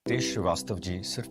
रितेश श्रीवास्तव जी सिर्फ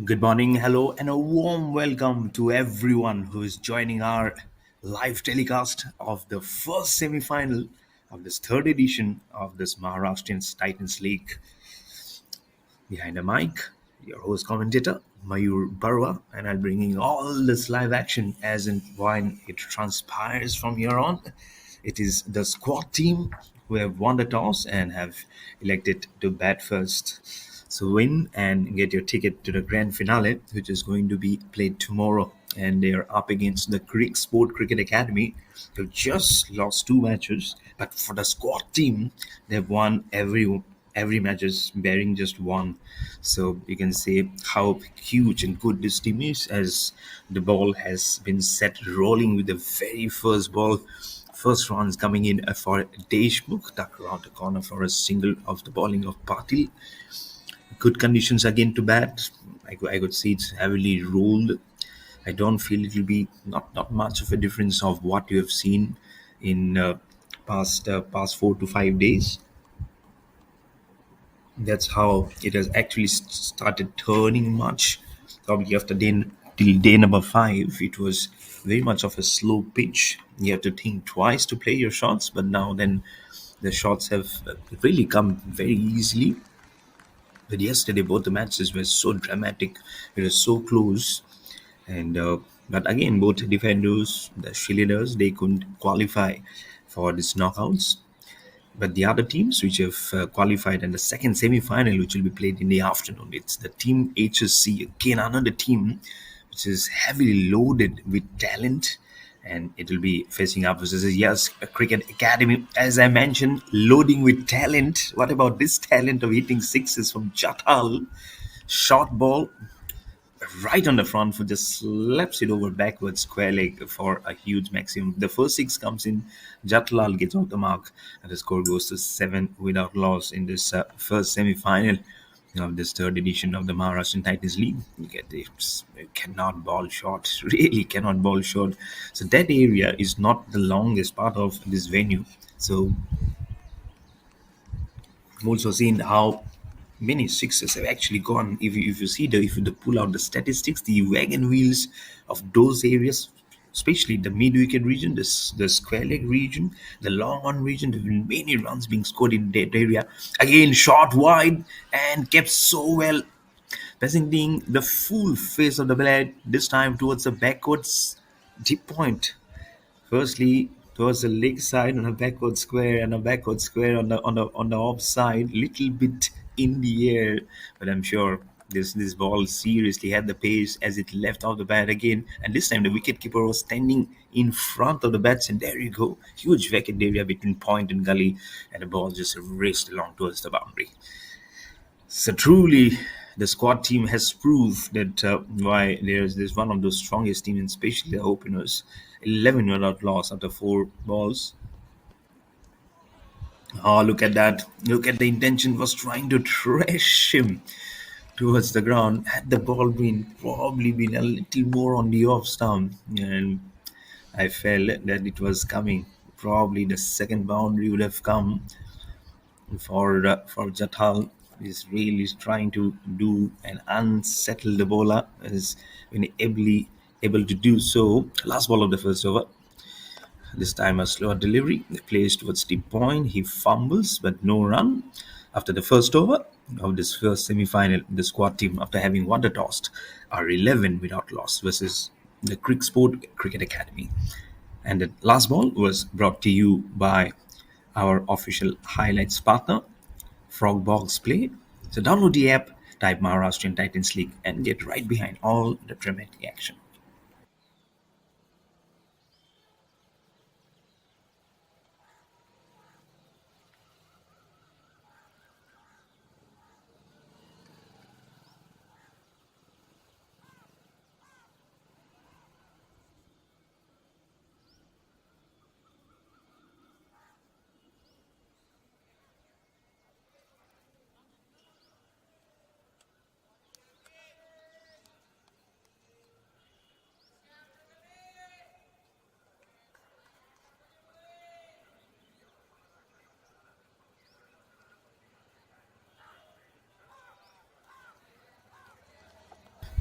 Good morning, hello, and a warm welcome to everyone who is joining our live telecast of the first semi-final of this third edition of this Maharashtrian Titans League. Behind the mic, your host commentator Mayur Barwa, and I'll bringing all this live action as and when it transpires from here on. It is the squad team who have won the toss and have elected to bat first. So win and get your ticket to the grand finale, which is going to be played tomorrow. And they are up against the Cricsport Cricket Academy, who just lost two matches. But for the squad team, they've won every match is bearing just one. So you can say how huge and good this team is as the ball has been set rolling with the very first ball. First runs coming in for Deshmukh, tuck around the corner for a single of the bowling of Patil. Good conditions again to bat. I could see it's heavily ruled. I don't feel it will be not much of a difference of what you have seen in past 4 to 5 days. That's how it has actually started turning much. Probably after day till day number five, it was very much of a slow pitch. You have to think twice to play your shots, but now then the shots have really come very easily. But yesterday, both the matches were so dramatic. It was so close, and but again, both defenders, the cheerleaders, they couldn't qualify for these knockouts. But the other teams which have qualified in the second semi-final, which will be played in the afternoon, it's the team HSC again, another team which is heavily loaded with talent, and it will be facing up versus yes, a cricket academy. As I mentioned, loading with talent. What about this talent of hitting sixes from Jathal? Short ball right on the front foot, just slaps it over backwards square leg for a huge maximum. The first six comes in, Jatlal gets off the mark, and the score goes to 7 without loss in this first semi final of this third edition of the Maharashtrian Titans League. You get this, you cannot ball short, really cannot ball short. So that area is not the longest part of this venue. So I've also seen how many sixes have actually gone. If you see if you pull out the statistics, the wagon wheels of those areas, especially the mid wicket region, the square leg region, the long on region, there have been many runs being scored in that area. Again, shot wide and kept so well, presenting the full face of the blade this time towards the backwards deep point. Firstly, towards the leg side on a backward square and a backward square on the offside, little bit in the air, but I'm sure this ball seriously had the pace as it left off the bat again. And this time the wicketkeeper was standing in front of the bats, and there you go, huge vacant area between point and gully, and the ball just raced along towards the boundary. So truly, the squad team has proved that why there's one of the strongest teams, especially the openers. 11 without loss after four balls. Oh, look at that! Look at the intention was trying to trash him towards the ground. Had the ball been probably been a little more on the off stump, and I felt that it was coming. Probably the second boundary would have come for Jathal is really trying to do and unsettle the bowler is been able to do so. Last ball of the first over. This time a slower delivery. Placed towards the point. He fumbles but no run. After the first over of this first semi-final, the squad team, after having won the toss, are 11 without loss versus the Cricsport Cricket Academy. And the last ball was brought to you by our official highlights partner, Frogbox Play. So download the app, type Maharashtrian Titans League, and get right behind all the dramatic action.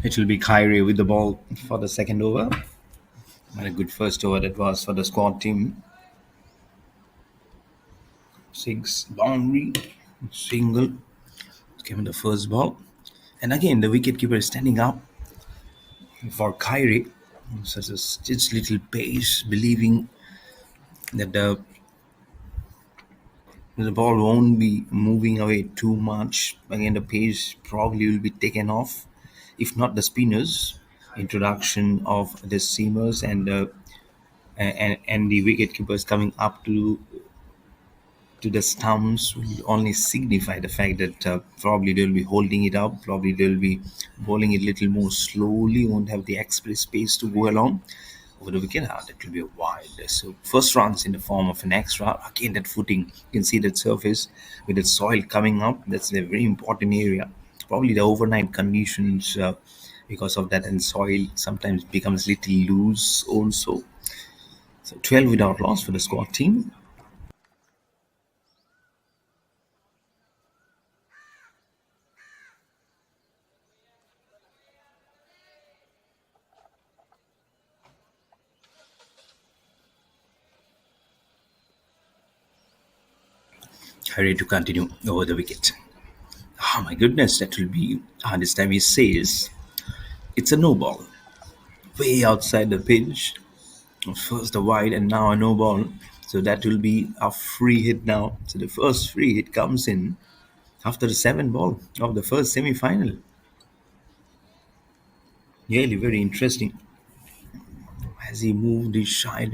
It will be Kyrie with the ball for the second over. And a good first over that was for the squad team. Six boundary, single, came in the first ball. And again, the wicketkeeper is standing up for Kyrie. Such a stitch little pace, believing that the ball won't be moving away too much. Again, the pace probably will be taken off, if not the spinners. Introduction of the seamers and the wicket keepers coming up to the stumps will only signify the fact that probably they'll be holding it up, probably they'll be bowling it a little more slowly, won't have the express pace to go along over the wicket. That will be a wide. So first runs in the form of an extra. Again, that footing, you can see that surface with the soil coming up. That's a very important area. Probably the overnight conditions, because of that, and soil sometimes becomes little loose also. So 12 without loss for the squad team. Hurry to continue over the wicket. Oh my goodness, that will be this time he says it's a no ball. Way outside the pitch. First a wide and now a no ball. So that will be a free hit now. So the first free hit comes in after the seven ball of the first semi final. Really very interesting. As he moved, he shied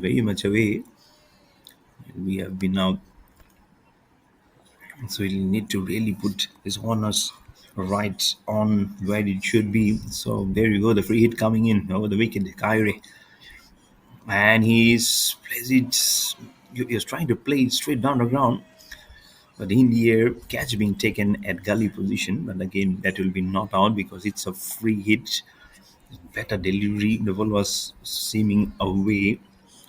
very much away. We have been out. So he'll need to really put his honors right on where it should be. So there you go, the free hit coming in over the wicket, Kyrie. And plays it. He's trying to play it straight down the ground, but in the air, catch being taken at gully position. But again, that will be not out because it's a free hit. Better delivery. The ball was seeming away,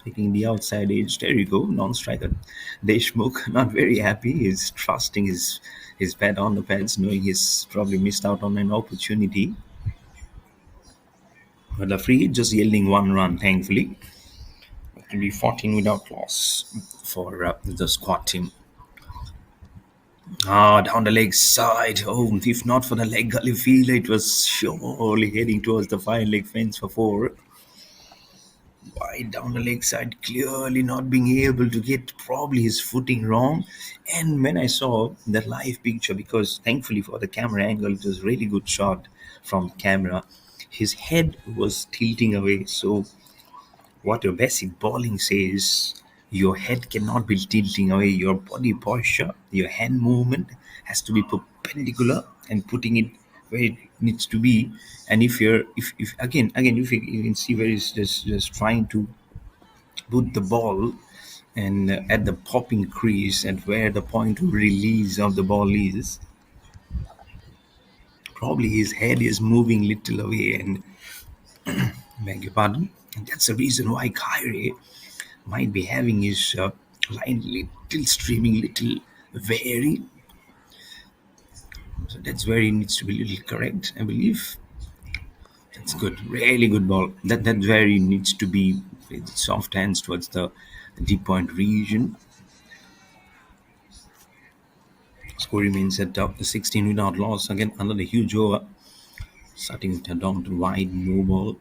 taking the outside edge. There you go, non-striker. Deshmukh not very happy. He's trusting his bat on the pads, knowing he's probably missed out on an opportunity. But the free hit just yielding one run, thankfully. It will be 14 without loss for the squad team. Down the leg side. Oh, if not for the leg gully fielder, it was surely heading towards the fine leg fence for four. Wide down the leg side, clearly not being able to get probably his footing wrong. And when I saw the live picture, because thankfully for the camera angle, it was really good shot from camera, his head was tilting away. So what your basic bowling says, your head cannot be tilting away. Your body posture, your hand movement has to be perpendicular and putting it where it needs to be. And if again if you can see where he's just trying to put the ball and at the popping crease and where the point of release of the ball is, probably his head is moving little away and beg your pardon. And that's the reason why Kyrie might be having his line little streaming, little vary. So that's where he needs to be a little correct, I believe. That's good, really good ball. That where he needs to be with soft hands towards the deep point region. Score remains at 16 without loss. Again, another huge over. Starting it down to wide, no ball.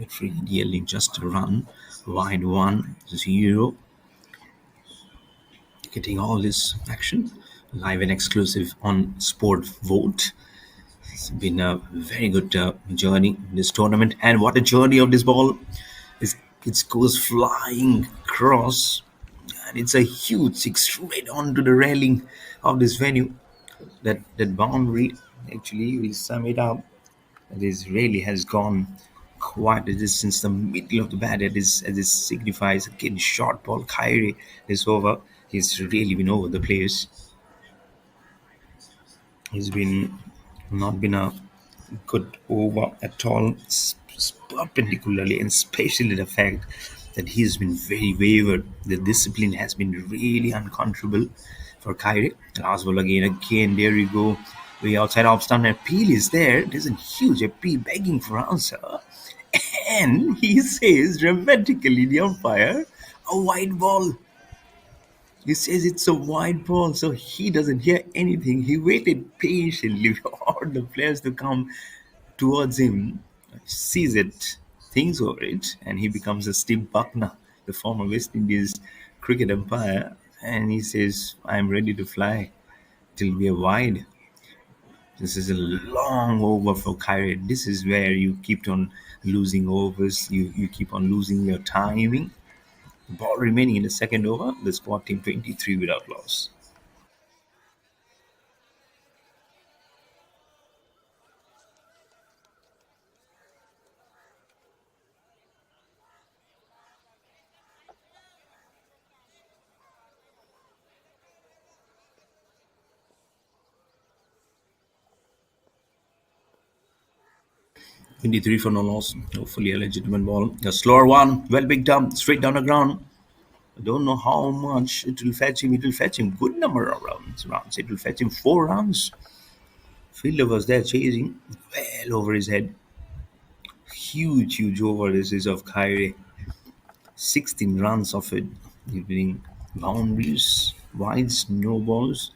Free yelling just a run. Wide 1-0. Getting all this action live and exclusive on Sport Vote. It's been a very good journey in this tournament, and what a journey of this ball! It goes flying across, and it's a huge six straight onto the railing of this venue. That boundary actually will sum it up. This really has gone quite a distance. The middle of the bat, as this signifies again short ball. Kyrie is over. He's really been over the players. He's been not been a good over at all, perpendicularly, and especially the fact that he's been very wavered. The discipline has been really uncomfortable for Kyrie. Last ball again, there you go. Way outside off stump, and Peel is there. There's a huge appeal begging for answer. And he says dramatically, the umpire, a wide ball. He says it's a wide ball, so he doesn't hear anything. He waited patiently for all the players to come towards him, sees it, thinks over it, and he becomes a Steve Buckner, the former West Indies cricket umpire, and he says, I'm ready to fly till we are wide. This is a long over for Kyrie. This is where you keep on losing overs, you keep on losing your timing. Ball remaining in the second over, the squad team 23 without loss. 23 for no loss. Hopefully a legitimate ball. A slower one, well picked up, straight down the ground. I don't know how much it will fetch him. It will fetch him good number of rounds. It will fetch him 4 rounds. Fielder was there chasing well over his head. Huge over. This is of Kyrie. 16 runs of it. Hitting boundaries, wides, no balls,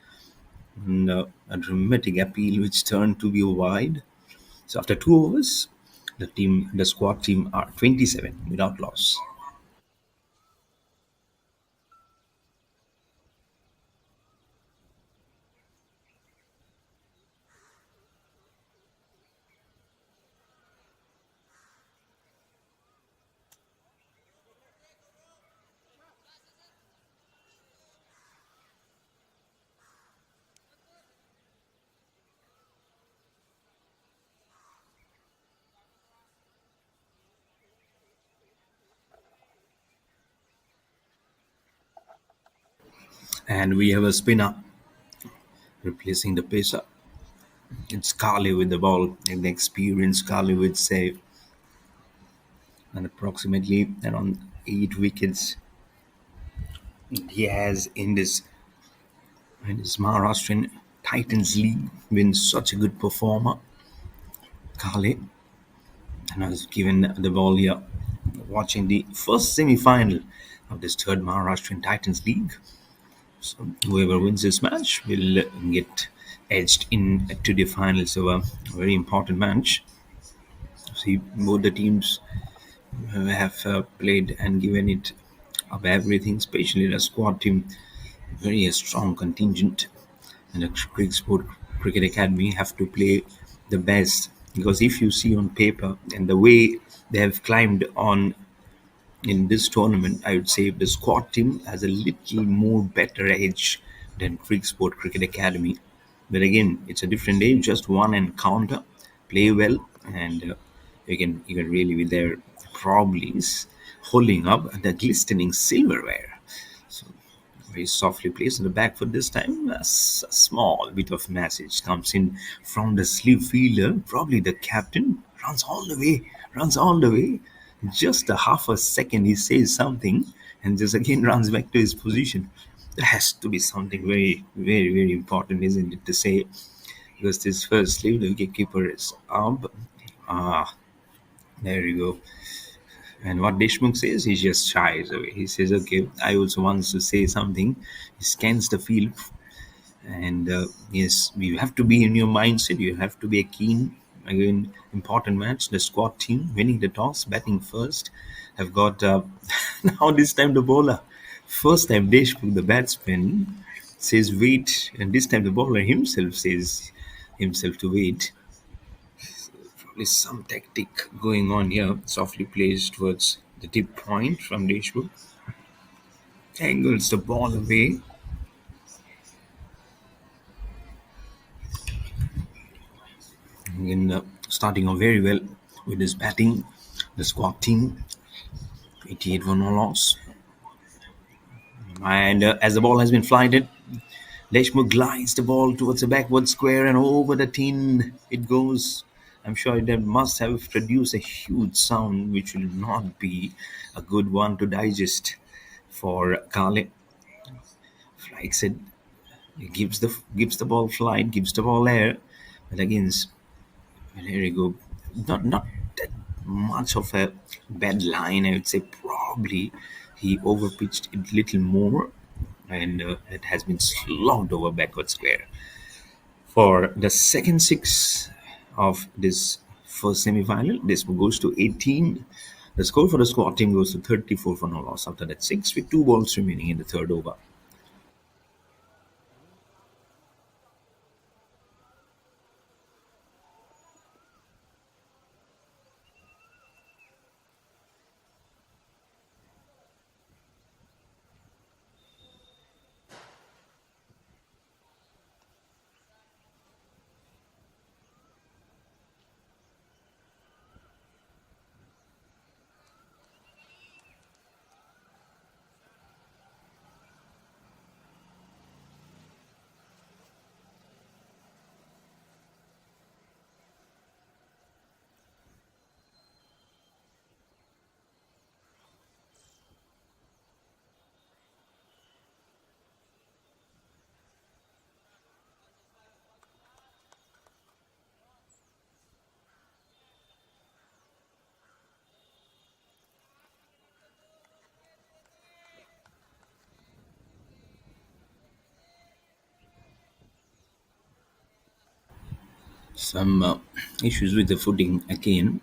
and a dramatic appeal which turned to be a wide. So after 2 overs, the squad team are 27 without loss. And we have a spinner replacing the pacer. It's Carly with the ball, an experienced Carly with save, and approximately around 8 wickets he has in this Maharashtrian Titans League. Been such a good performer, Carly, and I was given the ball here, watching the first semi-final of this third Maharashtrian Titans League. So whoever wins this match will get edged in to the finals of a very important match. See, both the teams have played and given it up everything, especially the squad team, very strong contingent, and the Cricsport Cricket Academy have to play the best, because if you see on paper and the way they have climbed on in this tournament, I would say the squad team has a little more better edge than Cricsport Cricket Academy. But again, it's a different age, just one encounter, play well, and you can really be there probably holding up the glistening silverware. So very softly placed in the back foot this time. A small bit of message comes in from the sleeve fielder, probably the captain, runs all the way. Just a half a second he says something and just again runs back to his position. There has to be something very important, isn't it, to say? Because this first sleeve, the wicketkeeper is up. Ah, there you go. And what Deshmukh says, he just shies away. He says, okay, I also want to say something. He scans the field. And yes, you have to be in your mindset. You have to be a keen, again, important match. The squad team winning the toss, batting first, have got now this time the bowler. First time Deshmukh, the batsman, says wait. And this time the bowler himself says himself to wait. Probably some tactic going on here. Softly placed towards the tip point from Deshmukh. Angles the ball away. In starting off very well with his batting, the squad team 88 for no loss. And as the ball has been flighted, Deshmukh glides the ball towards the backward square and over the tin it goes. I'm sure it must have produced a huge sound, which will not be a good one to digest for Kale. Flights it, he gives the ball flight, gives the ball air, But again, well, here you go. Not that much of a bad line. I would say probably he overpitched it little more, and it has been slogged over backward square. For the second six of this first semi-final, this goes to 18. The score for the squad team goes to 34 for no loss after that six with two balls remaining in the third over. Some issues with the footing again.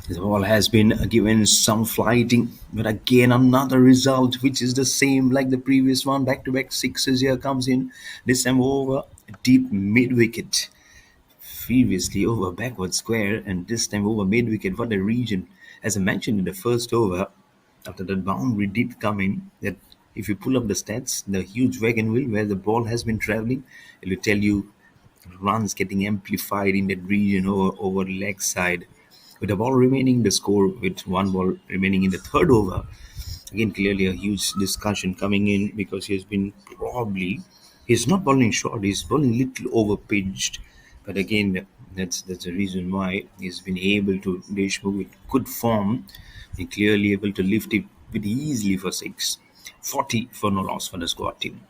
The ball has been given some flighting, but again another result which is the same like the previous one. Back to back sixes here comes in. This time over deep mid wicket. Previously over backward square, and this time over mid wicket. What a region! As I mentioned in the first over, after that boundary did come in, that if you pull up the stats, the huge wagon wheel where the ball has been traveling, it will tell you runs getting amplified in that region over leg side. With the ball remaining, the score with one ball remaining in the third over. Again, clearly a huge discussion coming in because he has been probably he's not bowling short, he's bowling little over pitched. But again, that's the reason why he's been able to Deshmukh with good form and clearly able to lift it with easily for six. 40 for no loss for the squad team.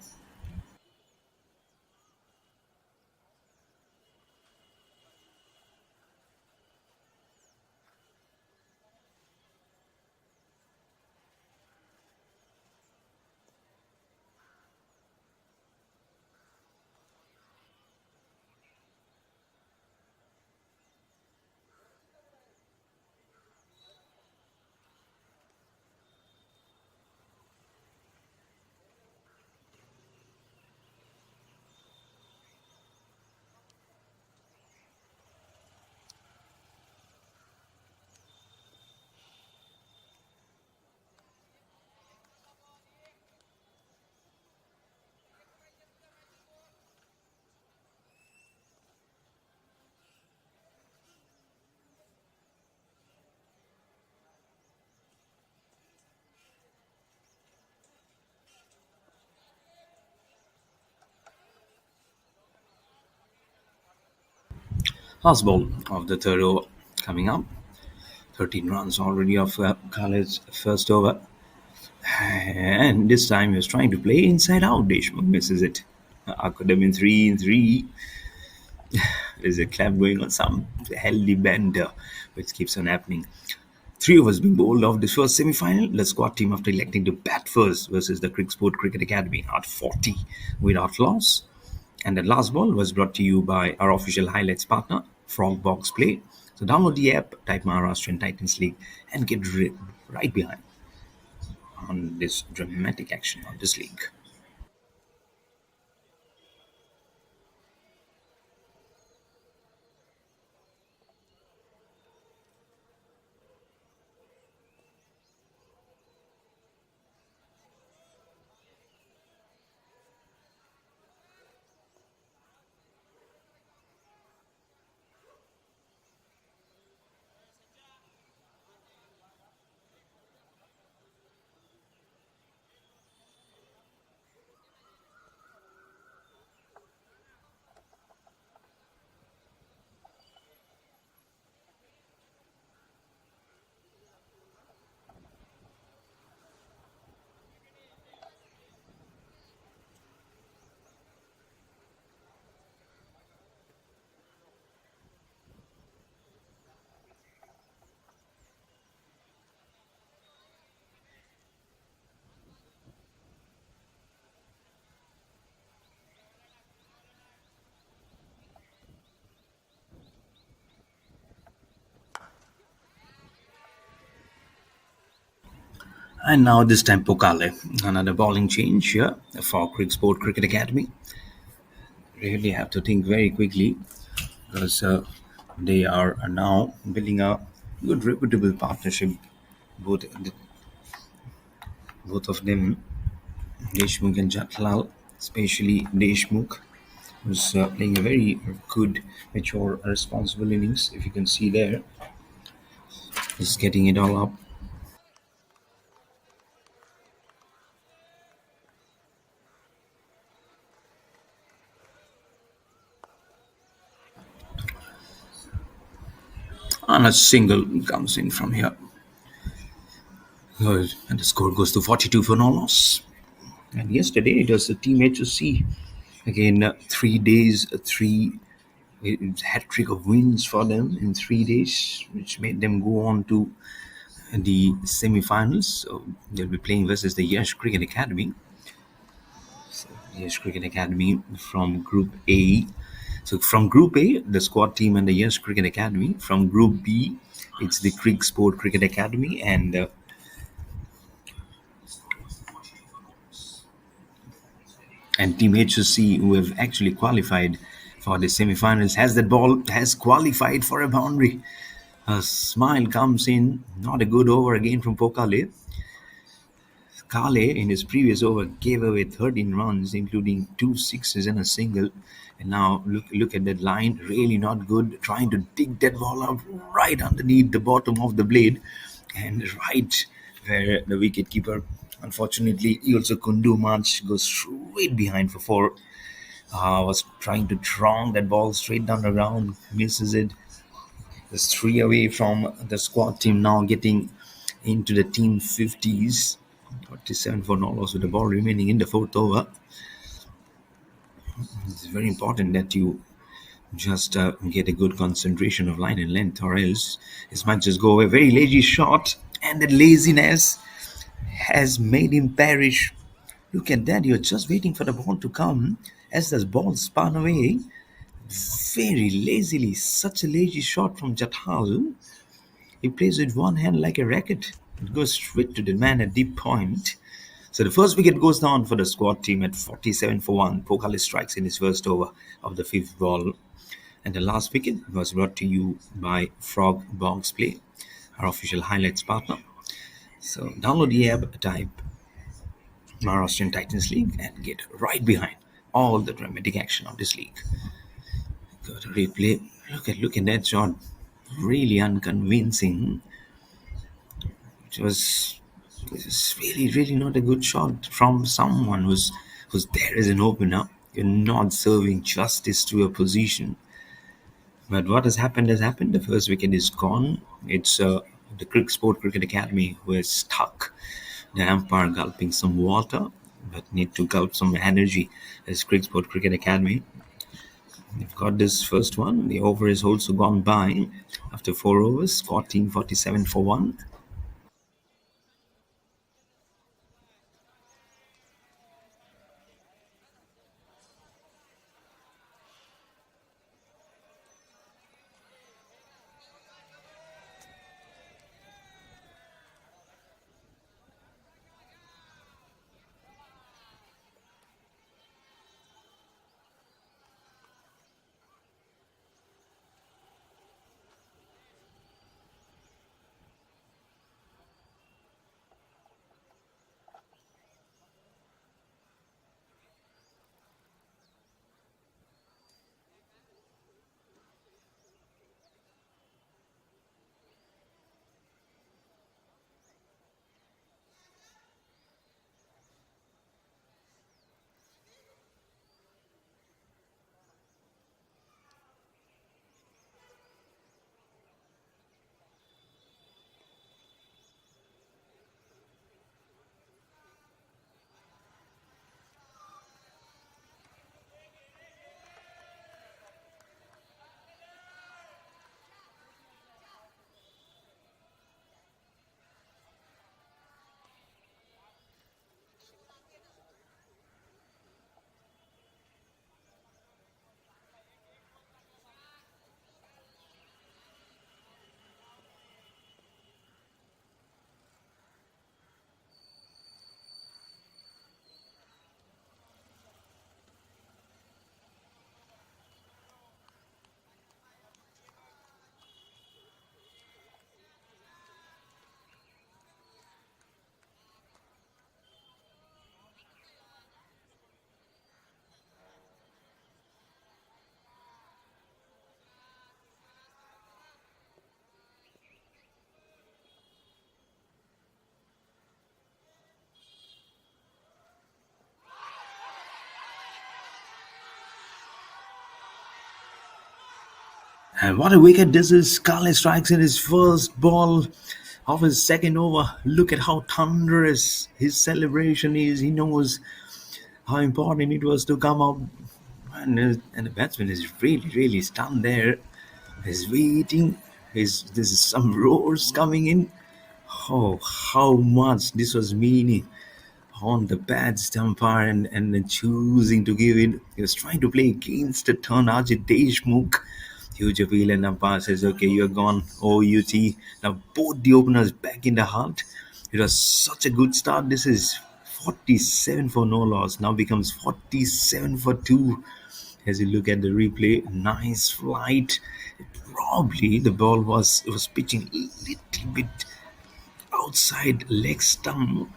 Last ball of the third over coming up. 13 runs already off Khaled's first over. And this time he was trying to play inside out. Deshmukh misses it. Could have been 3 in 3. There's a clap going on, some healthy bend which keeps on happening. Three overs being bowled off this first semi-final. The squad team after electing to bat first versus the Cricsport Cricket Academy at 40 without loss. And the last ball was brought to you by our official highlights partner, Frog Box Play. So download the app, type Maharashtrian Titans League, and get right behind on this dramatic action on this league. And now this time Pokale, another bowling change here for Cricsport Cricket Academy. Really have to think very quickly because they are now building a good reputable partnership. Both both of them, Deshmukh and Jatlal, especially Deshmukh, was playing a very good, mature, responsible innings. If you can see there, he's getting it all up. And a single comes in from here. Good. And the score goes to 42 for no loss. And yesterday it was the team HSC. Again, 3 days, three hat trick of wins for them in 3 days, which made them go on to the semi-finals. So they'll be playing versus the Yash Cricket Academy. Yash Cricket Academy from Group A. So from Group A, the squad team and the Yash Cricket Academy. From Group B, it's the Cricsport Cricket Academy and Team HSC, who have actually qualified for the semi-finals. Has that ball has qualified for a boundary. A smile comes in. Not a good over again from Pokale. Kale, in his previous over, gave away 13 runs, including two sixes and a single. And now look at that line. Really not good. Trying to dig that ball out right underneath the bottom of the blade, and right where the wicket keeper, unfortunately, he also couldn't do much. Goes straight behind for four. Was trying to drong that ball straight down the ground. Misses it. There's three away from the squad team now getting into the team 50s. 47 for no loss with the ball remaining in the fourth over. It's very important that you just get a good concentration of line and length, or else it might just go away. Very lazy shot, and that laziness has made him perish. Look at that, you're just waiting for the ball to come as the ball spun away. Very lazily, such a lazy shot from Jathal. He plays with one hand like a racket. It goes straight to the man at deep point. So the first wicket goes down for the squad team at 47 for 1. Pokale strikes in his first over of the fifth ball. And the last wicket was brought to you by Frog Box Play, our official highlights partner. So download the app, type Maharashtrian Titans League, and get right behind all the dramatic action of this league. Go to replay. Look at that shot. Really unconvincing. It was really not a good shot from someone who's there as an opener. You're not serving justice to a position. But what has happened has happened. The first wicket is gone. It's the Cricsport Cricket Academy who is stuck. The umpire gulping some water, but need to gulp some energy as Cricsport Cricket Academy. They've got this first one. The over is also gone by after 4 overs, 47 for 1. And what a wicket this is. Carly strikes in his first ball of his second over. Look at how thunderous his celebration is. He knows how important it was to come out. And the batsman is really, really stunned there. He's waiting. There's some roars coming in. Oh, how much this was meaning on the bad umpire and then choosing to give it. He was trying to play against the turn Ajit Deshmukh. Huge appeal and umpire says, okay, you're gone. OUT. Now both the openers back in the hunt. It was such a good start. This is 47 for no loss. Now becomes 47 for 2. As you look at the replay, nice flight. Probably the ball was pitching a little bit outside leg stump.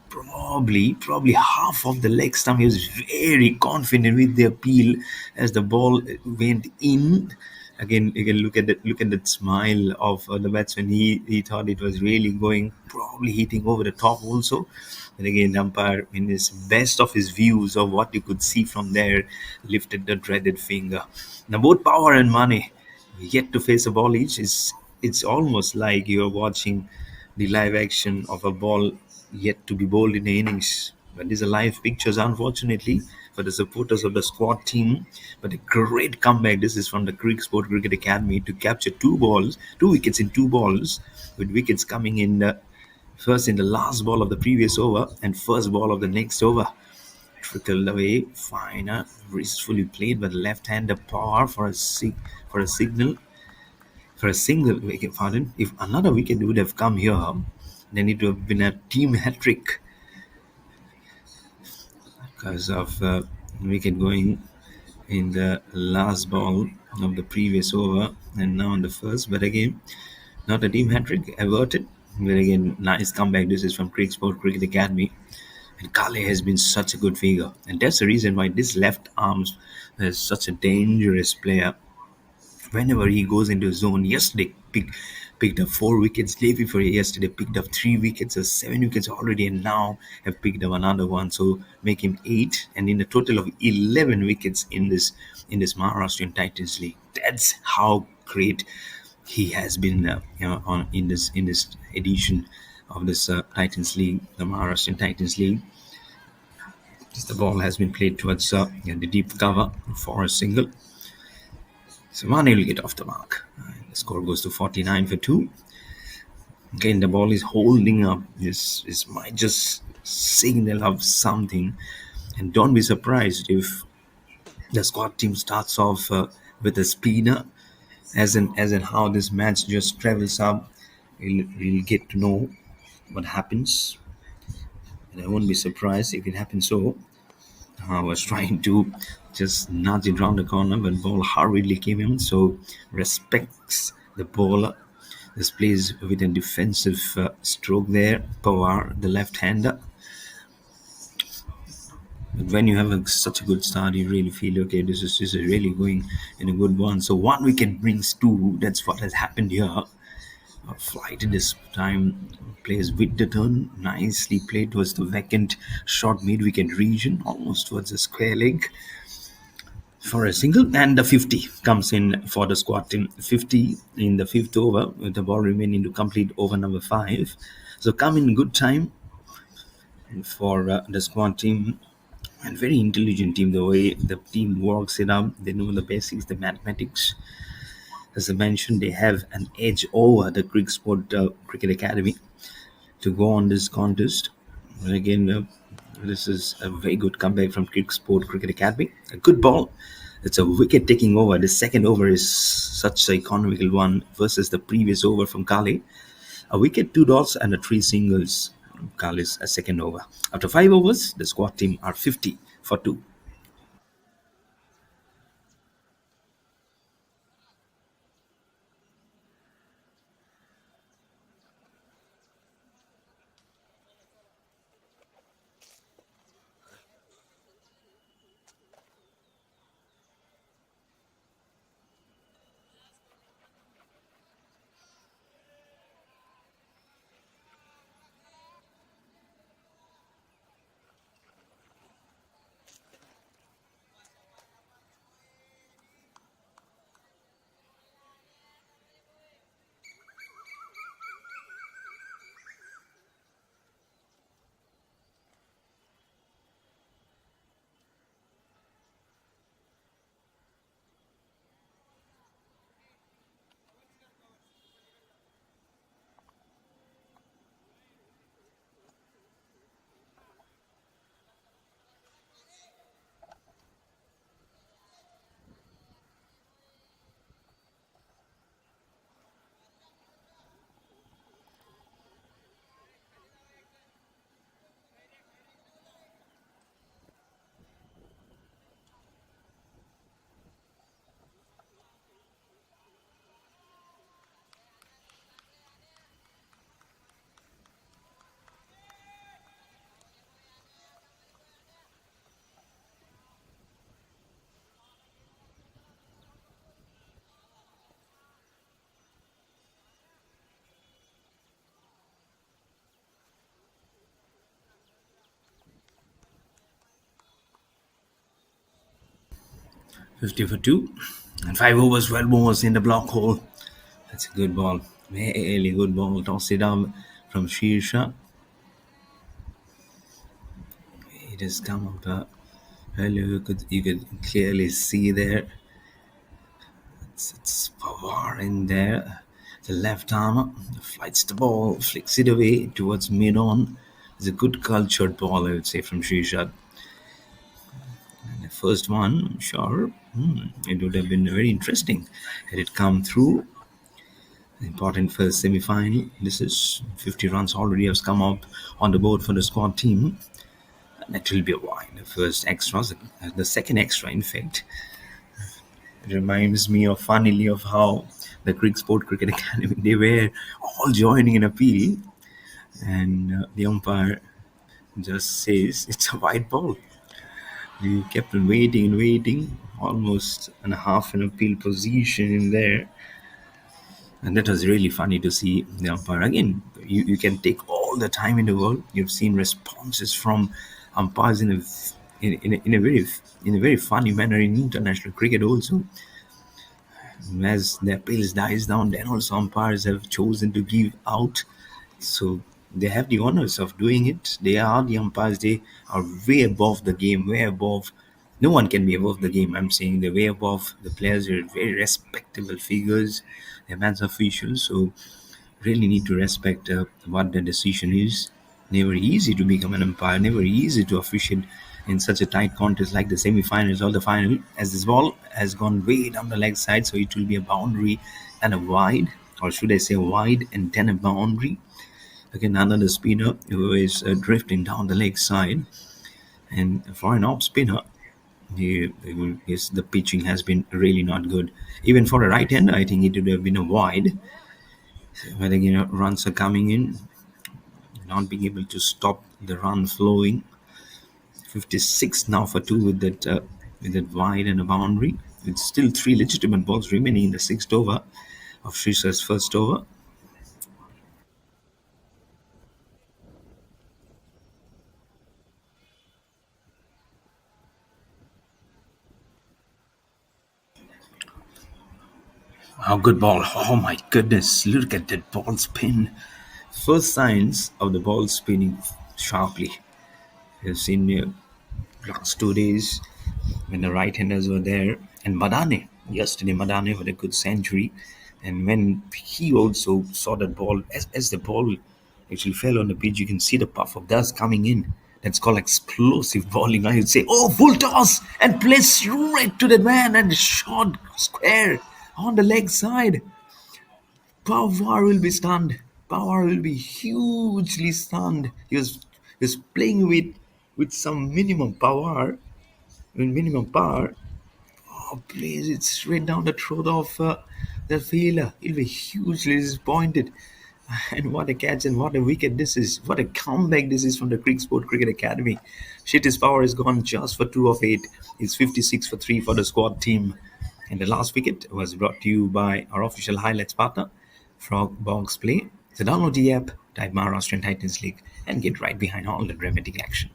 Probably half of the leg stump. He was very confident with the appeal as the ball went in. Again, you can look at that smile of the batsman. He thought it was really going, probably hitting over the top also. And again, the umpire, in his best of his views of what you could see from there, lifted the dreaded finger. Now, both power and money yet to face a ball each. It's almost like you're watching the live action of a ball yet to be bowled in the innings. But these are live pictures, unfortunately, for the supporters of the squad team. But a great comeback. This is from the Cricsport Cricket Academy to capture two wickets in two balls, with wickets coming in first in the last ball of the previous over and first ball of the next over. Trickled away, finer, gracefully played by the left-hander power for a signal for a single wicket. Pardon. If another wicket would have come here, then it would have been a team hat trick because of wicket going in the last ball of the previous over and now in the first. But again, not a team hat trick averted. But again, nice comeback. This is from Cricsport Cricket Academy. And Kale has been such a good figure. And that's the reason why this left arm is such a dangerous player whenever he goes into zone. Yesterday picked up 4 wickets. Day before yesterday picked up 3 wickets, 7 wickets already, and now have picked up another one. So make him 8, and in a total of 11 wickets in this Maharashtrian Titans League. That's how great he has been, on in this edition of this Titans League, the Maharashtrian Titans League. The ball has been played towards the deep cover for a single. So Mane will get off the mark. The score goes to 49 for 2. Again, the ball is holding up. This might just signal of something. And don't be surprised if the squad team starts off with a spinner, as in how this match just travels up. We'll get to know what happens. And I won't be surprised if it happens so. I was trying to just nudge it round the corner, but ball hurriedly came in. So respects the bowler. This plays with a defensive stroke there. Pawar, the left-hander. But when you have such a good start, you really feel okay. This is really going in a good one. So 1 wicket brings 2. That's what has happened here. Flight this time plays with the turn. Nicely played towards the vacant short mid-wicket region, almost towards the square leg for a single, and the 50 comes in for the squad team. 50 in the fifth over with the ball remaining to complete over number 5. So come in good time for the squad team, and very intelligent team. The way the team works it up, they know the basics, the mathematics. As I mentioned, they have an edge over the Cricsport Cricket Academy to go on this contest. And again, this is a very good comeback from Cricsport Cricket Academy. A good ball. It's a wicket taking over. The second over is such an economical one versus the previous over from Kale. A wicket, 2 dots, and 3 singles. Kale's a second over. After 5 overs, the squad team are 50 for 2. 50 for 2. And 5 overs, 12 overs in the block hole. That's a good ball. Really good ball. Toss it down from Shirsha. It has come up. Earlier you could clearly see there. It's Pavard in there. The left arm flights the ball, flicks it away towards mid on. It's a good cultured ball, I would say, from Shisha. And the first one, I'm sure, it would have been very interesting had it come through. Important for the semi final. This is 50 runs already has come up on the board for the squad team. And it will be a wide. The first extra, the second extra, in fact. It reminds me of funnily of how the Cricsport Cricket Academy they were all joining in appeal, and the umpire just says it's a white ball. We kept on waiting and waiting, almost and a half an appeal position in there, and that was really funny to see the umpire again. You can take all the time in the world. You've seen responses from umpires in a very funny manner in international cricket also. As the appeals dies down, then also umpires have chosen to give out. So they have the honors of doing it. They are the umpires. They are way above the game, way above. No one can be above the game. I'm saying they're way above the players. They're very respectable figures. They're man's officials. So really need to respect what the decision is. Never easy to become an umpire, never easy to officiate in such a tight contest like the semi-finals or the final, as this ball has gone way down the leg side, so it will be a boundary and a wide, or should I say a wide and then a boundary. Again, another spinner who is drifting down the leg side, and for an off spinner, the pitching has been really not good. Even for a right hander, I think it would have been a wide. But again, runs are coming in, not being able to stop the run flowing. 56 now for two with that wide and a boundary. It's still three legitimate balls remaining in the sixth over of Srisha's first over. Oh, good ball. Oh my goodness. Look at that ball spin. First signs of the ball spinning sharply. We've seen last 2 days when the right-handers were there, and Madane yesterday. Madane with a good century, and when he also saw that ball, as the ball actually fell on the pitch, you can see the puff of dust coming in. That's called explosive bowling. I would say, oh, full toss and play straight to the man and shot square on the leg side. Pawar will be stunned. Pawar will be hugely stunned. He was playing with some minimum power, minimum power. Oh, please, it's straight down the throat of the fielder. He'll be hugely disappointed. And what a catch and what a wicket this is. What a comeback this is from the Cricsport Cricket Academy. Shitty's power is gone just for 2 of 8. It's 56 for 3 for the squad team. And the last wicket was brought to you by our official highlights partner, Frog Box Play. So download the app, type Maharashtrian Titans League, and get right behind all the dramatic action.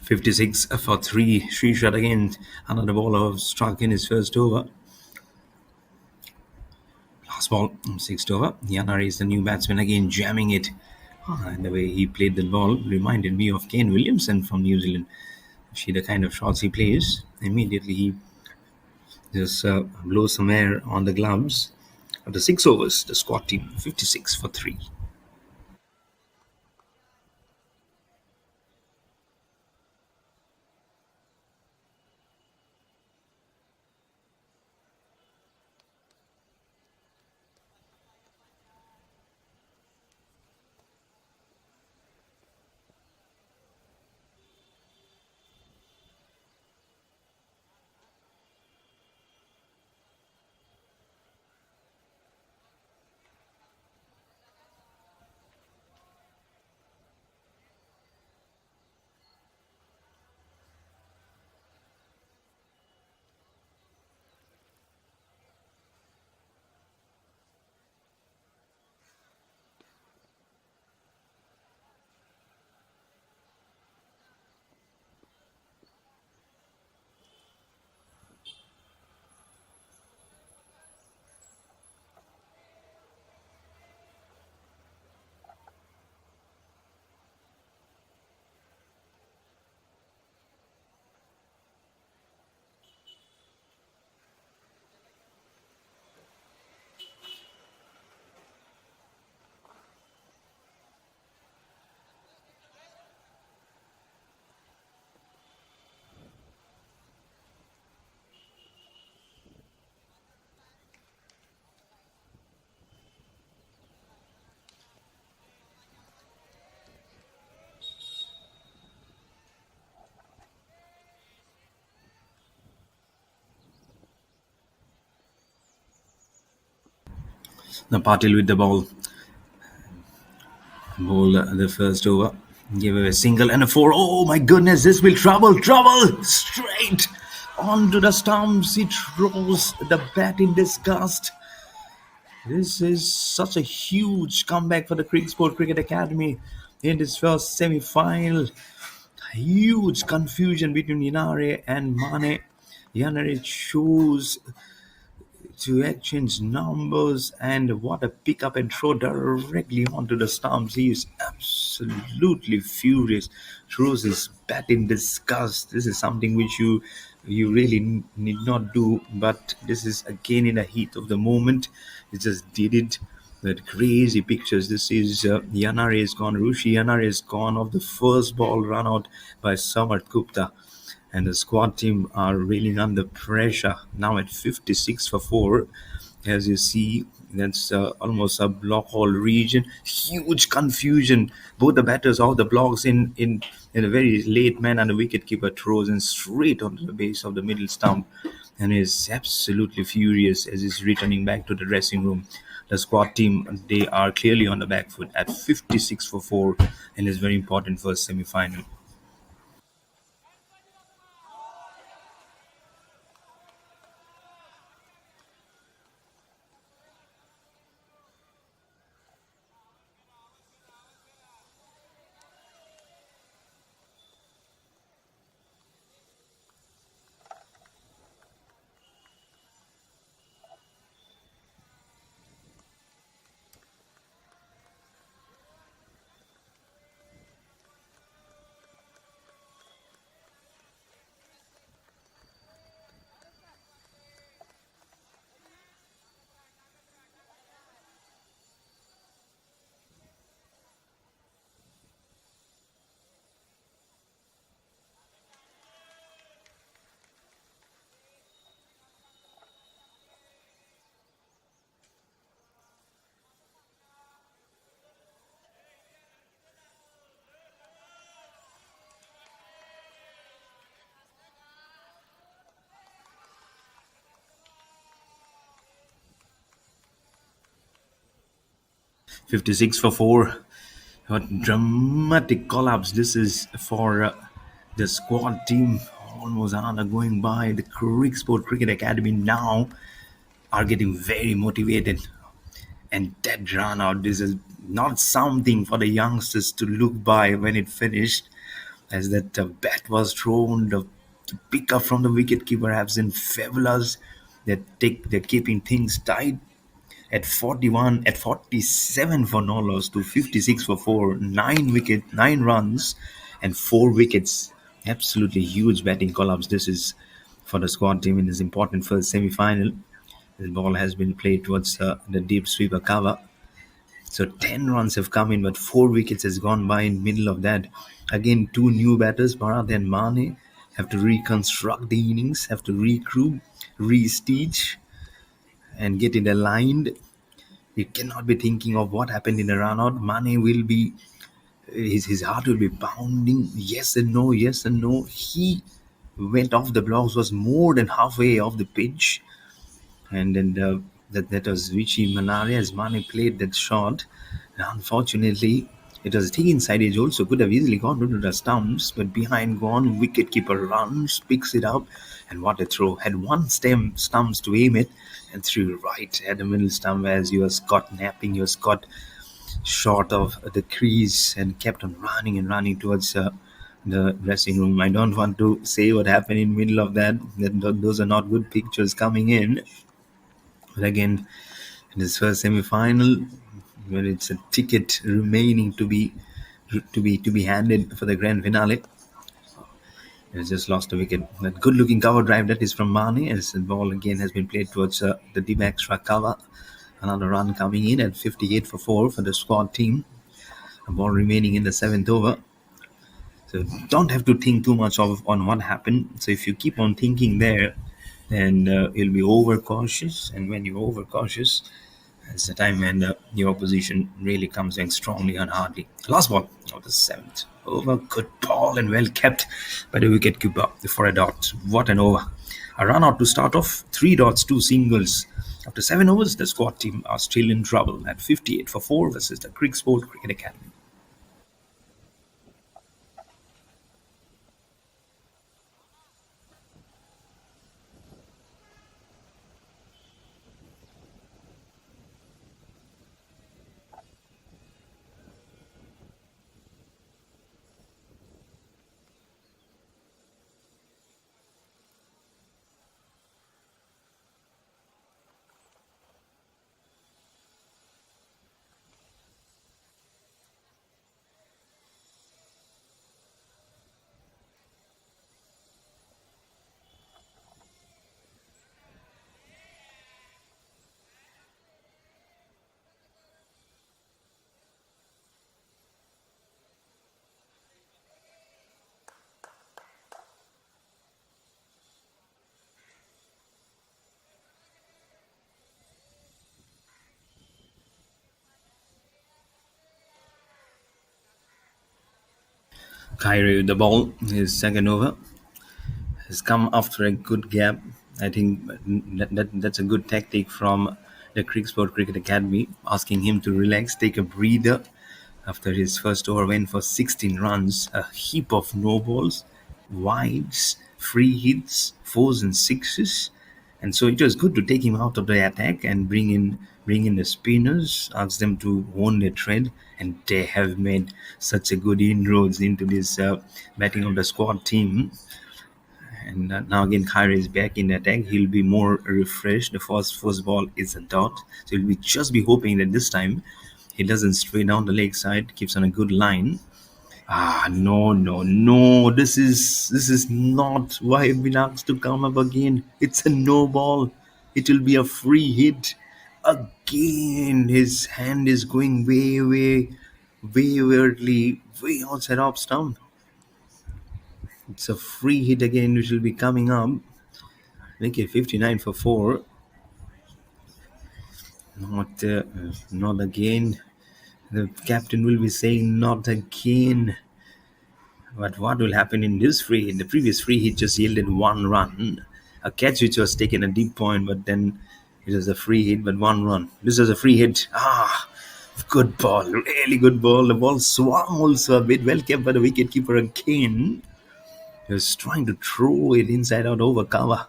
56 for 3. Sri shot again. Another ball struck in his first over. Last ball, sixth over. Yanari is the new batsman again, jamming it. And the way he played the ball reminded me of Kane Williamson from New Zealand. See the kind of shots he plays. Immediately he just blows some air on the gloves. After 6 overs, the squad team 56 for 3. The Patil with the ball the first over. Gave away a single and a four. Oh my goodness, this will trouble! Straight onto the stumps. He throws the bat in disgust. This is such a huge comeback for the Cricsport Cricket Academy in this first semi-final. Huge confusion between Yanare and Mane. Yanare chose to exchange numbers, and what a pick up and throw directly onto the stumps. He is absolutely furious, throws his bat in disgust. This is something which you really need not do, but this is again in the heat of the moment. He just did it. That crazy pictures. This is Yanare is gone. Rushi Yanare is gone off the first ball run out by Samarth Gupta, and the squad team are really under pressure now at 56 for 4. As you see, that's almost a block hole region. Huge confusion. Both the batters off the blocks in a very late manner, and the wicketkeeper throws in straight onto the base of the middle stump and is absolutely furious as he's returning back to the dressing room. The squad team, they are clearly on the back foot at 56 for 4 and is very important for a semi-final. 56 for 4. What dramatic collapse this is for the squad team. Almost another going by. The Cricsport Cricket Academy now are getting very motivated. And that run out, this is not something for the youngsters to look by when it finished. as that bat was thrown. The pick up from the wicketkeeper has been fabulous. They're keeping things tight at 41, at 47 for no loss to 56 for four, 9 runs, and 4 wickets. Absolutely huge batting collapse. This is for the squad team in this important first semi-final. The ball has been played towards the deep sweeper cover. So 10 runs have come in, but 4 wickets has gone by in middle of that. Again, two new batters, Bharat and Mane, have to reconstruct the innings, have to regroup, re-stitch, and get it aligned. You cannot be thinking of what happened in the run out. Mane will be, his heart will be pounding. Yes and no, yes and no. He went off the blocks, was more than halfway off the pitch. And then that was Vichy Manaria as Mane played that shot. And unfortunately, it was a thick inside edge also. Could have easily gone into the stumps, but behind gone, wicketkeeper runs, picks it up, and what a throw. Had one stumps to aim it and threw right at the middle stump as he was caught napping. He was caught short of the crease and kept on running and running towards the dressing room. I don't want to say what happened in middle of that. Those are not good pictures coming in. But again, in this first semi-final, where it's a ticket remaining to be handed for the grand finale, he has just lost a wicket. That good-looking cover drive that is from Mane, as the ball again has been played towards the deep extra cover. Another run coming in at 58 for 4 for the squad team. A ball remaining in the seventh over. So don't have to think too much on what happened. So if you keep on thinking there, then you'll be overcautious. And when you're overcautious, it's the time when the opposition really comes in strongly and hardly. Last ball of the seventh over. Good ball and well kept by the wicketkeeper for a dot. What an over. A run out to start off. 3 dots, 2 singles. After 7 overs, the squad team are still in trouble at 58 for 4 versus the Cricsport Cricket Academy. Kyrie with the ball, his second over, has come after a good gap. I think that's a good tactic from the Cricsport Cricket Academy, asking him to relax, take a breather. After his first over went for 16 runs, a heap of no balls, wides, free hits, fours and sixes. And so it was good to take him out of the attack and bring in the spinners, ask them to own their tread, and they have made such a good inroads into this batting of the squad team. And now again, Kyrie is back in the attack. He'll be more refreshed. The first ball is a dot, so he'll be just be hoping that this time he doesn't stray down the leg side, keeps on a good line. Ah, no, no, no! This is not why I've been asked to come up again. It's a no ball. It will be a free hit again. His hand is going way, way, way weirdly, way outside off stump. It's a free hit again, which will be coming up. Make it 59 for 4. Not again. The captain will be saying not again. But what will happen in this free hit? The previous free hit just yielded 1 run. A catch which was taken a deep point, but then it was a free hit, but 1 run. This was a free hit. Ah, good ball. Really good ball. The ball swung also a bit. Well kept by the wicketkeeper again. He was trying to throw it inside out over cover.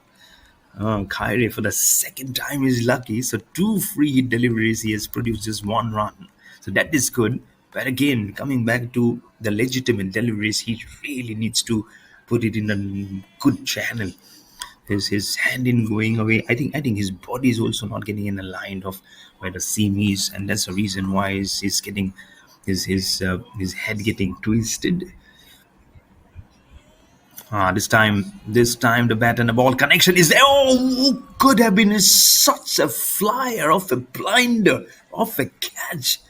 Kyrie, for the second time, is lucky. So 2 free hit deliveries, he has produced just 1 run. So that is good. But again, coming back to the legitimate deliveries, he really needs to put it in a good channel. His hand in going away. I think his body is also not getting in a line of where the seam is, and that's the reason why he's getting his head getting twisted. This time the bat and the ball connection is there. Oh, could have been such a flyer off a blinder, off a catch.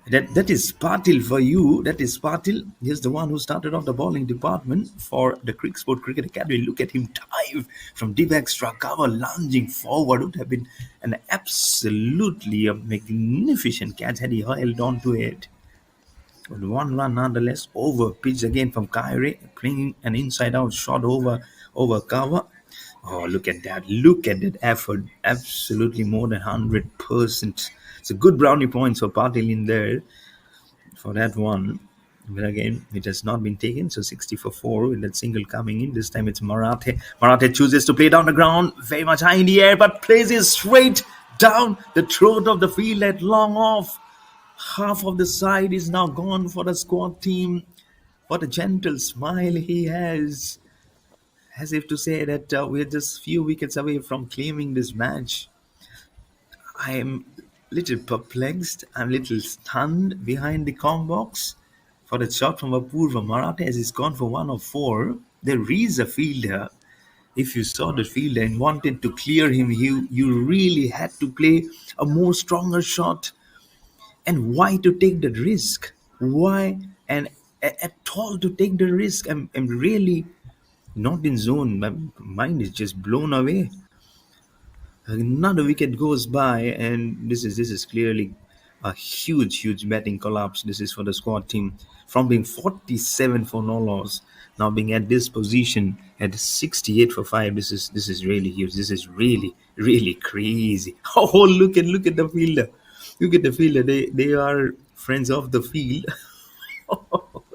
That is Patil for you. That is Patil. He's the one who started off the bowling department for the Cricsport Cricket Academy. Look at him dive from deep extra cover, lunging forward. Would have been an absolutely a magnificent catch had he held on to it. But one run nonetheless over pitch again from Kyrie, playing an inside out shot over cover. Oh, look at that! Look at that effort! Absolutely more than 100%. It's a good brownie points for Patil in there for that one. But again, it has not been taken. So 60 for 4 with that single coming in. This time it's Marathe. Marathe chooses to play down the ground, very much high in the air, but plays it straight down the throat of the field at long off. Half of the side is now gone for the squad team. What a gentle smile he has, as if to say that we're just few wickets away from claiming this match. I am little perplexed. I'm little stunned behind the com box for the shot from Apurva. Maratha as he's gone for 1 of 4. There is a fielder. If you saw the fielder and wanted to clear him, you really had to play a more stronger shot. And why to take the risk? Why and at all to take the risk? I'm really not in zone. My mind is just blown away. Another wicket goes by, and this is clearly a huge batting collapse. This is for the squad team from being 47 for no loss, now being at this position at 68 for 5. This is really huge. This is really crazy. Oh, look at the fielder. Look at the fielder. They are friends of the field.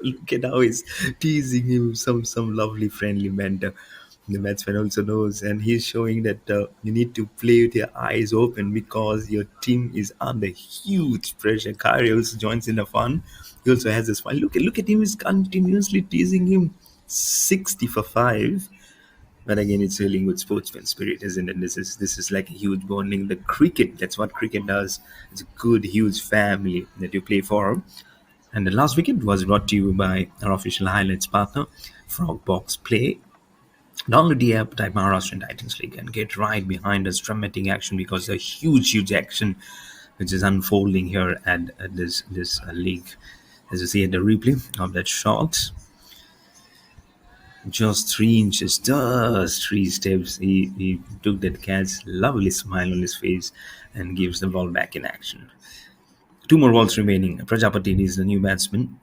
Look at how he's teasing him some lovely friendly banter. The batsman also knows, and he's showing that you need to play with your eyes open because your team is under huge pressure. Kyrie also joins in the fun. He also has this fun. Look at him. He's continuously teasing him. 60 for 5. But again, it's really good sportsman spirit, isn't it? This is like a huge bonding. The cricket, that's what cricket does. It's a good, huge family that you play for. And the last wicket was brought to you by our official highlights partner, Frogbox Play. Download the app, type Maharashtrian Titans League, and get right behind us dramatic action because a huge action which is unfolding here at this league. As you see at the replay of that shot, just 3 inches, just 3 steps. He took that catch, lovely smile on his face, and gives the ball back in action. Two more balls remaining. Prajapati is the new batsman.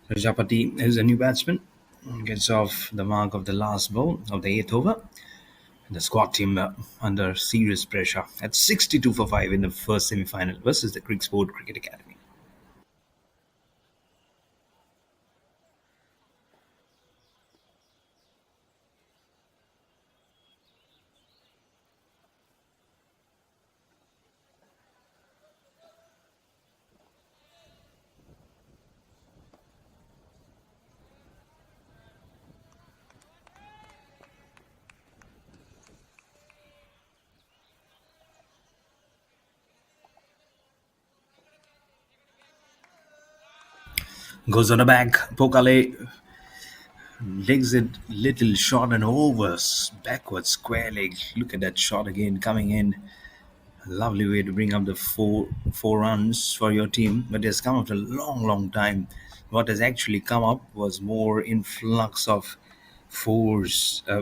Prajapati is a new batsman. Gets off the mark of the last ball of the eighth over. The squad team under serious pressure at 62 for 5 in the first semi final versus the Cricsport Cricket Academy. Goes on the back. Pokale legs it little short and overs. Backwards square leg. Look at that shot again coming in. Lovely way to bring up the four runs for your team, but it has come after a long time. What has actually come up was more influx of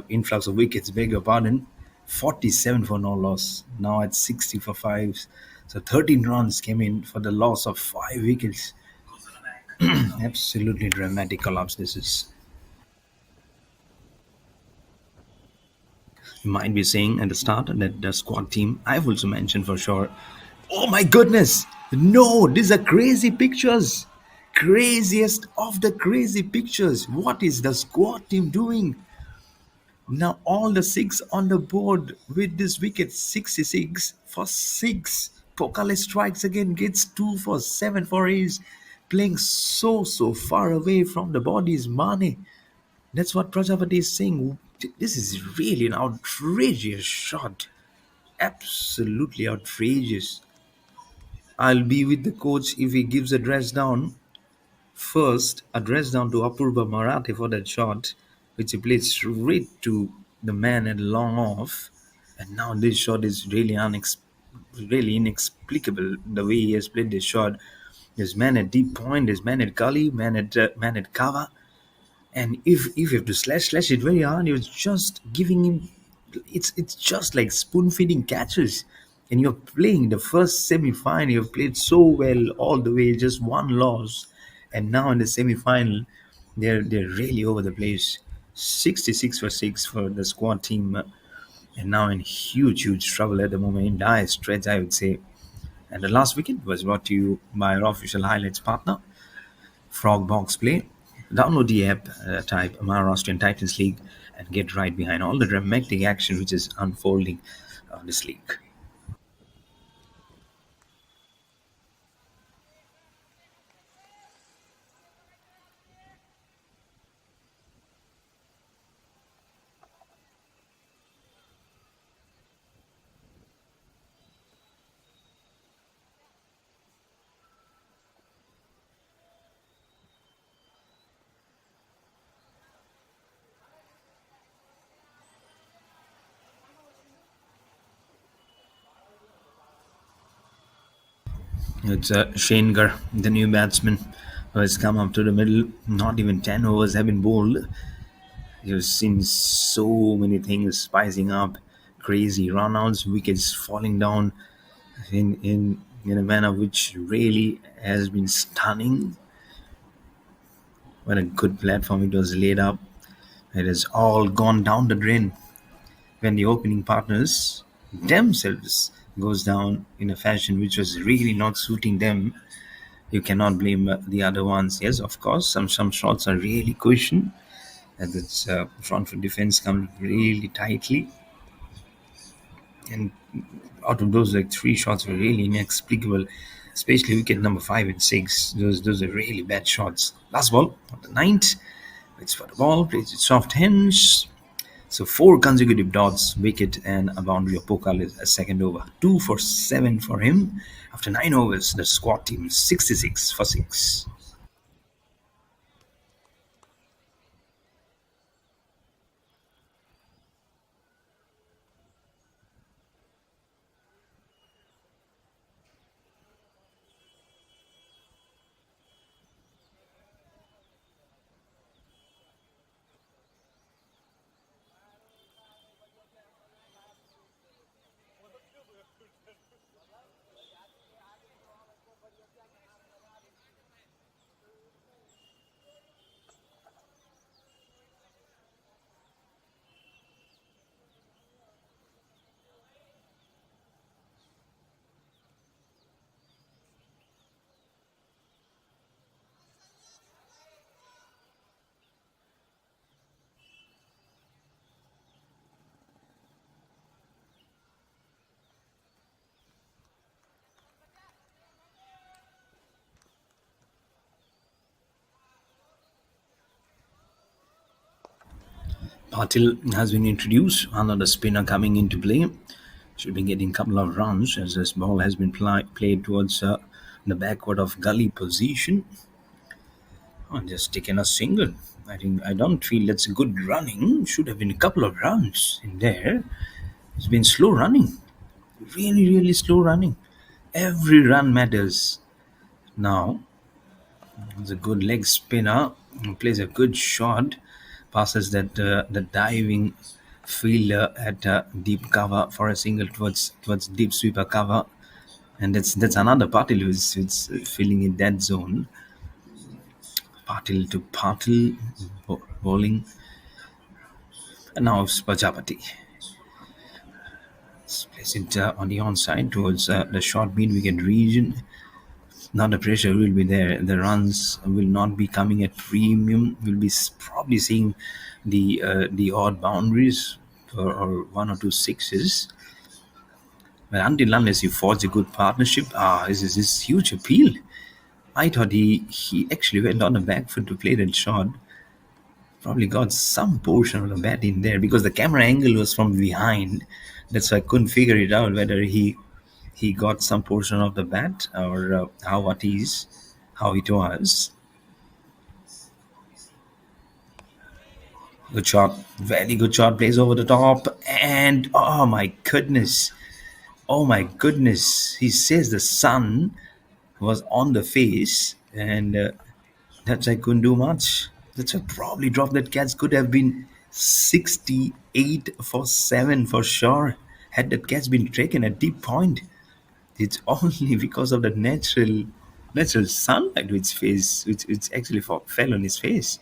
influx of wickets. Beg your pardon. 47 for no loss. Now at 60 for fives. So 13 runs came in for the loss of 5 wickets. Absolutely dramatic collapse. This is. You might be saying at the start that the squad team I've also mentioned for sure. Oh my goodness! No, these are crazy pictures. Craziest of the crazy pictures. What is the squad team doing? Now all the six on the board with this wicket 66 for 6. Pokale strikes again, gets 2 for 7 for ace. Playing so far away from the bodies, Mane. That's what Prajapati is saying. This is really an outrageous shot. Absolutely outrageous. I'll be with the coach if he gives a dress down. First, a dress down to Apurva Marathi for that shot, which he played straight to the man at long off. And now this shot is really inexplicable. The way he has played this shot. His man at deep point, his man at gully, man at cover. And if you have to slash it very hard, you're just giving him. It's just like spoon feeding catches. And you're playing the first semi final. You've played so well all the way, just one loss, and now in the semi final, they're really over the place. 66 for 6 for the squad team, and now in huge trouble at the moment, in dire straits, I would say. And the last wicket was brought to you by our official highlights partner, Frog Box Play. Download the app, type Maharashtrian Titans League, and get right behind all the dramatic action which is unfolding on this league. It's Shankar, the new batsman, who has come up to the middle. Not even 10 overs have been bowled. You've seen so many things spicing up, crazy runouts, wickets falling down in a manner which really has been stunning. What a good platform it was laid up. It has all gone down the drain when the opening partners themselves goes down in a fashion which was really not suiting them. You cannot blame the other ones. Yes, of course, some shots are really cushioned, and its front foot defense comes really tightly. And out of those, like three shots were really inexplicable, especially wicket number 5 and 6. Those are really bad shots. Last ball on the ninth. Waits for the ball, plays it soft hinge. So four consecutive dots, wicket, and a boundary of Pokal is a second over. 2 for 7 for him. After 9 overs, the squad team is 66 for 6. Patil has been introduced, another spinner coming into play. Should be getting a couple of runs as this ball has been played towards the backward of gully position. Oh, just taken a single. I don't feel that's good running. Should have been a couple of runs in there. It's been slow running, really slow running. Every run matters now. It's a good leg spinner. Plays a good shot. Passes that the diving fielder at deep cover for a single towards deep sweeper cover, and that's another Patil who's filling in that zone. Patil to Patil, bowling, and now it's Prajapati. Let's place it on the onside towards the short mid wicket region. Now the pressure will be there. The runs will not be coming at premium. We'll be probably seeing the odd boundaries or one or two sixes. But until unless you forge a good partnership, this is huge appeal. I thought he actually went on the back foot to play that shot. Probably got some portion of the bat in there because the camera angle was from behind. That's why I couldn't figure it out whether he got some portion of the bat or how it was. Good shot, very good shot. Plays over the top, and oh my goodness! He says the sun was on the face, and that's I couldn't do much. That's why probably drop that catch could have been 68 for 7 for sure. Had that catch been taken at deep point, it's only because of the natural sunlight which actually fell on his face.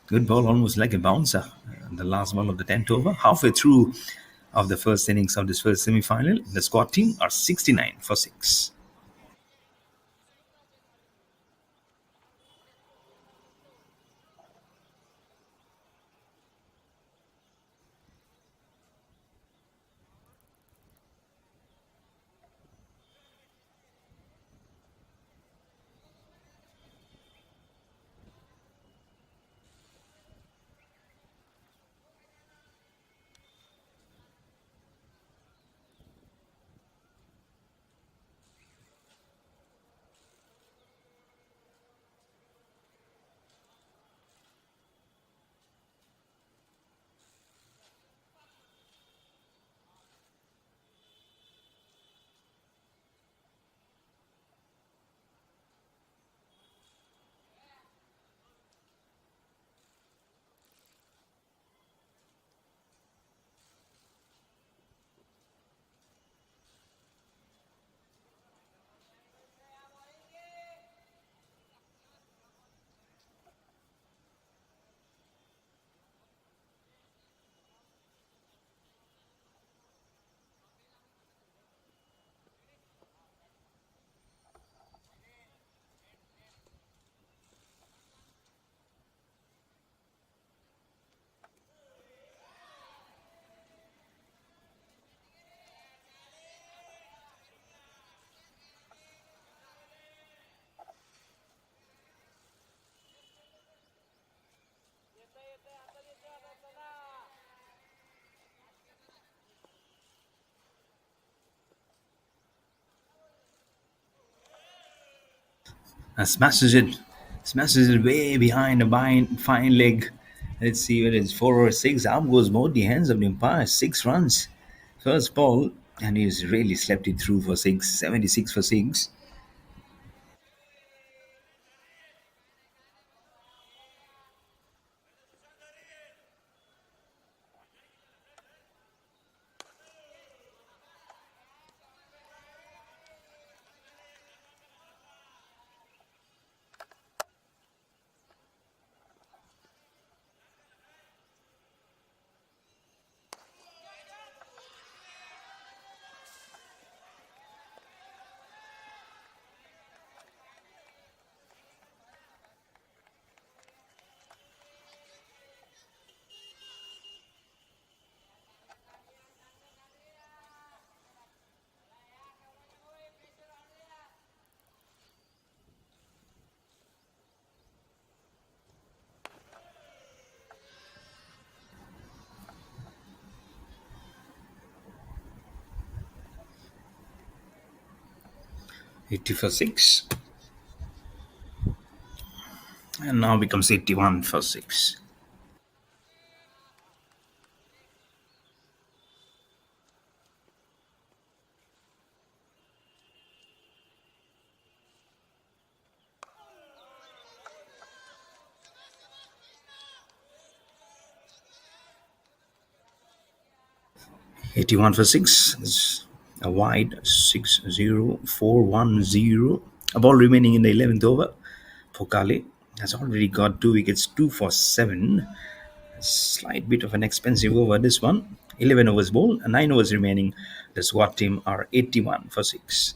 Good ball, almost like a bouncer. The last ball of the 10th over, halfway through of the first innings of this first semi-final. The squad team are 69 for 6. Smashes it. Smashes it way behind the fine leg. Let's see whether it's 4 or 6. Arm goes more the hands of the umpire. 6 runs. First ball, and he's really slept it through for 6. 76 for 6. 80 for 6. And now becomes 81 for 6. 81 for 6. It's a wide 6-0-4-1-0. A ball remaining in the 11th over. Pokale has already got 2 wickets, 2 for 7. A slight bit of an expensive over this one. 11 overs ball, 9 overs remaining. The SWAT team are 81 for 6.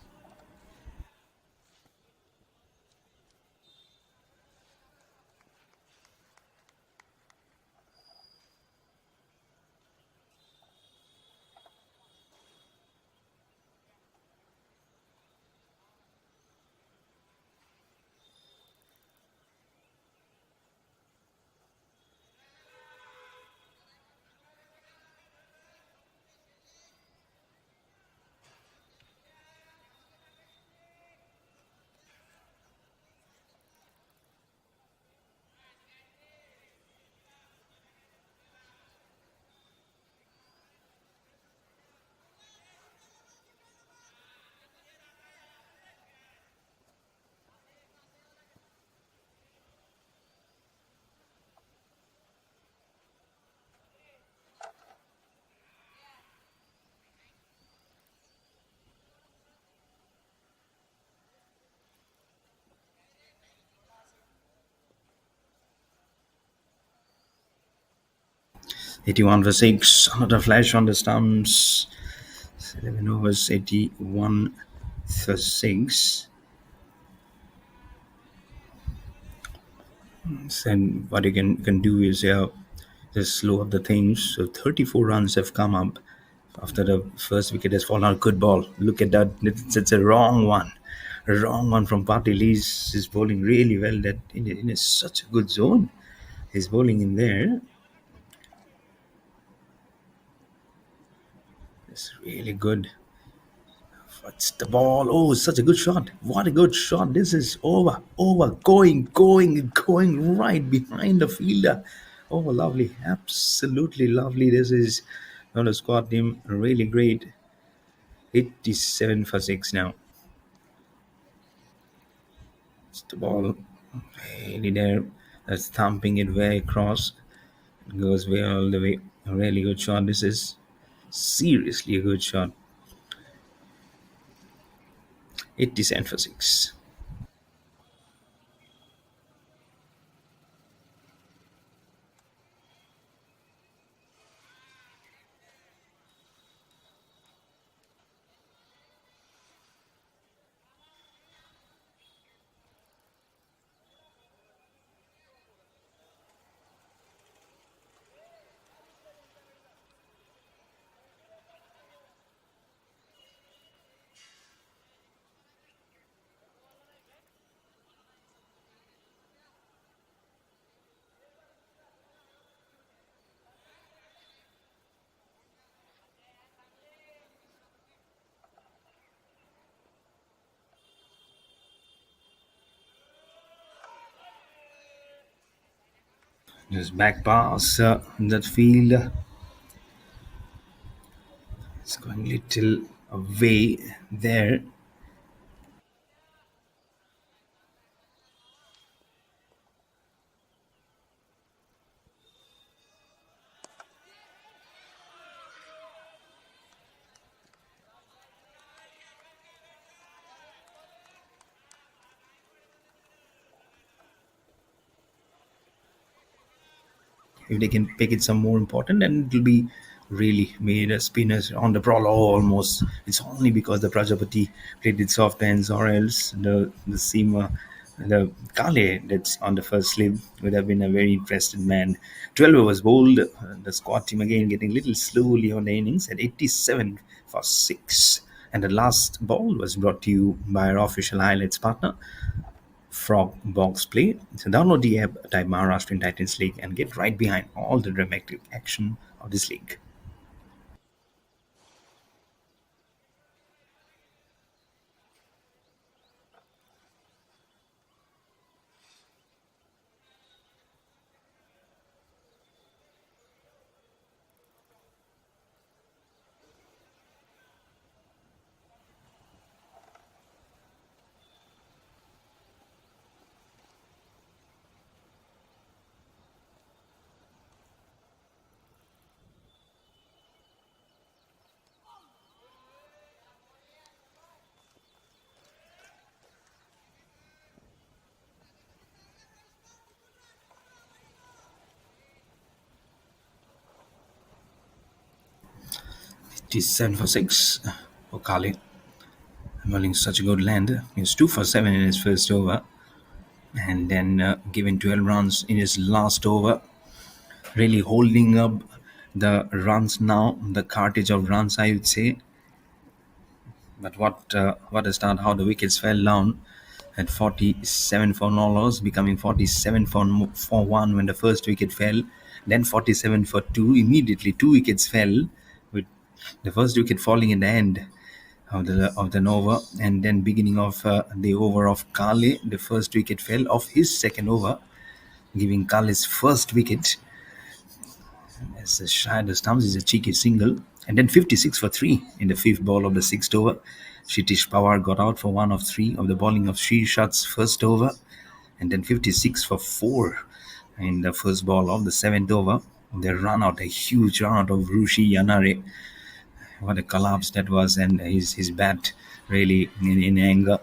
81 for 6. Another flash on the stumps. 11 overs, 81 for 6. Then what you can do is just slow up the things. So 34 runs have come up after the first wicket has fallen out. Good ball. Look at that. It's a wrong one. A wrong one from Patil. He's bowling really well. That in such a good zone. He's bowling in there. It's really good. What's the ball? Oh, such a good shot. What a good shot. This is over, going right behind the fielder. Oh, lovely. Absolutely lovely. This is going to squad team really great. 87 for 6 now. It's the ball really there. That's thumping it way across. It goes way all the way. A really good shot. This is seriously a good shot. 87 for 6. Just back pass in that field. It's going little away there. If they can pick it some more important, then it will be really made a spinners on the prowl almost. It's only because the Prajapati played it soft hands, or else the seamer, the Kale that's on the first slip would have been a very interested man. 12 overs bowled. The squad team again getting a little slowly on the innings at 87 for 6. And the last ball was brought to you by our official highlights partner, Frog Box Play. So download the app, type Maharashtrian Titans League, and get right behind all the dramatic action of this league. 7 for 6 for Kali. Bowling such a good land. He was 2 for 7 in his first over and then given 12 runs in his last over. Really holding up the runs now, the cartage of runs, I would say. But what a start! How the wickets fell down at 47 for Nolos, becoming 47 for one when the first wicket fell. Then 47 for two. Immediately, two wickets fell, with the first wicket falling in the end of the over, and then beginning of the over of Kale, the first wicket fell of his second over, giving Kale's first wicket. As a shy the stumps is a cheeky single, and then 56 for three in the fifth ball of the sixth over. Shitish Pawar got out for one of three of the bowling of Shishat's first over, and then 56 for four in the first ball of the seventh over. They run out a huge run out of Rushi Yanare. What a collapse that was, and his bat really in anger.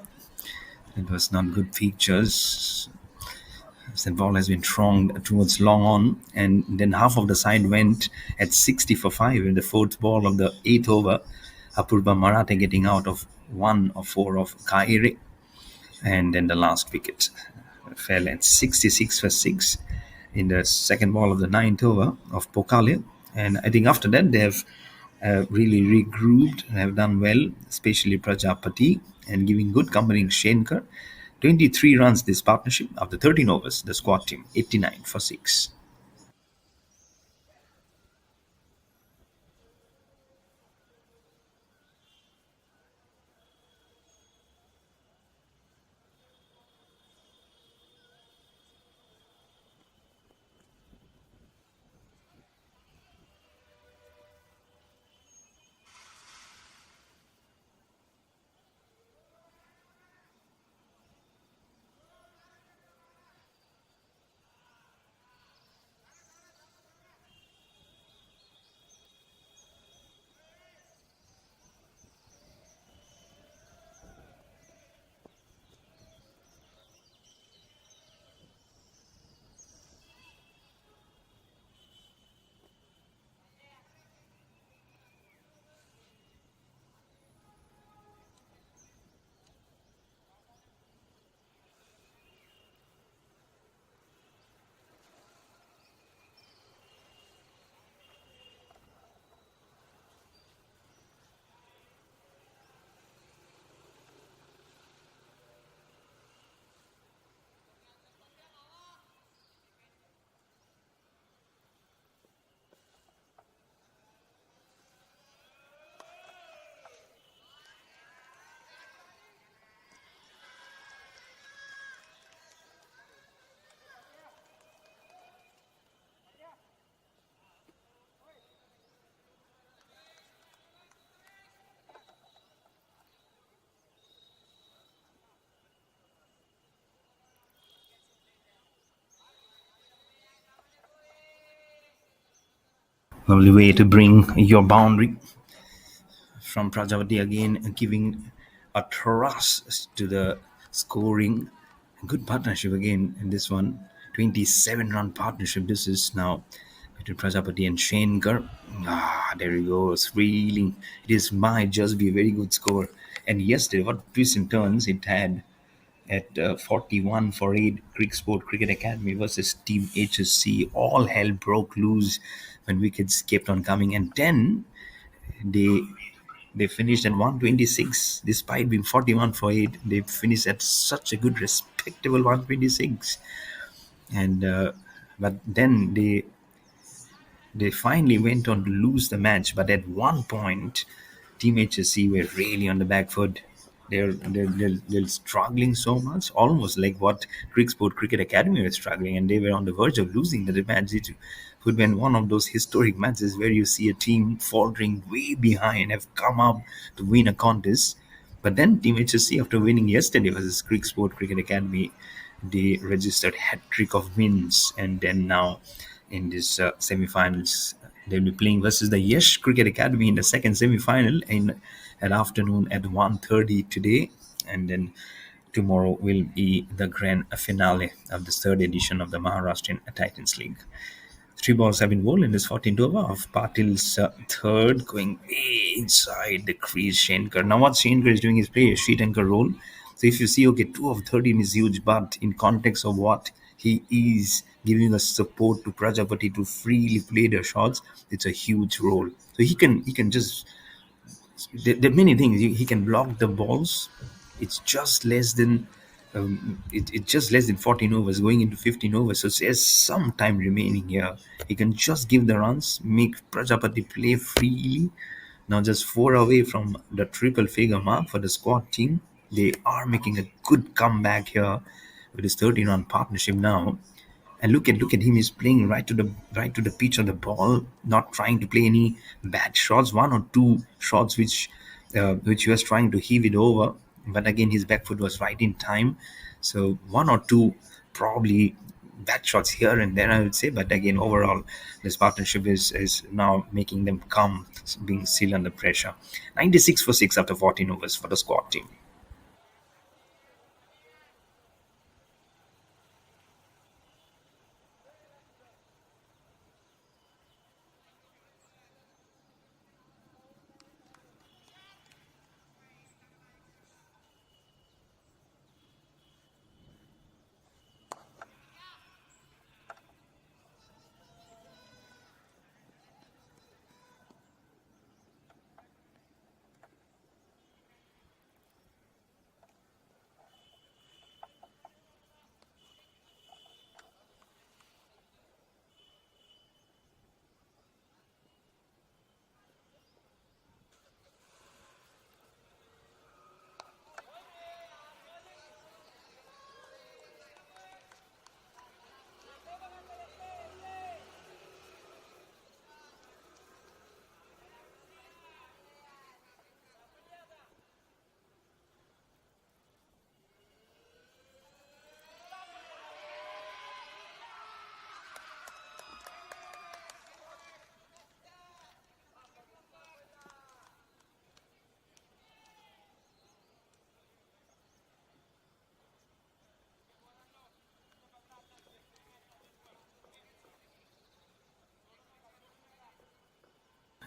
It was not good features. The ball has been thrown towards long on, and then half of the side went at 60 for 5 in the fourth ball of the eighth over. Apurva Marathe getting out of one of four of Kairi, and then the last wicket fell at 66 for 6 in the second ball of the ninth over of Pokale. And I think after that they have really regrouped and have done well, especially Prajapati, and giving good company in Shenkar. 23 runs this partnership after 13 overs. The squad team 89 for 6. Lovely way to bring your boundary from Prajapati again, giving a thrust to the scoring. Good partnership again in this one. 27-run partnership. This is now between Prajapati and Shankar. There he goes. Really, might just be a very good score. And yesterday, what twists and turns it had at 41 for 8 Cricsport Cricket Academy versus Team HSC. All hell broke loose when wickets kept on coming, and then they they finished at 126 despite being 41 for 8. They finished at such a good respectable 126, and but then they finally went on to lose the match, but at one point, Team HSC were really on the back foot. They're struggling so much, almost like what Cricsport Cricket Academy was struggling, and they were on the verge of losing the match. It would have been one of those historic matches where you see a team faltering way behind have come up to win a contest. But then Team HSC, after winning yesterday versus Cricsport Cricket Academy, they registered hat trick of wins, and then now in this semi-finals they'll be playing versus the Yesh Cricket Academy in the second semi-final in at afternoon at 1:30 today, and then tomorrow will be the grand finale of the third edition of the Maharashtrian Titans League. Three balls have been bowled in this 14th over of Patil's third, going inside the crease. Shankar. Now, what Shankar is doing is play a sheet anchor role. So, if you see, okay, 2 of 13 is huge, but in context of what he is giving us support to Prajapati to freely play the shots, it's a huge role. So he can just there are many things. He can block the balls. It's just less than it's just less than 14 overs, going into 15 overs. So there's some time remaining here. He can just give the runs, make Prajapati play freely. Now just 4 away from the triple figure mark for the squad team. They are making a good comeback here with his 13-run partnership now. And look at him. He's playing right to the pitch of the ball, not trying to play any bad shots. One or two shots which he was trying to heave it over, but again his back foot was right in time. So one or two probably bad shots here and there, I would say. But again, overall, this partnership is now making them come, being still under pressure. 96 for 6 after 14 overs for the squad team.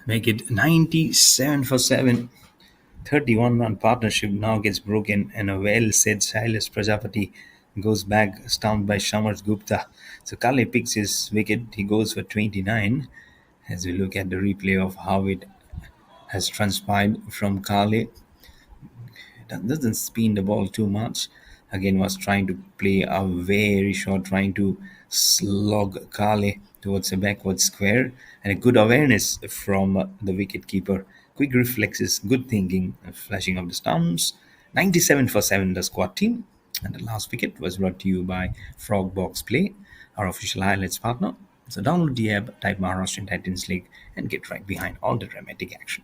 Make it 97 for 7. 31-run partnership now gets broken, and a well said Silas Prajapati goes back, stumped by Shamars Gupta. So Kale picks his wicket. He goes for 29. As we look at the replay of how it has transpired from Kale, doesn't spin the ball too much. Again, was trying to play a very short, trying to slog Kale towards a backward square, and a good awareness from the wicket keeper. Quick reflexes, good thinking, flashing of the stumps. 97 for 7, the squad team. And the last wicket was brought to you by Frog Box Play, our official highlights partner. So download the app, type Maharashtrian Titans League, and get right behind all the dramatic action.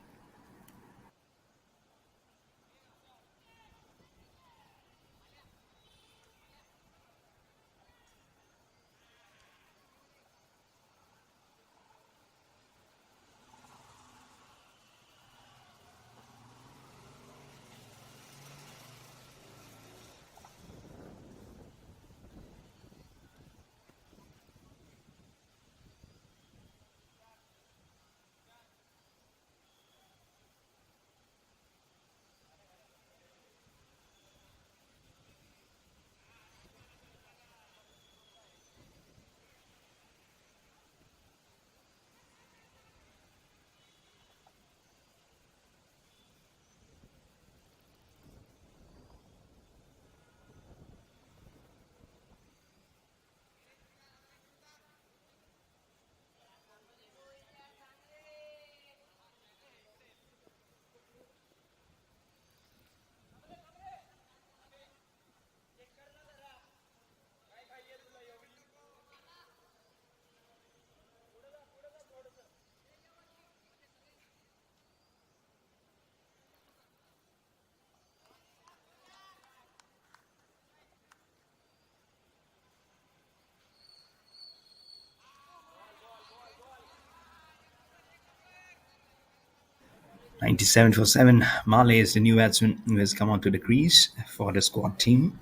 97 for 7. Marley is the new batsman who has come onto the crease for the squad team.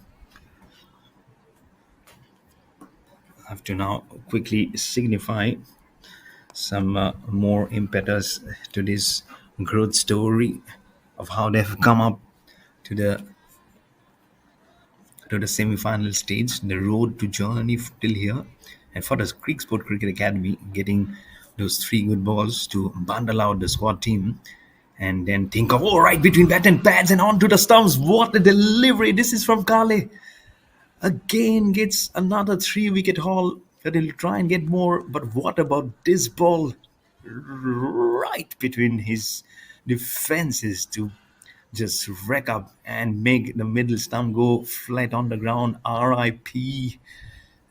to now quickly signify some more impetus to this growth story of how they've come up to the semi-final stage, the road to journey till here, and for the Cricsport Cricket Academy, getting those three good balls to bundle out the squad team, and then think of all right between bat and pads and onto the stumps. What a delivery! This is from Kale. Again gets another three-wicket haul. That he'll try and get more, but what about this ball? Right between his defenses to just wreck up and make the middle stump go flat on the ground. RIP.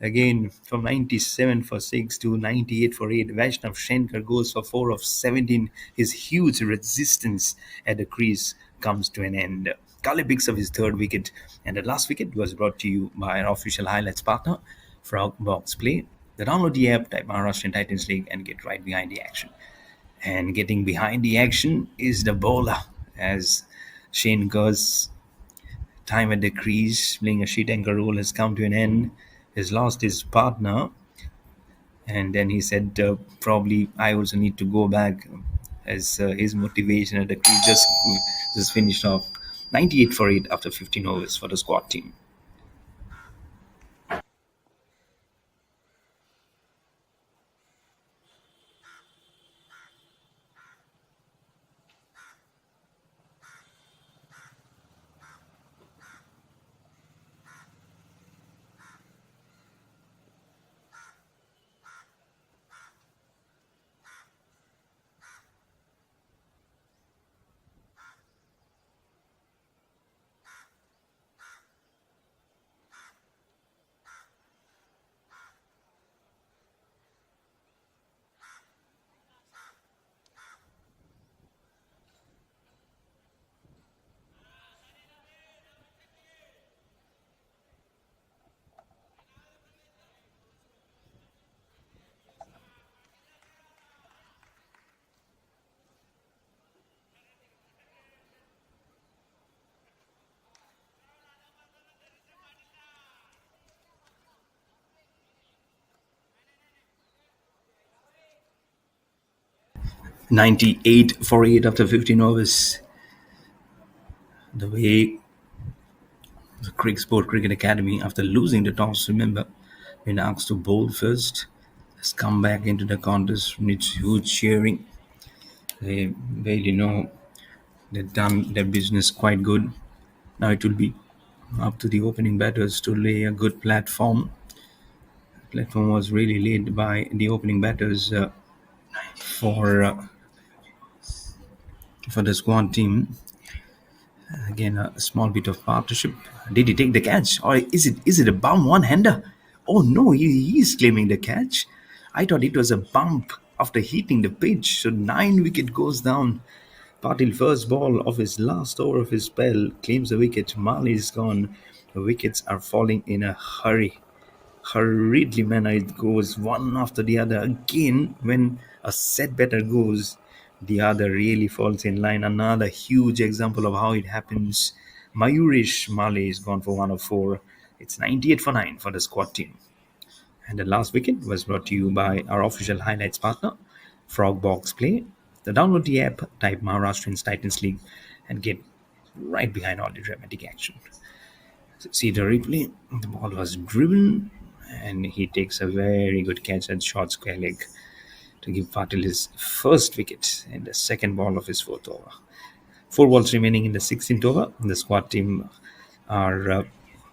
Again, from 97 for 6 to 98 for 8, Vaishnav Shankar goes for 4 of 17. His huge resistance at the crease comes to an end. Kale picks up his third wicket, and the last wicket was brought to you by our official highlights partner, Frog Box Play. The download the app, type Maharashtrian Titans League, and get right behind the action. And getting behind the action is the bowler, as Shane Kerr's time at the crease, playing a sheet anchor role, has come to an end. He's lost his partner, and then he said, "Probably I also need to go back." As his motivation at the crease just finished off 98 for 8 after 15 overs for the squad team. 98 for 8 after 15 overs. The way the Cricsport Cricket Academy, after losing the toss, remember, been asked to bowl first, has come back into the contest with huge cheering. They barely know they've done their business quite good. Now it will be up to the opening batters to lay a good platform. The platform was really laid by the opening batters for uh, for the squad team. Again, a small bit of partnership. Did he take the catch, or is it a bum one-hander? Oh no, he is claiming the catch. I thought it was a bump after hitting the pitch. So 9 wicket goes down. Patil, first ball of his last over of his spell, claims a wicket. Mali is gone. The wickets are falling in a hurriedly manner. It goes one after the other. Again, when a set batter goes, the other really falls in line. Another huge example of how it happens. Mayurish Male is gone for 104. It's 98 for 9 for the squad team. And the last wicket was brought to you by our official highlights partner, Frog Box Play. The download the app, type Maharashtrian Titans League, and get right behind all the dramatic action. See the replay. The ball was driven, and he takes a very good catch at short square leg to give Patil his first wicket in the second ball of his fourth over. Four balls remaining in the 16th over. The squad team are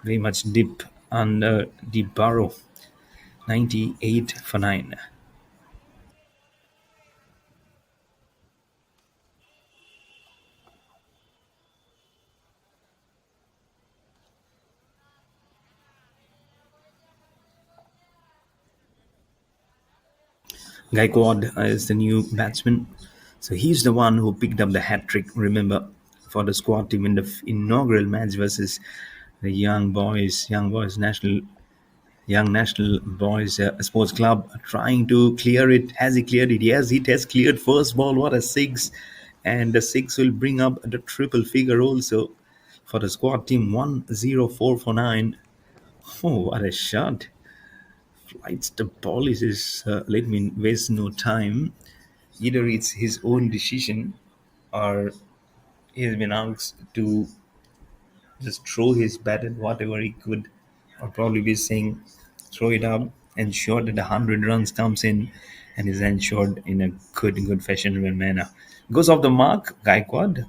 very much deep under the burrow. 98 for 9. Gaikwad is the new batsman. So he's the one who picked up the hat trick, remember, for the squad team in the inaugural match versus the Young National Boys Sports Club, trying to clear it. Has he cleared it? Yes, it has cleared. First ball, what a six. And the six will bring up the triple figure also for the squad team. 104 for 9. Oh, what a shot. flights the ball. He says, let me waste no time. Either it's his own decision or he has been asked to just throw his bat at whatever he could, or probably be saying, throw it up, ensure that the 100 runs comes in, and is ensured in a good fashion manner. Goes off the mark, Gaikwad,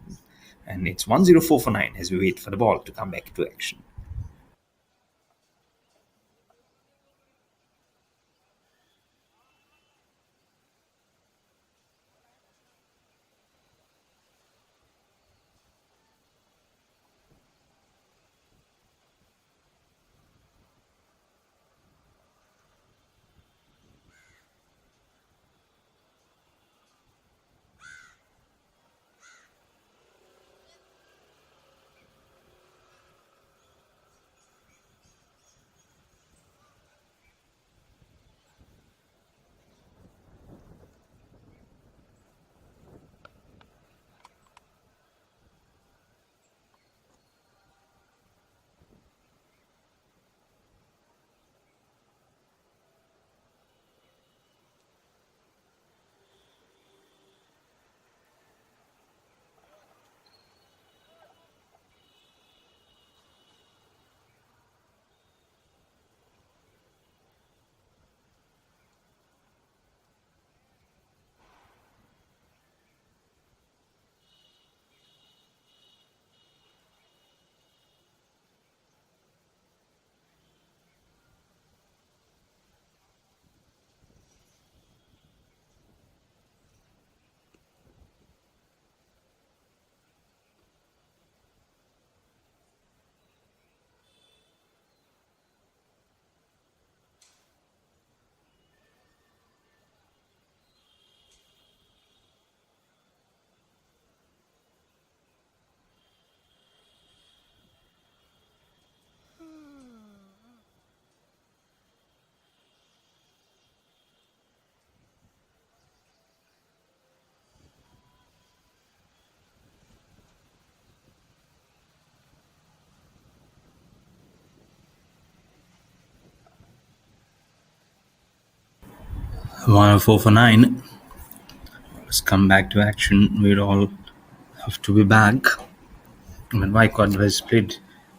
and it's 104 for 9 as we wait for the ball to come back to action. 104 for 9. Let's come back to action. We'd all have to be back. I mean, Wycott has played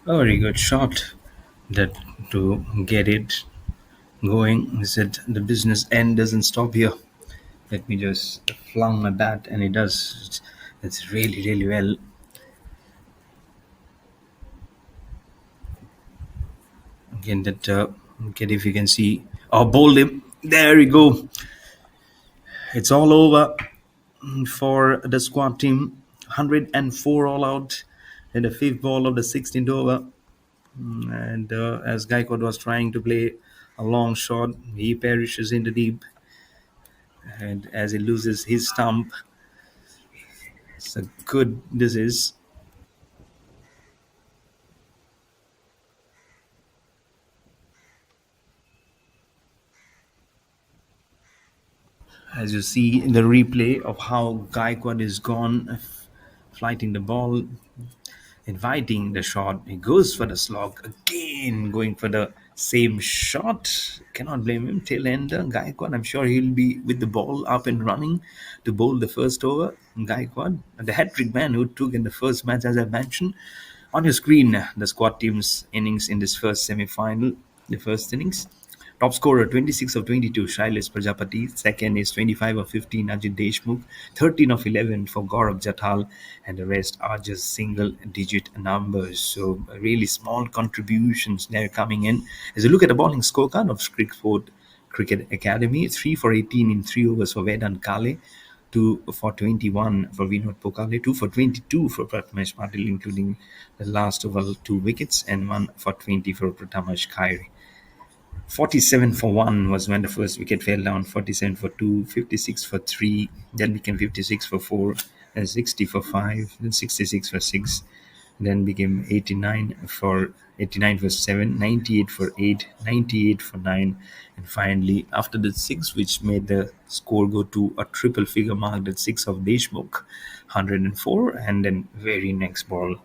a very good shot that to get it going. He said the business end doesn't stop here. Let me just flung my bat, and it does. It's really well. Again, that get if you can see. Oh, bowled him. There we go. It's all over for the squad team. 104 all out in the fifth ball of the 16th over. And as Gaikwad was trying to play a long shot, he perishes in the deep. And as he loses his stump, it's a good this is. As you see in the replay of how Gaikwad is gone, flighting the ball, inviting the shot. He goes for the slog again, going for the same shot. Cannot blame him. Tail ender, Gaikwad. I'm sure he'll be with the ball up and running to bowl the first over. Gaikwad, the hat trick man who took in the first match, as I mentioned. On your screen, the squad team's innings in this first semi final, the first innings. Top scorer 26 of 22, Shailesh Prajapati. Second is 25 of 15, Ajit Deshmukh. 13 of 11 for Gaurav Jathal. And the rest are just single digit numbers. So, really small contributions there coming in. As you look at the bowling scorecard of Cricsport Cricket Academy, 3 for 18 in 3 overs for Vedant Kale. 2 for 21 for Vinod Pokale, 2 for 22 for Prathamesh Patil, including the last over 2 wickets, and 1 for 20 for Prathamesh Khairi. 47 for 1 was when the first wicket fell down, 47 for 2, 56 for 3, then became 56 for 4, then 60 for 5, then 66 for 6, then became 89 for 7, 98 for 8, 98 for 9, and finally after the 6, which made the score go to a triple figure mark, at 6 of Deshmukh, 104, and then very next ball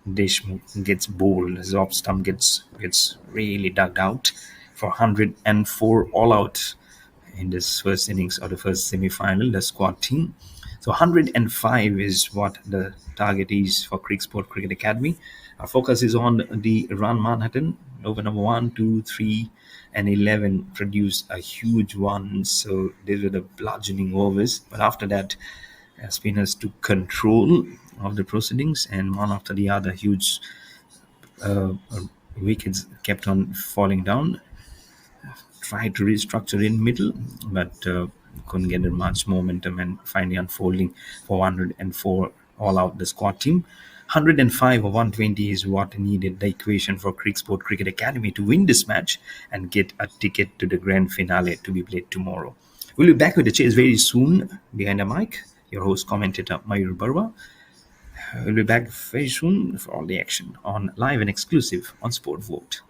Deshmukh gets bowled, his off stump gets really dug out for 104 all out in this first innings or the first semi-final, the squad team. So 105 is what the target is for Cricsport Cricket Academy. Our focus is on the Run Manhattan. Over number 1, 2, 3, and 11 produced a huge one. So these were the bludgeoning overs. But after that, spinners took control of the proceedings, and one after the other, huge uh, wickets kept on falling down. Tried to restructure in middle, but couldn't get much momentum, and finally unfolding for 104 all out the squad team. 105 or 120 is what needed the equation for Cricsport Cricket Academy to win this match and get a ticket to the grand finale to be played tomorrow. We'll be back with the chase very soon behind the mic. Your host, commentator Mayur Barwa. We'll be back very soon for all the action on live and exclusive on Sport Vote.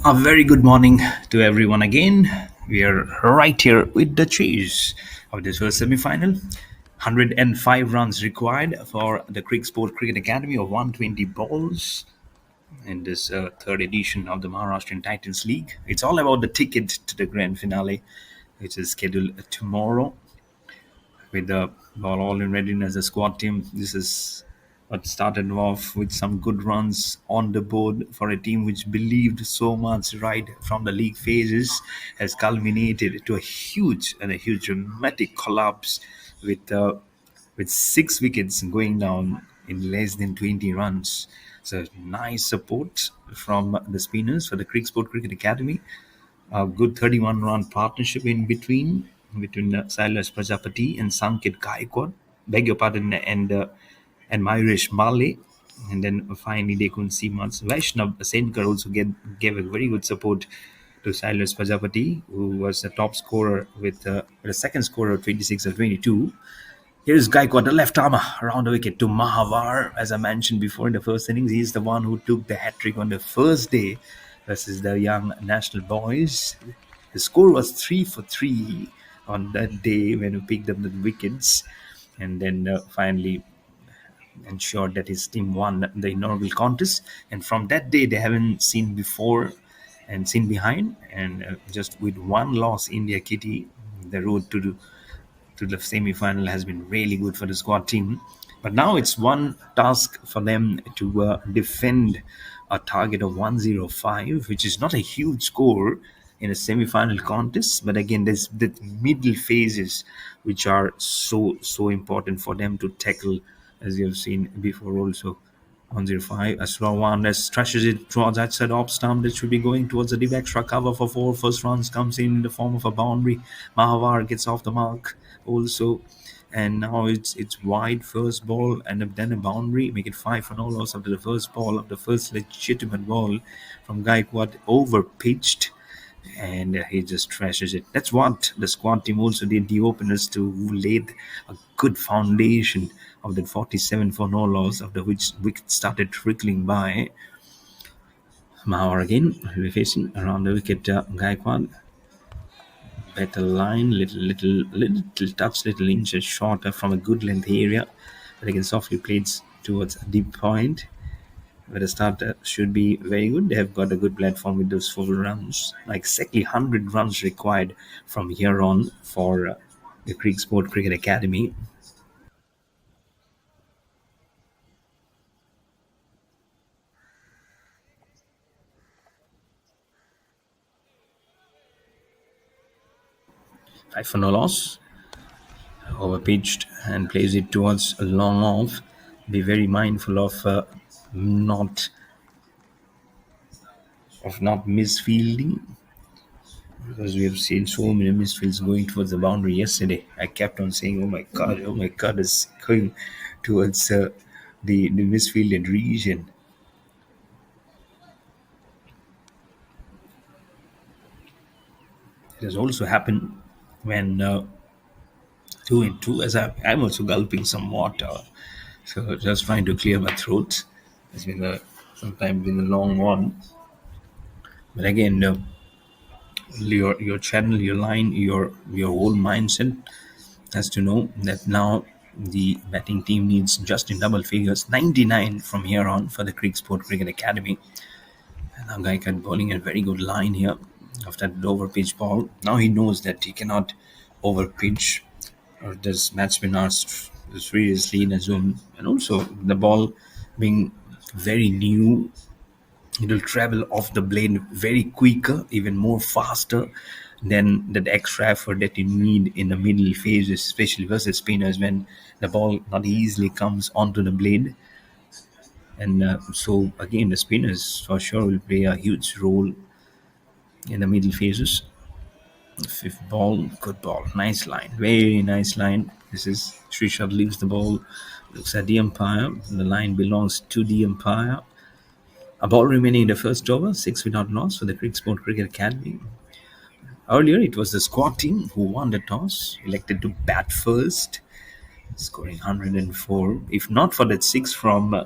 A very good morning to everyone again. We are right here with the chase of this first semi-final. 105 runs required for the Cricsport Cricket Academy of 120 balls in this third edition of the Maharashtrian Titans League. It's all about the ticket to the grand finale, which is scheduled tomorrow with the ball all in readiness. The squad team. This is what started off with some good runs on the board for a team which believed so much right from the league phases has culminated to a huge dramatic collapse with 6 wickets going down in less than 20 runs. So nice support from the spinners for the Cricsport Cricket Academy. A good 31 run partnership in between Silas Prajapati and Sanket Gaikwad. Beg your pardon, and Myresh Male. And then finally they couldn't see much. Vaishnav Senkar also gave a very good support to Silas Prajapati, who was the top scorer with the second scorer 26 of 22. Here's Gaikwad, the left armer, around the wicket to Mahavar. As I mentioned before in the first innings, he's the one who took the hat trick on the first day versus the young national boys. The score was 3 for 3 on that day when we picked up the wickets, and then finally ensured that his team won the inaugural contest. And from that day, they haven't seen before and seen behind. And just with one loss, India Kitty, the road to the semi-final has been really good for the squad team. But now it's one task for them to defend a target of 105, which is not a huge score in a semi-final contest. But again, there's the middle phases which are so important for them to tackle, as you have seen before also. 105. Asrawan trashes it towards that side off stump that should be going towards the deep extra cover for four. First runs comes in the form of a boundary. Mahavar gets off the mark also. And now it's wide first ball and then a boundary. Make it 5 for no loss after the first ball of the first legitimate ball from Gaikwad over pitched, and he just trashes it. That's what the squad team also did. The openers to laid a good foundation of that 47 for no loss, after which wicket started trickling by. Mahar again will be facing around the wicket. Gaikwad, better line, little touch, little inches shorter from a good length area, but again softly played towards a deep point. But the start should be very good. They have got a good platform with those 4 runs. Like exactly 100 runs required from here on for the Cricsport Cricket Academy. Five for no loss. Over pitched and plays it towards a long off. Be very mindful not not misfielding, because we have seen so many misfields going towards the boundary yesterday. I kept on saying, oh my god, it's going towards the misfielded region. It has also happened when 2 and 2, as I'm also gulping some water. So just trying to clear my throat. It's been sometimes been a long one. But again, your channel, your line, your whole mindset has to know that now the batting team needs just in double figures, 99 from here on for the Cricsport Cricket Academy. And now Gaikwad bowling a very good line here after the over pitch ball. Now he knows that he cannot over pitch, or this batsmen are seriously in a zone. And also the ball being very new, it will travel off the blade very quicker, even more faster than that extra effort that you need in the middle phases, especially versus spinners when the ball not easily comes onto the blade. And so again, the spinners for sure will play a huge role in the middle phases. Fifth ball, good ball, nice line, very nice line. This is Srishad leaves the ball, looks at the umpire. The line belongs to the umpire. A ball remaining in the first over, 6 without loss for the Cricsport Cricket Academy. Earlier, it was the squad team who won the toss, elected to bat first, scoring 104. If not for that 6 from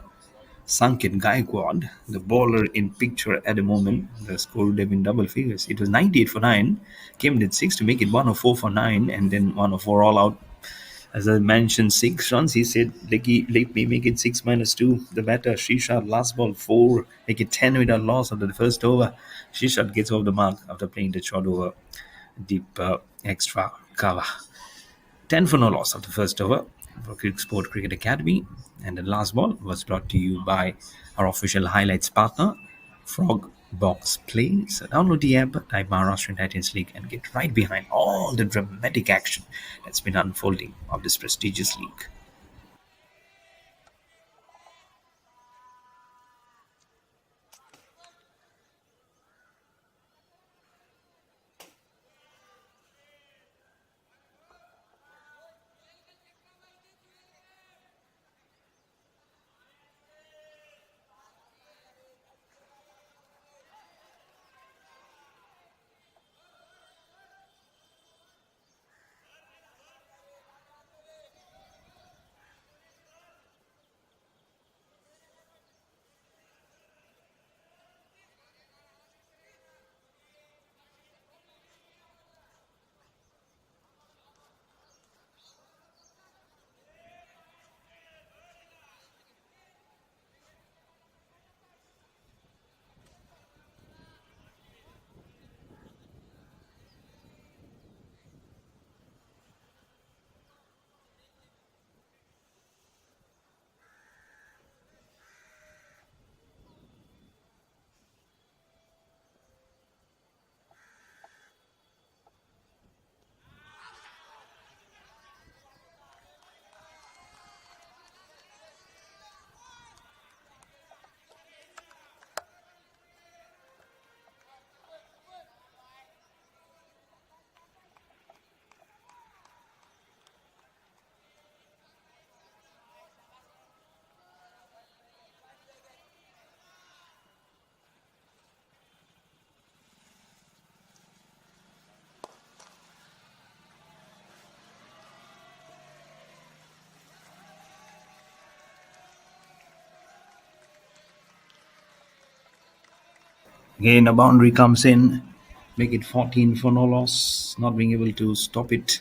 Sanket Gaikwad, the bowler in picture at the moment, the score would have been double figures. It was 98 for 9, came in at 6 to make it 104 for 9, and then 104 all out. As I mentioned, 6 runs. He said, let me make it 6 minus 2. The batter, Shishat, last ball 4, make it 10 without loss after the first over. Shishat gets off the mark after playing the short over, deep extra cover. 10 for no loss after the first over for Cricsport Cricket Academy. And the last ball was brought to you by our official highlights partner, Frog Box Play. So download the app, type Maharashtrian Titans League, and get right behind all the dramatic action that's been unfolding of this prestigious league. Again, a boundary comes in, make it 14 for no loss, not being able to stop it.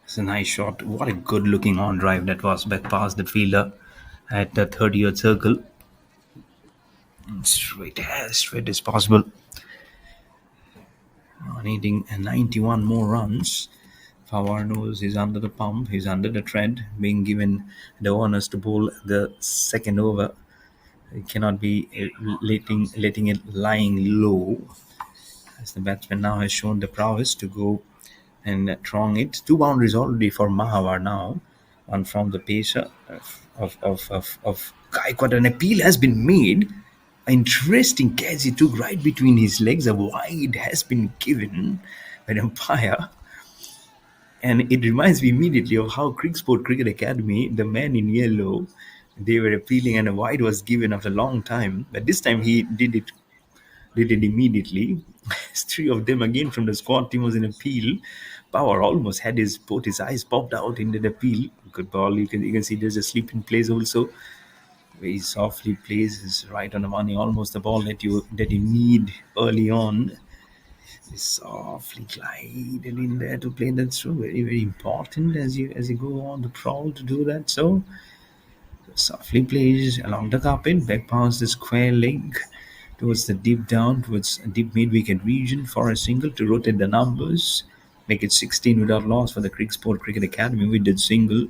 It's a nice shot. What a good looking on drive that was back past the fielder at the 30th circle. Straight as straight as possible. Needing 91 more runs. Pawar knows he's under the pump, he's under the tread, being given the honors to bowl the second over. He cannot be letting it lying low, as the batsman now has shown the prowess to go and throng it. Two boundaries already for Mahawar now. One from the pacer of Gaikwad. An appeal has been made. Interesting catch he took right between his legs. A wide has been given by the umpire. And it reminds me immediately of how Cricsport Cricket Academy, the man in yellow, they were appealing and a wide was given after a long time. But this time he did it immediately. Three of them again from the squad team was in appeal. Power almost had his eyes popped out in the appeal. Good ball. You can see there's a sleep in place also. Very softly plays is right on the money. Almost the ball that you need early on. Softly glided in there to play that through. Very, very important as you go on the prowl to do that. So softly plays along the carpet, back past the square leg towards the deep down, towards a deep mid-wicket region for a single to rotate the numbers. Make it 16 without loss for the Cricsport Cricket Academy. We did single.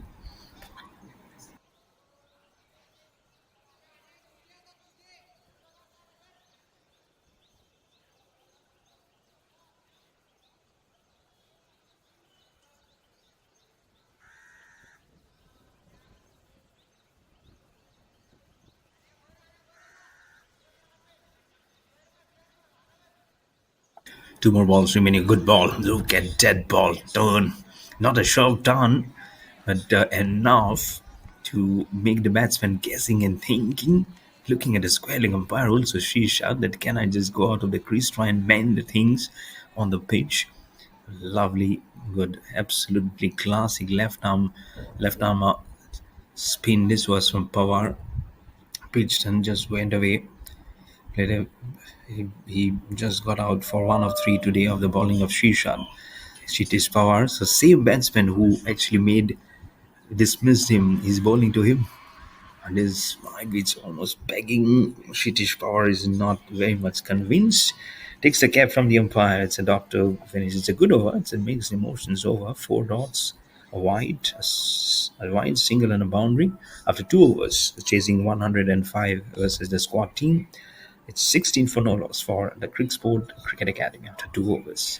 Two more balls remaining. Good ball. Look at that ball turn. Not a sharp turn, but enough to make the batsman guessing and thinking. Looking at the squaring umpire also, she shouted that can I just go out of the crease, try and mend the things on the pitch. Lovely, good, absolutely classic left arm spin. This was from Pawar. Pitched and just went away. He just got out for one of three today of the bowling of Srishant. Kshitish Pawar, so same batsman who actually made dismissed him. He's bowling to him, and his mind it's almost begging. Kshitish Pawar is not very much convinced. Takes the cap from the umpire. It's a doctor finish. It's a good over. It's a mixed emotions over. Four dots, a wide single and a boundary. After 2 overs, chasing 105 versus the squad team. It's 16 for no loss for the Cricsport Cricket Academy after 2 overs.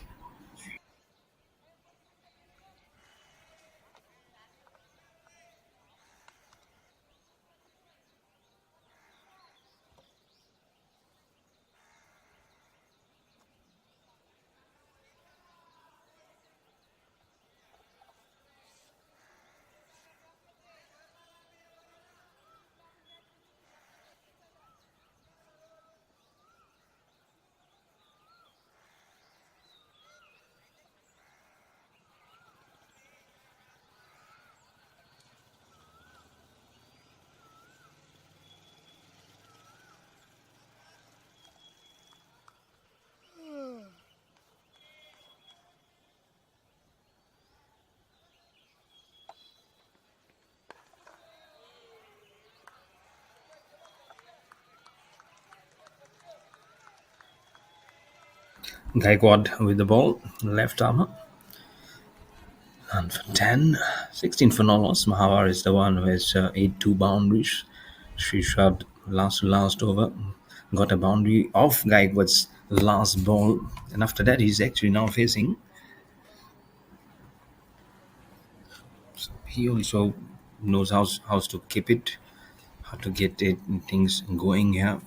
Gaikwad with the ball, left arm, and for 10, 16 for no loss. Mahawar is the one who has 8 2 boundaries. Srishad last over got a boundary off Gaikwad's last ball, and after that he's actually now facing. So he also knows how to keep it, how to get it things going here.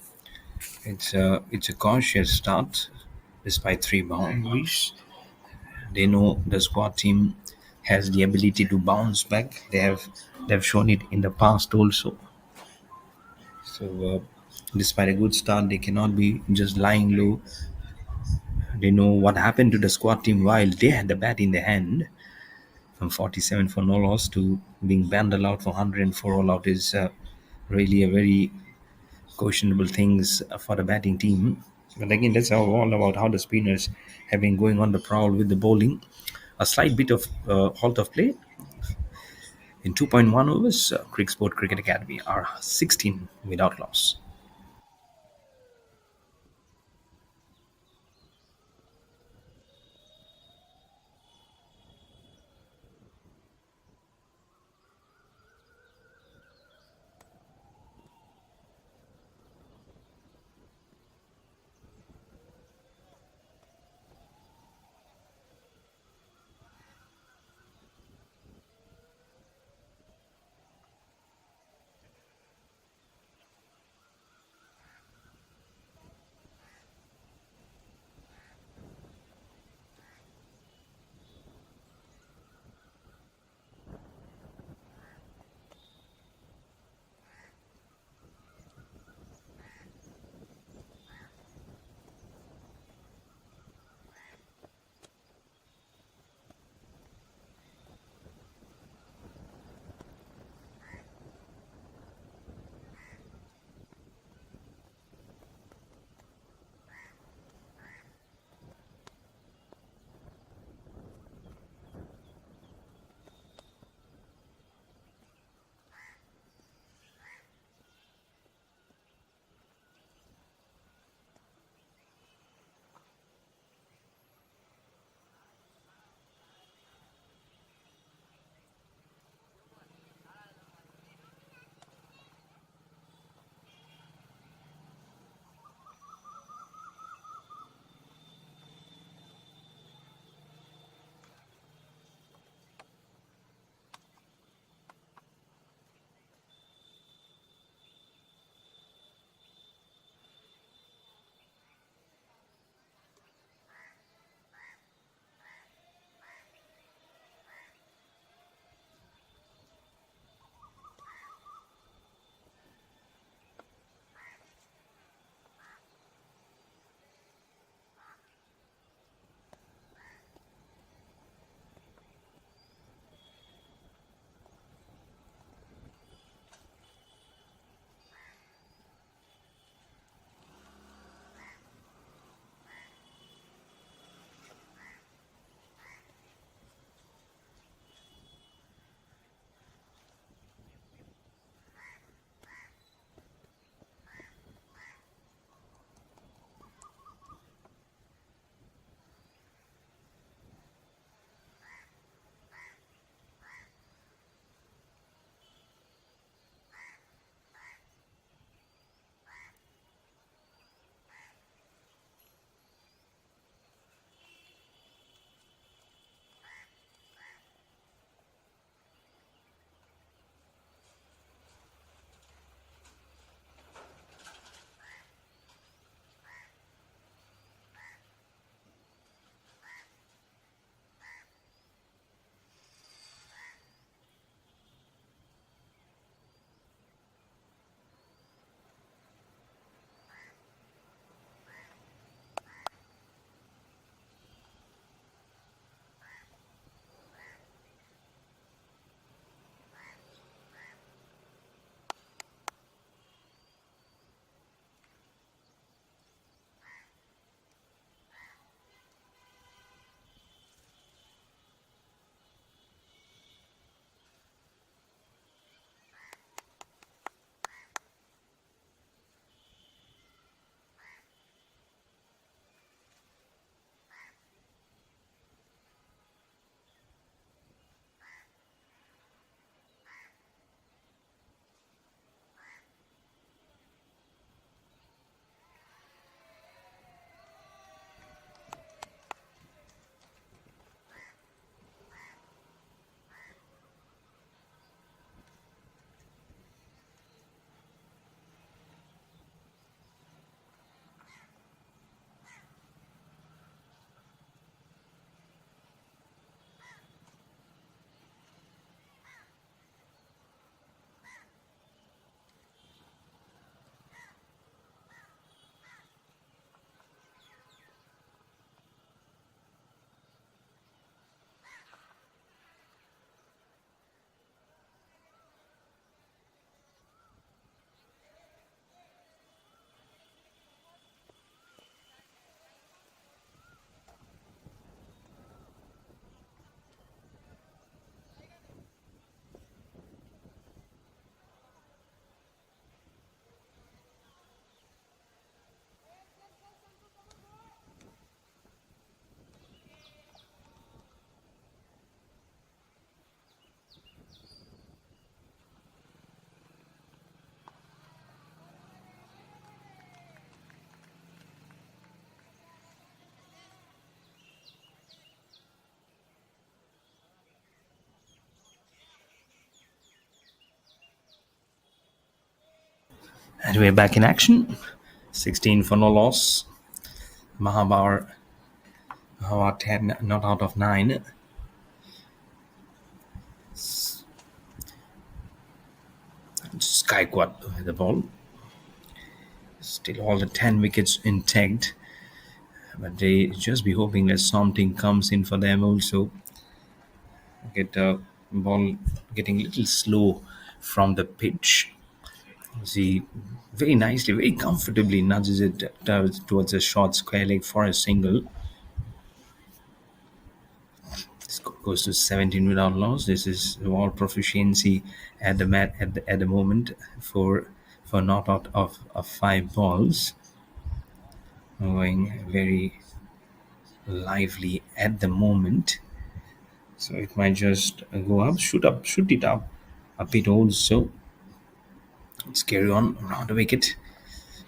It's a cautious start despite 3 boundaries. They know the squad team has the ability to bounce back. They've shown it in the past also. So despite a good start, they cannot be just lying low. They know what happened to the squad team while they had the bat in their hand. From 47 for no loss to being banded out for 104 all out is really a very questionable things for the batting team. But again, that's all about how the spinners have been going on the prowl with the bowling. A slight bit of halt of play in 2.1 overs. Cricsport Cricket Academy are 16 without loss. And we're back in action. 16 for no loss. Mahabar 10, not out of 9. Skyquad with the ball. Still all the 10 wickets intact. But they just be hoping that something comes in for them also. Get the ball getting a little slow from the pitch. See, very nicely, very comfortably nudges it towards a short square leg for a single. Score goes to 17 without loss. This is all proficiency at the at the moment for not out of 5 balls. Going very lively at the moment. So it might just go up, shoot it up a bit also. Let's carry on around the wicket.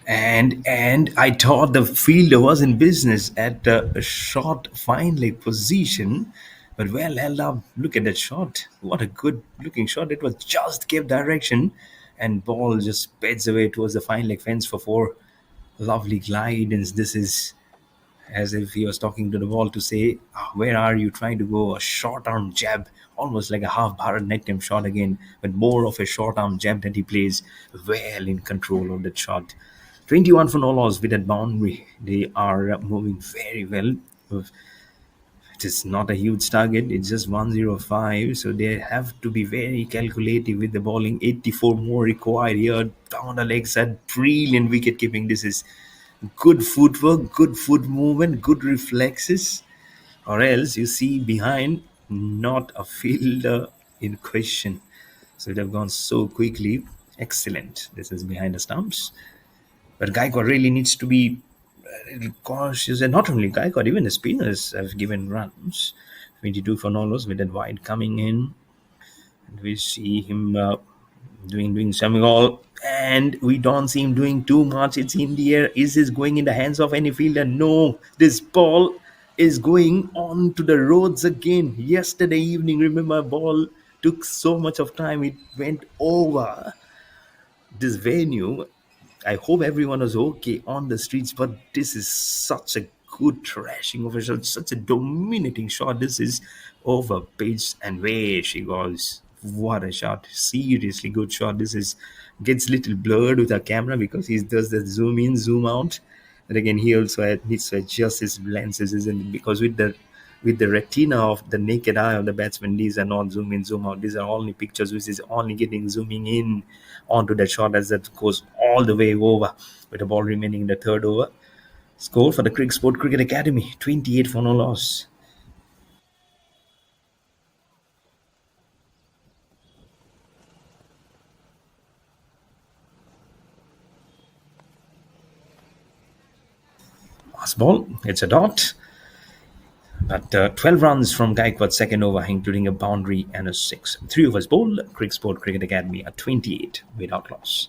And I thought the fielder was in business at a short fine leg position, but well held up. Look at that shot! What a good looking shot! It was just gave direction, and ball just speds away towards the fine leg fence for 4. Lovely glidance. This is as if he was talking to the ball to say, "Ah, where are you trying to go?" A short arm jab, almost like a half Bharatanatyam shot again, but more of a short arm jab that he plays well in control of that shot. 21 for no loss with that boundary. They are moving very well. It is not a huge target, it's just 105, so they have to be very calculative with the bowling. 84 more required here. Down the leg side, brilliant wicket keeping. This is good footwork, good foot movement, good reflexes, or else you see behind not a fielder in question. So they've gone so quickly. Excellent. This is behind the stumps. But Gaikwad really needs to be a little cautious, and not only Gaikwad, even the spinners have given runs. 22 for Nolos with that wide coming in. And we see him doing something all, and we don't see him doing too much. It's in the air. Is this going in the hands of any fielder? No, this ball is going on to the roads again. Yesterday evening, remember, ball took so much of time, it went over this venue. I hope everyone was okay on the streets, but this is such a good trashing of a shot, such a dominating shot. This is over pitch, and where she goes. What a shot! Seriously good shot. This is gets little blurred with our camera because he does the zoom in, zoom out. And again, he also needs to adjust his lenses, isn't it? Because with the retina of the naked eye of the batsman, these are not zoom in, zoom out. These are only pictures which is only getting zooming in onto that shot as that goes all the way over with the ball remaining in the third over. Score for the Cricsport Cricket Academy, 28 for no loss. Last ball, it's a dot. But 12 runs from Gaikwad's second over, including a boundary and a 6. 3 overs bowled, Cricsport Cricket Academy at 28 without loss.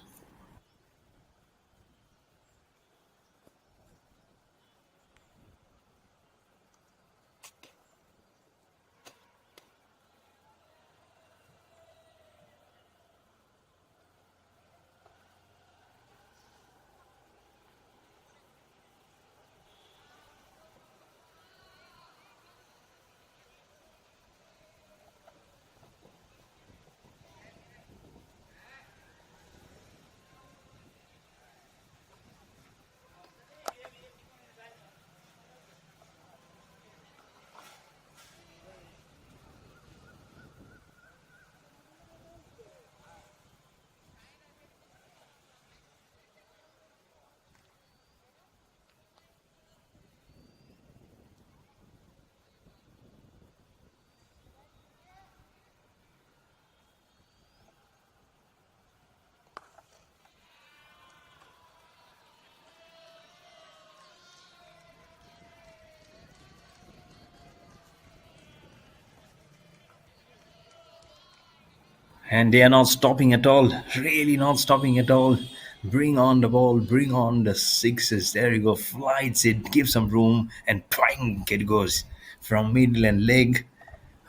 And they are not stopping at all. Really not stopping at all. Bring on the ball. Bring on the sixes. There you go. Flights it. Give some room. And plank it goes. From middle and leg.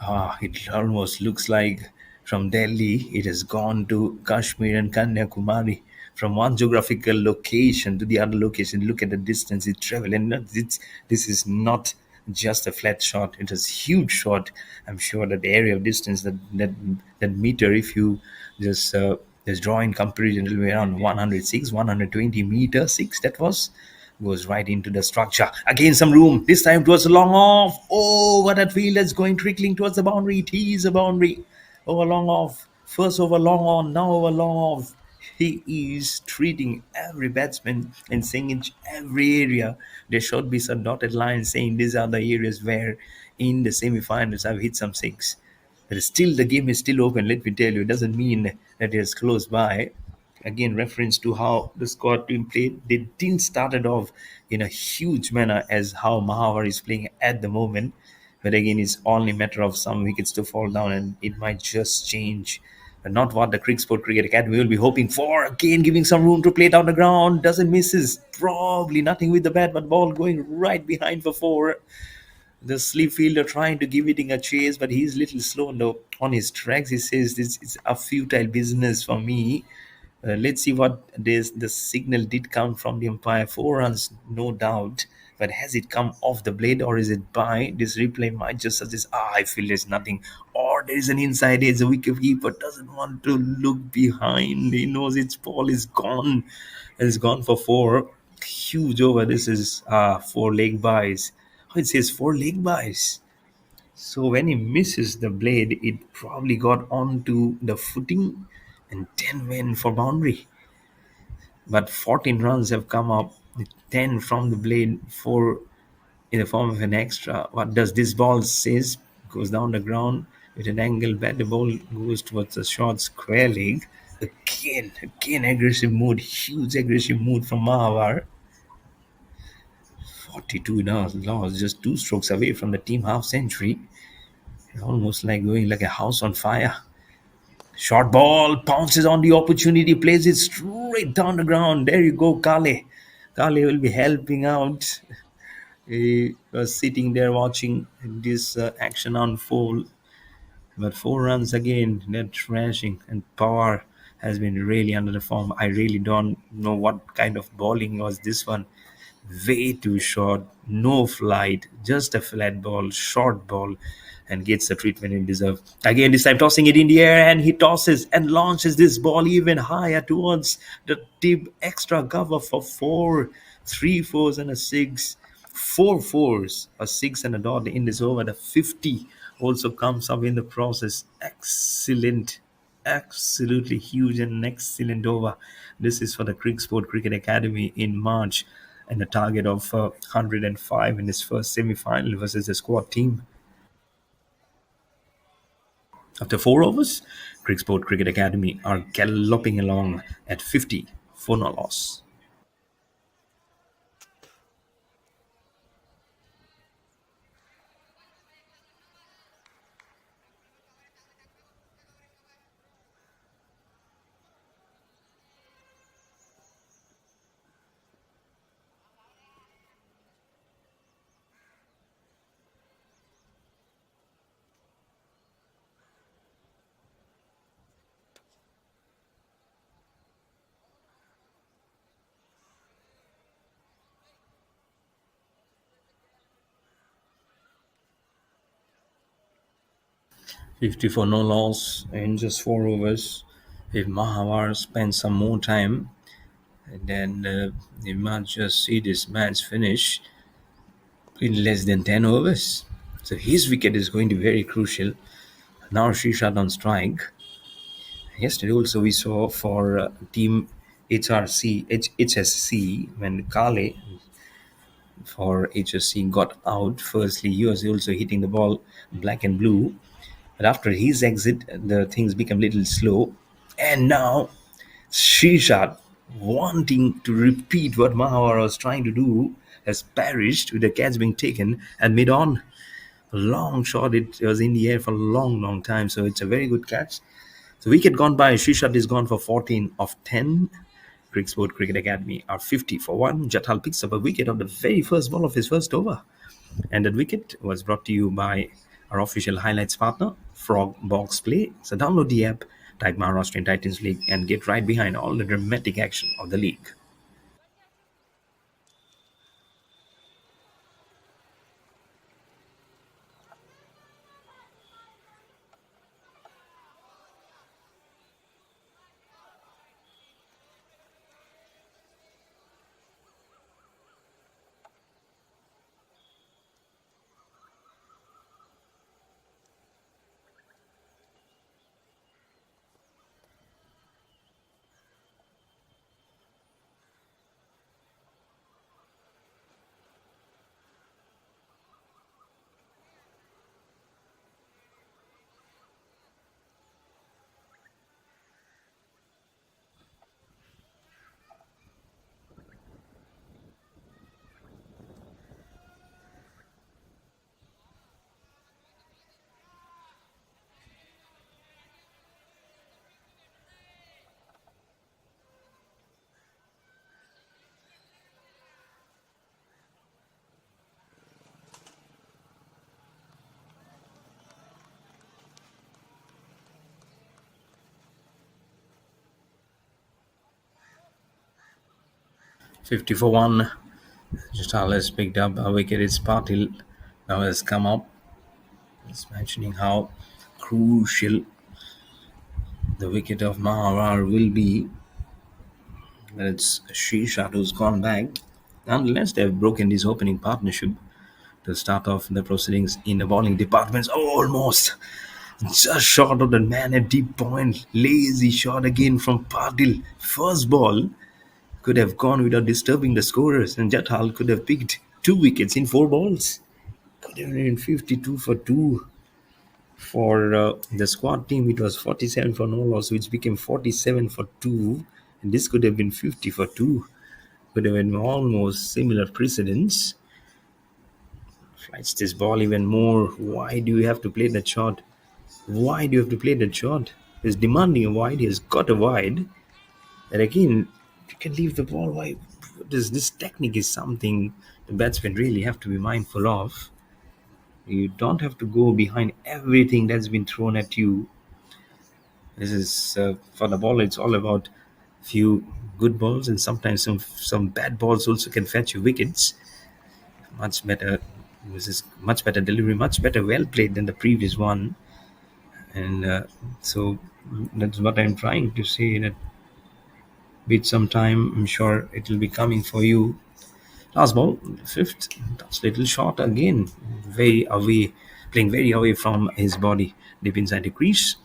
It almost looks like from Delhi it has gone to Kashmir and Kanyakumari from one geographical location to the other location. Look at the distance it traveled, and this is not just a flat shot. It is huge shot. I'm sure that the area of distance that meter, if you just draw in comparison, it will be around 106, 120 meter six. That goes right into the structure. Again, some room. This time towards the long off. Oh, what a field that's going trickling towards the boundary. It is a boundary. Over long off. First over long on, now over long off. He is treating every batsman and saying in every area there should be some dotted lines saying these are the areas where in the semi-finals I've hit some six. But still, the game is still open. Let me tell you, it doesn't mean that it's close by. Again, reference to how the squad team played. They didn't start it off in a huge manner as how Mahavar is playing at the moment. But again, it's only a matter of some wickets to fall down, and it might just change. But not what the Cricsport Cricket Academy will be hoping for. Again, giving some room to play down the ground. Doesn't misses. Probably nothing with the bat, but ball going right behind for four. The sleep fielder trying to give it a chase, but he's little slow on his tracks. He says this is a futile business for me. Let's see what this the signal did come from the umpire. 4 runs, no doubt. But has it come off the blade or is it by? This replay might just suggest, I feel there's nothing. Or there is an inside edge. The wicketkeeper doesn't want to look behind. He knows its ball is gone. It's gone for four. Huge over. This is four leg buys. Oh, it says four leg buys. So when he misses the blade, it probably got onto the footing and 10 went for boundary. But 14 runs have come up, 10 from the blade, 4 in the form of an extra. What does this ball says? Goes down the ground with an angle bat. The ball goes towards the short square leg. Again, aggressive mood, huge aggressive mood from Mahavar. 42 now, lost, just 2 strokes away from the team half century. Almost like going like a house on fire. Short ball, pounces on the opportunity, plays it straight down the ground. There you go, Kale. Kale will be helping out. He was sitting there watching this action unfold. But 4 runs again, they're trashing. And Power has been really under the form. I really don't know what kind of bowling was this one. Way too short, no flight, just a flat ball, short ball, and gets the treatment it deserves. Again, this time tossing it in the air, and he tosses and launches this ball even higher towards the tip. Extra cover for four, 3 4s and a six, 4 4s, a six and a dot in this over. The 50 also comes up in the process. Excellent, absolutely huge and excellent over. This is for the Cricsport Cricket Academy in March, and a target of 105 in his first semi-final versus the squad team. After 4 overs, Cricsport Cricket Academy are galloping along at 50 for no loss. 50 for no loss in just 4 overs. If Mahavar spends some more time, then we might just see this match finish in less than 10 overs. So his wicket is going to be very crucial. Now Srishat on strike. Yesterday also we saw for team HSC when Kale for HSC got out. Firstly, he was also hitting the ball black and blue. But after his exit, the things become a little slow. And now Srishat, wanting to repeat what Mahavar was trying to do, has perished with the catch being taken and mid on. A long shot, it was in the air for a long, long time. So it's a very good catch. So wicket gone by. Srishat is gone for 14 of 10. Cricsport Cricket Academy are 50 for 1. Jathal picks up a wicket on the very first ball of his first over. And that wicket was brought to you by our official highlights partner, Frog Box Play. So download the app, type Maharashtrian Titans League and get right behind all the dramatic action of the league. 50 for 1. Jtal has picked up a wicket. It's Patil now has come up. It's mentioning how crucial the wicket of Maharar will be. It's Shishat who's gone back. Nonetheless, they've broken this opening partnership to start off the proceedings in the bowling departments. Almost just short of the man at deep point. Lazy shot again from Patil. First ball could have gone without disturbing the scorers, and Jathal could have picked 2 wickets in 4 balls. Could have been 52 for 2. For the squad team, it was 47 for no loss, which became 47 for 2. And this could have been 50 for 2. Could have been almost similar precedents. Flights this ball even more. Why do you have to play that shot? Why do you have to play that shot? He's demanding a wide. He has got a wide. And again, you can leave the ball wide. This technique is something the batsmen really have to be mindful of. You don't have to go behind everything that's been thrown at you. This is for the ball. It's all about few good balls, and sometimes some bad balls also can fetch you wickets. Much better. This is much better delivery, much better, well played than the previous one. And so that's what I'm trying to say. That with some time, I'm sure it will be coming for you. Last ball, fifth. That's little short again. Very away, playing very away from his body, deep inside the crease.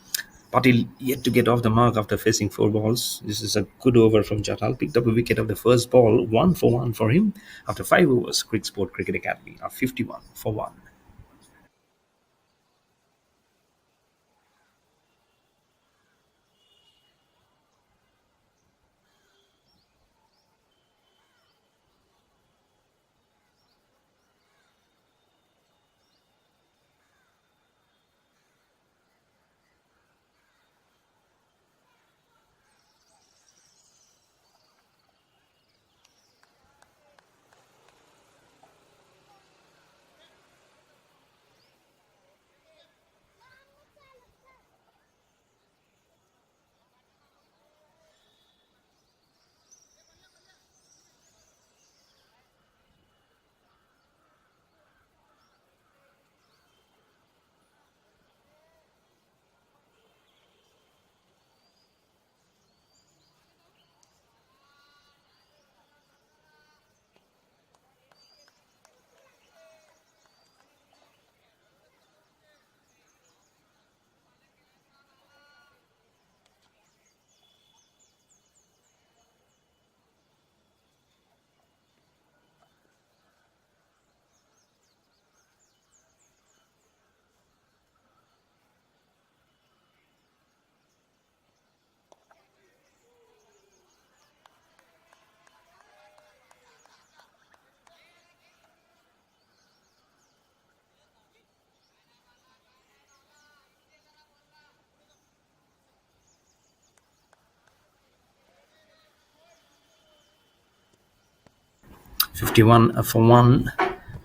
Patil yet to get off the mark after facing 4 balls. This is a good over from Jatal. Picked up a wicket of the first ball, 1 for 1 for him. After 5 overs, Cricsport Cricket Academy are 51 for 1. 51 for 1.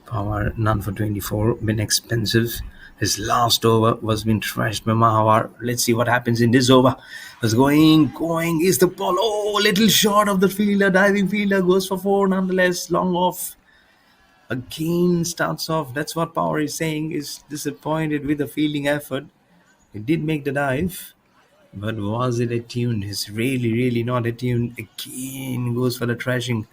Power none for 24. Been expensive. His last over was being trashed by Mahawar. Let's see what happens in this over. Was going, is the ball. Oh, little short of the fielder, diving fielder goes for four nonetheless. Long off. Again starts off. That's what Power is saying. Is disappointed with the fielding effort. He did make the dive, but was it attuned? It's really, really not attuned. Again goes for the trashing.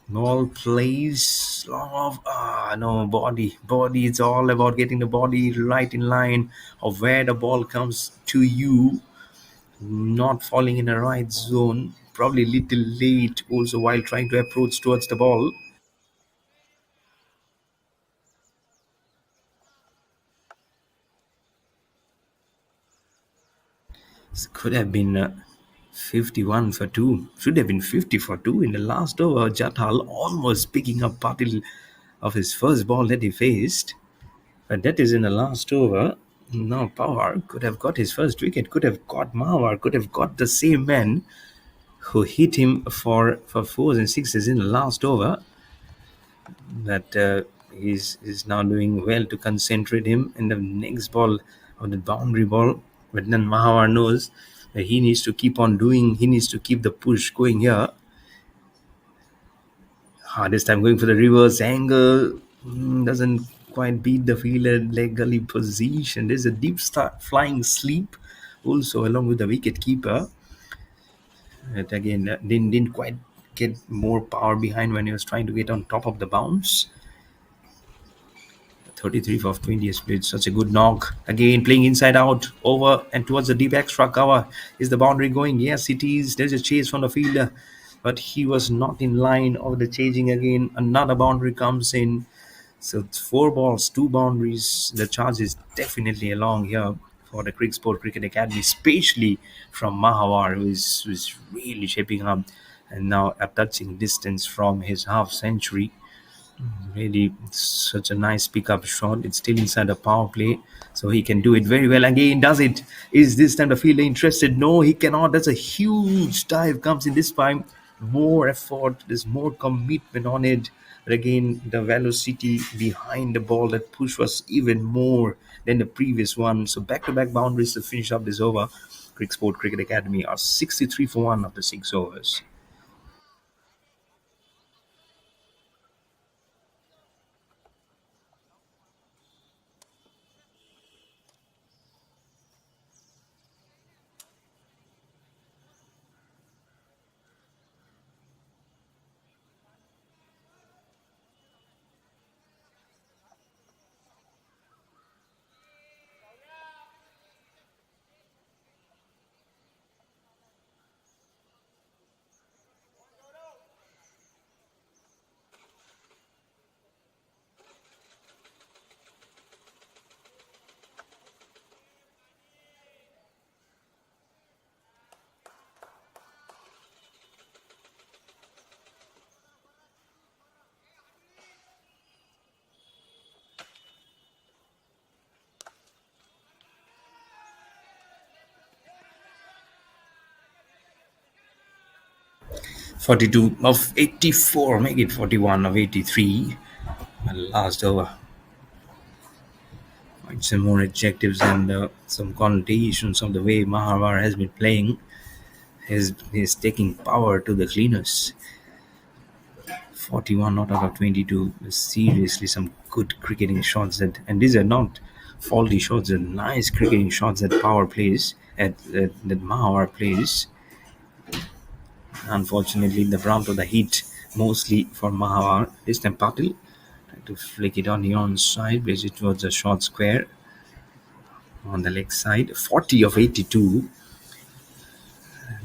Ball plays long off. No, body. It's all about getting the body right in line of where the ball comes to you, not falling in the right zone. Probably a little late also while trying to approach towards the ball. This could have been 51 for 2. Should have been 50 for 2 in the last over. Jathal almost picking up Patil of his first ball that he faced. But that is in the last over. Now Pawar could have got his first wicket, could have got Mawar, could have got the same man who hit him for fours and sixes in the last over. That is now doing well to concentrate him in the next ball of the boundary ball. But then Mahawar knows that he needs to keep on doing, he needs to keep the push going here. This time going for the reverse angle. Doesn't quite beat the fielder legally position. There's a deep start flying sleep also along with the wicket keeper. It again didn't quite get more power behind when he was trying to get on top of the bounce. 33 for 20 has played such a good knock. Again, playing inside out, over and towards the deep extra cover. Is the boundary going? Yes, it is. There's a chase from the fielder, but he was not in line of the chasing again. Another boundary comes in. So it's four balls, two boundaries. The charge is definitely along here for the Cricsport Cricket Academy, especially from Mahawar, who is really shaping up and now a touching distance from his half century. Really, such a nice pickup shot. It's still inside the power play, so he can do it very well. Again, does it? Is this time the fielder interested? No, he cannot. That's a huge dive comes in this time. More effort. There's more commitment on it. But again, the velocity behind the ball, that push was even more than the previous one. So back-to-back boundaries to finish up this over. Cricsport Cricket Academy are 63 for 1 after 6 overs. 42 of 84, make it 41 of 83. Last over. Quite some more adjectives and some connotations of the way Mahavar has been playing. He's taking power to the cleaners. 41 not out of 22. Seriously, some good cricketing shots and these are not faulty shots. They're nice cricketing shots that Power plays that Mahavar plays. Unfortunately, the brunt of the heat mostly for Mahavar. This time Patil trying to flick it on the onside, plays it towards the short square on the leg side. 40 of 82.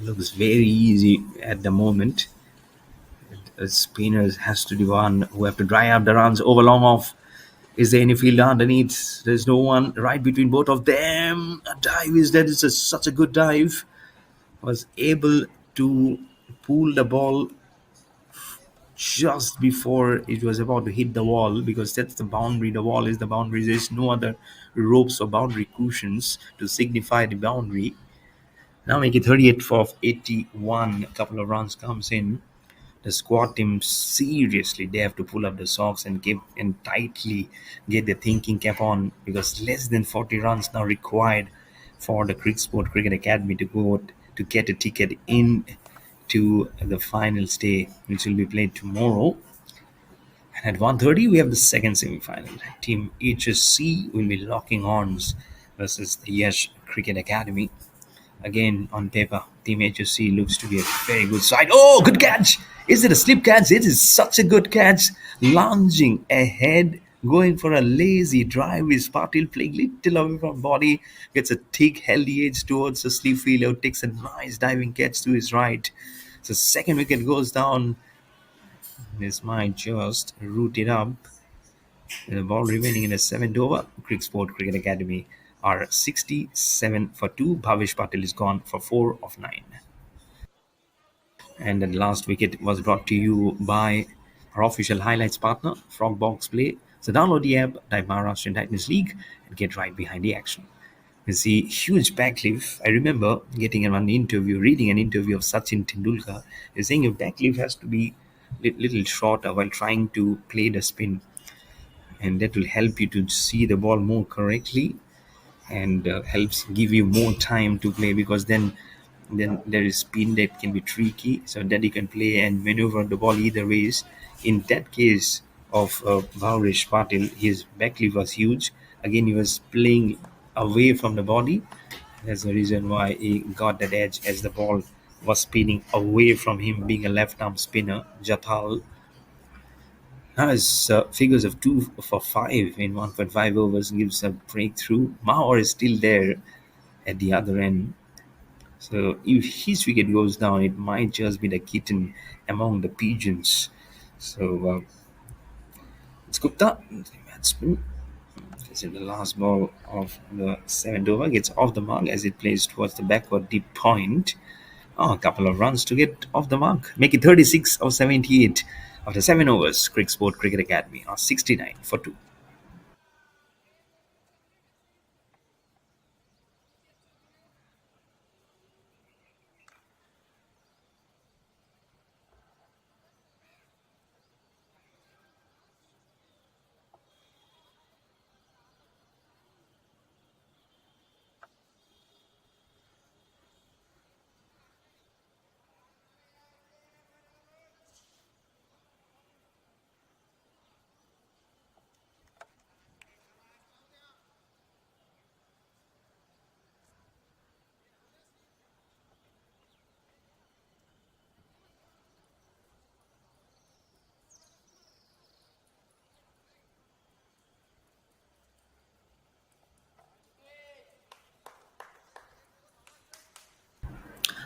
Looks very easy at the moment. Spinners has to be one who have to dry up the runs over long off. Is there any fielder underneath? There's no one right between both of them. A dive is that is such a good dive. Was able to pull the ball just before it was about to hit the wall, because that's the boundary. The wall is the boundary. There's no other ropes or boundary cushions to signify the boundary. Now make it 38 for 81. A couple of runs comes in. the squad team seriously, they have to pull up the socks and give and tightly get their thinking cap on, because less than 40 runs now required for the Cricsport Cricket Academy to go to get a ticket in to the final stay, which will be played tomorrow. And at 1:30, we have the second semi-final. Team HSC will be locking arms versus the Yash Cricket Academy. Again, on paper, Team HSC looks to be a very good side. Oh, good catch! Is it a slip catch? It is such a good catch. Lunging ahead, going for a lazy drive. Is Patil playing little away from body, gets a thick, healthy edge towards the sleeve fielder, takes a nice diving catch to his right. So second wicket goes down. This might just root it up. The ball remaining in the seventh over. Cricsport Cricket Academy are 67 for 2. Bhavish Patil is gone for 4 of 9. And the last wicket was brought to you by our official highlights partner, Frogbox Play. So download the app, type Maharashtrian Titans League, and get right behind the action. You see, huge backleaf. I remember getting an interview, reading an interview of Sachin Tendulkar. He's saying your backleaf has to be little shorter while trying to play the spin, and that will help you to see the ball more correctly, and helps give you more time to play, because then there is spin that can be tricky, so that you can play and maneuver the ball either ways. In that case of Bhavish Patil, his backleaf was huge. Again, he was playing away from the body. That's the reason why he got that edge, as the ball was spinning away from him, being a left arm spinner. Jathal now his figures of 2 for 5 in 1.5 overs gives a breakthrough. Mahor is still there at the other end. So if his wicket goes down, it might just be the kitten among the pigeons. So it's Gupta, the batsman. This is the last ball of the seventh over. Gets off the mark as it plays towards the backward deep point. Oh, a couple of runs to get off the mark. Make it 36 of 78 after 7 overs. Cricsport Cricket Academy are 69 for 2.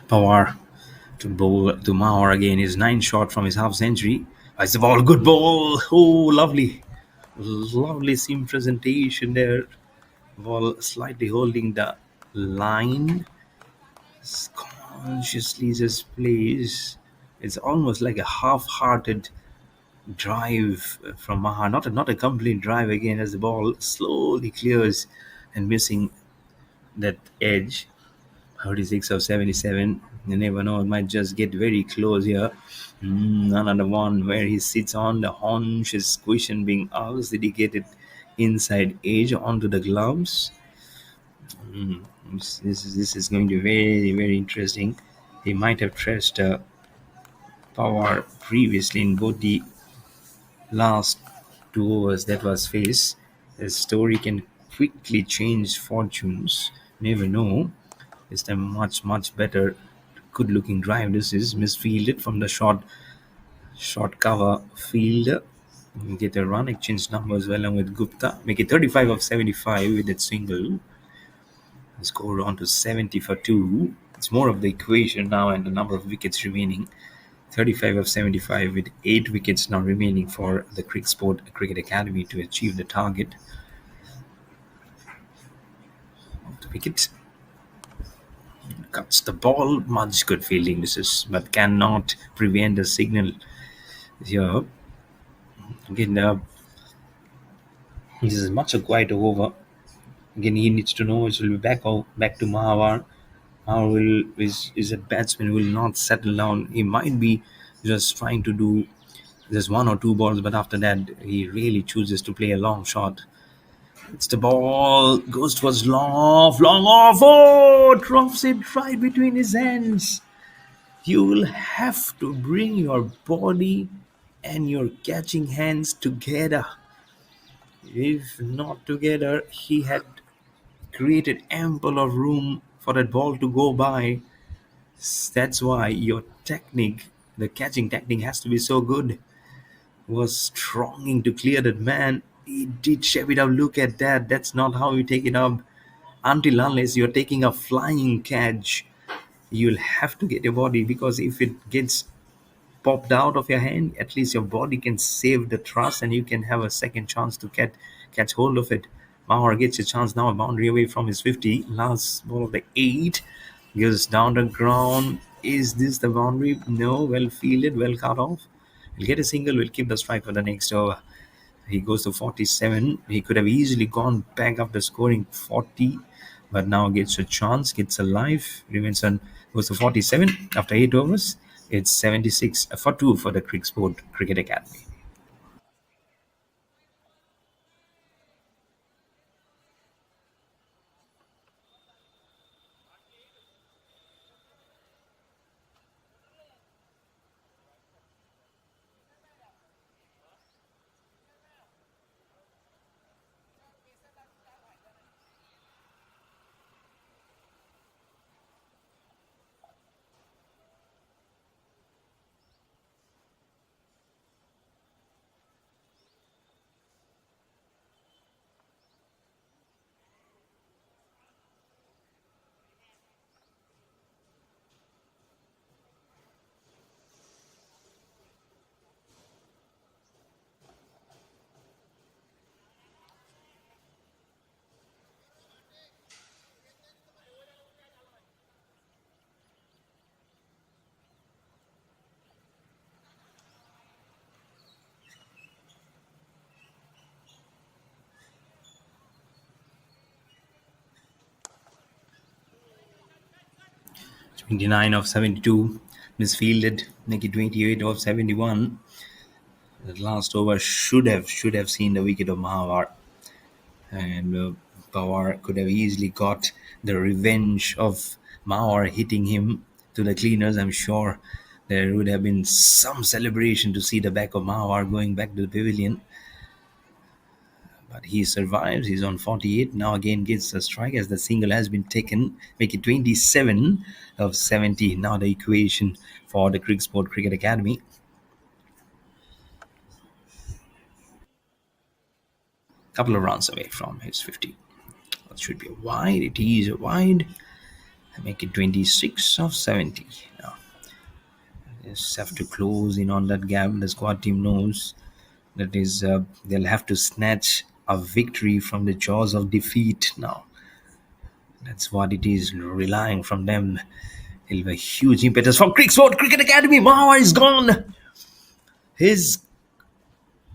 Pawar to bowl to Mahor again. His 9 shot from his half century. It's the ball, good ball. Oh, lovely. Lovely seam presentation there. Ball slightly holding the line. Consciously just plays. It's almost like a half-hearted drive from Maha. Not a complete drive again, as the ball slowly clears and missing that edge. 36 of 77. You never know, it might just get very close here. Another one where he sits on the haunch, his cushion being asked, did he get it inside edge onto the gloves? This is going to be very, very interesting. He might have trashed Power previously in both the last 2 overs that was faced. The story can quickly change fortunes. Never know. It's a much better, good-looking drive. This is misfielded from the short cover fielder. Get a run, exchange numbers well along with Gupta. Make it 35 of 75 with that single. Score on to 70 for 2. It's more of the equation now, and the number of wickets remaining. 35 of 75 with 8 wickets now remaining for the Cricsport Cricket Academy to achieve the target. The wicket cuts the ball. Much good fielding this is, but cannot prevent the signal here. Again, this is much a quieter over. Again, he needs to know it will be back to Mahavar. Mahar is a batsman who will not settle down. He might be just trying to do just one or two balls, but after that he really chooses to play a long shot. It's the ball, goes towards long off. Oh, drops it right between his hands. You will have to bring your body and your catching hands together. If not together, he had created ample of room for that ball to go by. That's why your technique, the catching technique, has to be so good. Was stronging to clear that man. He did shape it up. Look at that. That's not how you take it up. Until unless you're taking a flying catch, you'll have to get your body, because if it gets popped out of your hand, at least your body can save the thrust and you can have a second chance to catch hold of it. Mauer gets a chance now, a boundary away from his 50. Last ball of the 8 goes down the ground. Is this the boundary? No, well fielded, well cut off. We'll get a single, we'll keep the strike for the next over. He goes to 47. He could have easily gone back after scoring 40, but now gets a chance, gets a life. Remains goes to 47 after 8 overs. It's 76 for 2 for the Cricsport Cricket Academy. 29 of 72 misfielded, make it 28 of 71. The last over should have seen the wicket of Mahawar, and Pawar could have easily got the revenge of Mawar hitting him to the cleaners. I'm sure there would have been some celebration to see the back of Mawar going back to the pavilion. But he survives. He's on 48. Now again gets a strike as the single has been taken. Make it 27 of 70. Now the equation for the Cricsport Cricket Academy. Couple of runs away from his 50. That should be a wide. It is a wide. Make it 26 of 70. Now just have to close in on that gap. The squad team knows that is they'll have to snatch a victory from the jaws of defeat now. That's what it is, relying from them. It'll be a huge impetus from Cricsport Cricket Academy. Mahawa is gone. His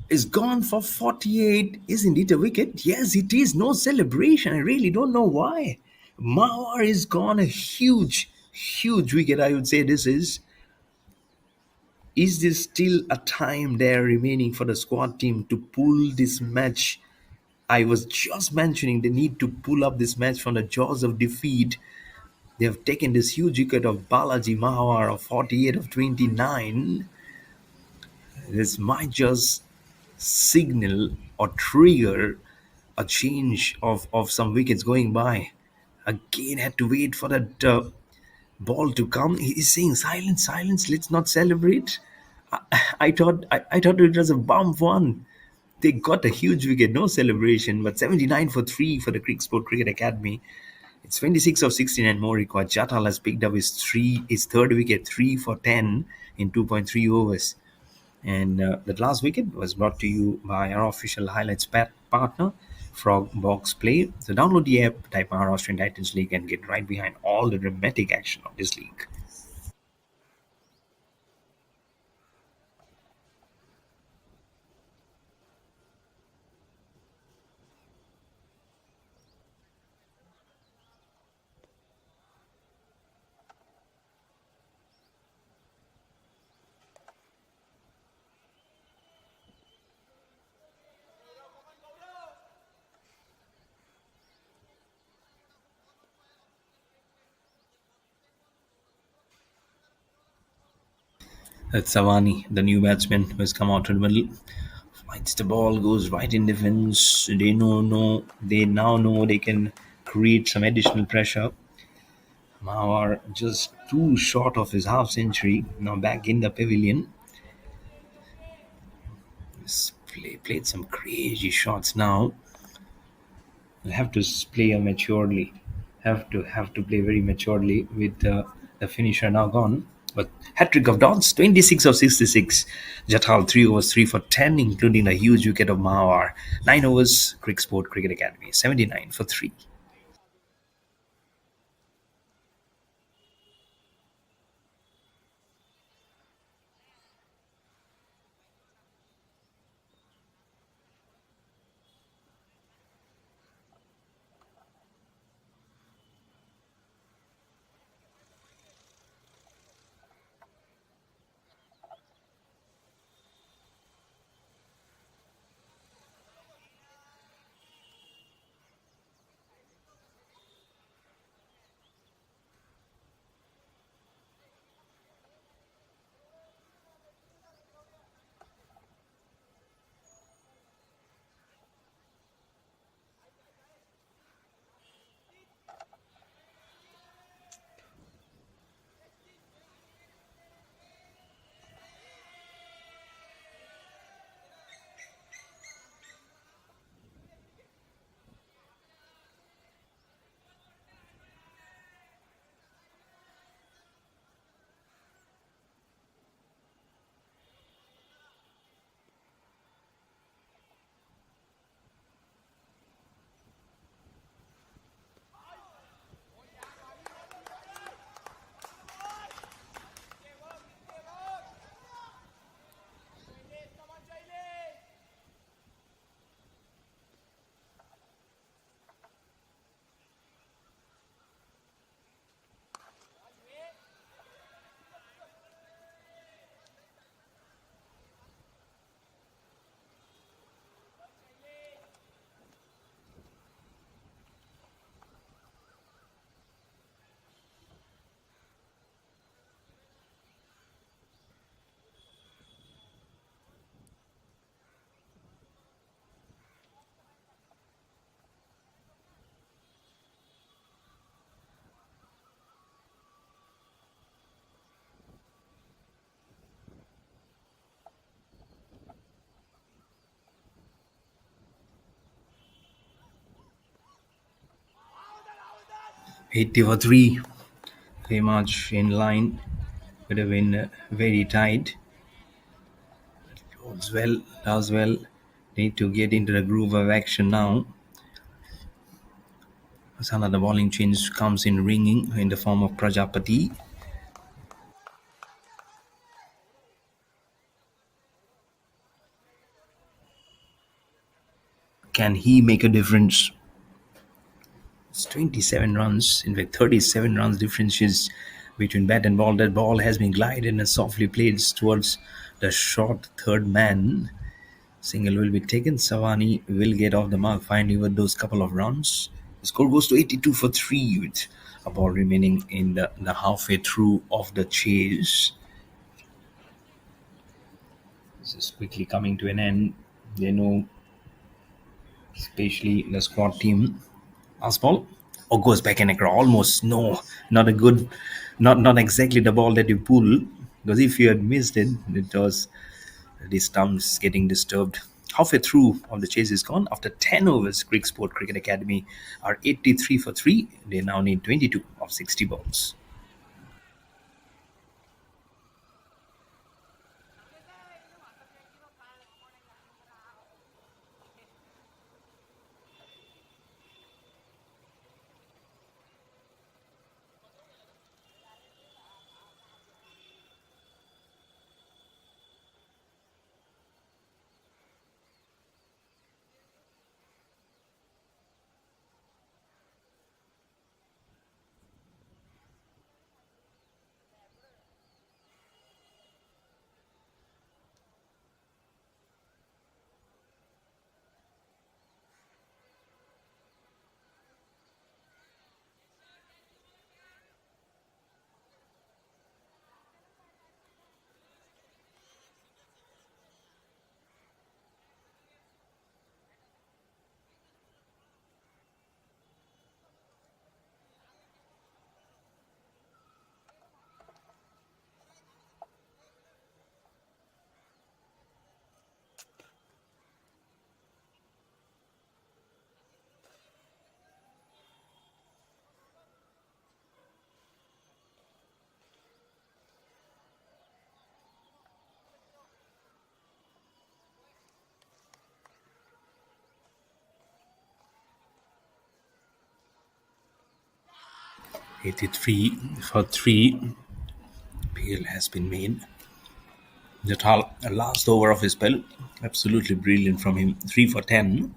is gone for 48. Isn't it a wicket? Yes, it is. No celebration. I really don't know why. Mawar is gone. A huge wicket, I would say this is. Is there still a time there remaining for the squad team to pull this match? I was just mentioning they need to pull up this match from the jaws of defeat. They have taken this huge wicket of Balaji Mahawar of 48 of 29. This might just signal or trigger a change of some wickets going by. Again, had to wait for that ball to come. He is saying, silence, silence, let's not celebrate. I thought it was a bump one. They got a huge wicket, no celebration, but 79 for 3 for the Cricsport Cricket Academy. It's 26 of 16 and more required. Chatal has picked up his third wicket, 3 for 10 in 2.3 overs. And that last wicket was brought to you by our official highlights partner, Frog Box Play. So download the app, type our Austrian Titans League, and get right behind all the dramatic action of this league. That's Savani, the new batsman who has come out to the middle. Fights the ball, goes right in defense. They now know they can create some additional pressure. Mawar just too short of his half century. Now back in the pavilion. Played some crazy shots now. Will have to play maturely. Have to play very maturely with the finisher now gone. But hat trick of Dons, 26 of 66. Jatal 3 overs 3 for 10, including a huge wicket of Mahawar. 9 overs, Cricsport Cricket Academy, 79 for 3. 80 for 3. Very much in line. Could have been very tight. Does well. Need to get into the groove of action now. As another bowling change comes in ringing in the form of Prajapati. Can he make a difference? It's 27 runs, in fact, 37 runs differences between bat and ball. That ball has been glided and softly played towards the short third man. Single will be taken. Savani will get off the mark finally with those couple of runs. The score goes to 82 for 3 with a ball remaining in the halfway through of the chase. This is quickly coming to an end. They know, especially the squad team. Last ball. Or goes back and across. Almost no, not a good, not exactly the ball that you pull. Because if you had missed it, it was the stumps getting disturbed. Halfway through of the chase is gone. After 10 overs, Cricsport Cricket Academy are 83 for 3. They now need 22 of 60 balls. 83 for 3. PL has been made. Jatal, last over of his spell, absolutely brilliant from him. 3 for 10.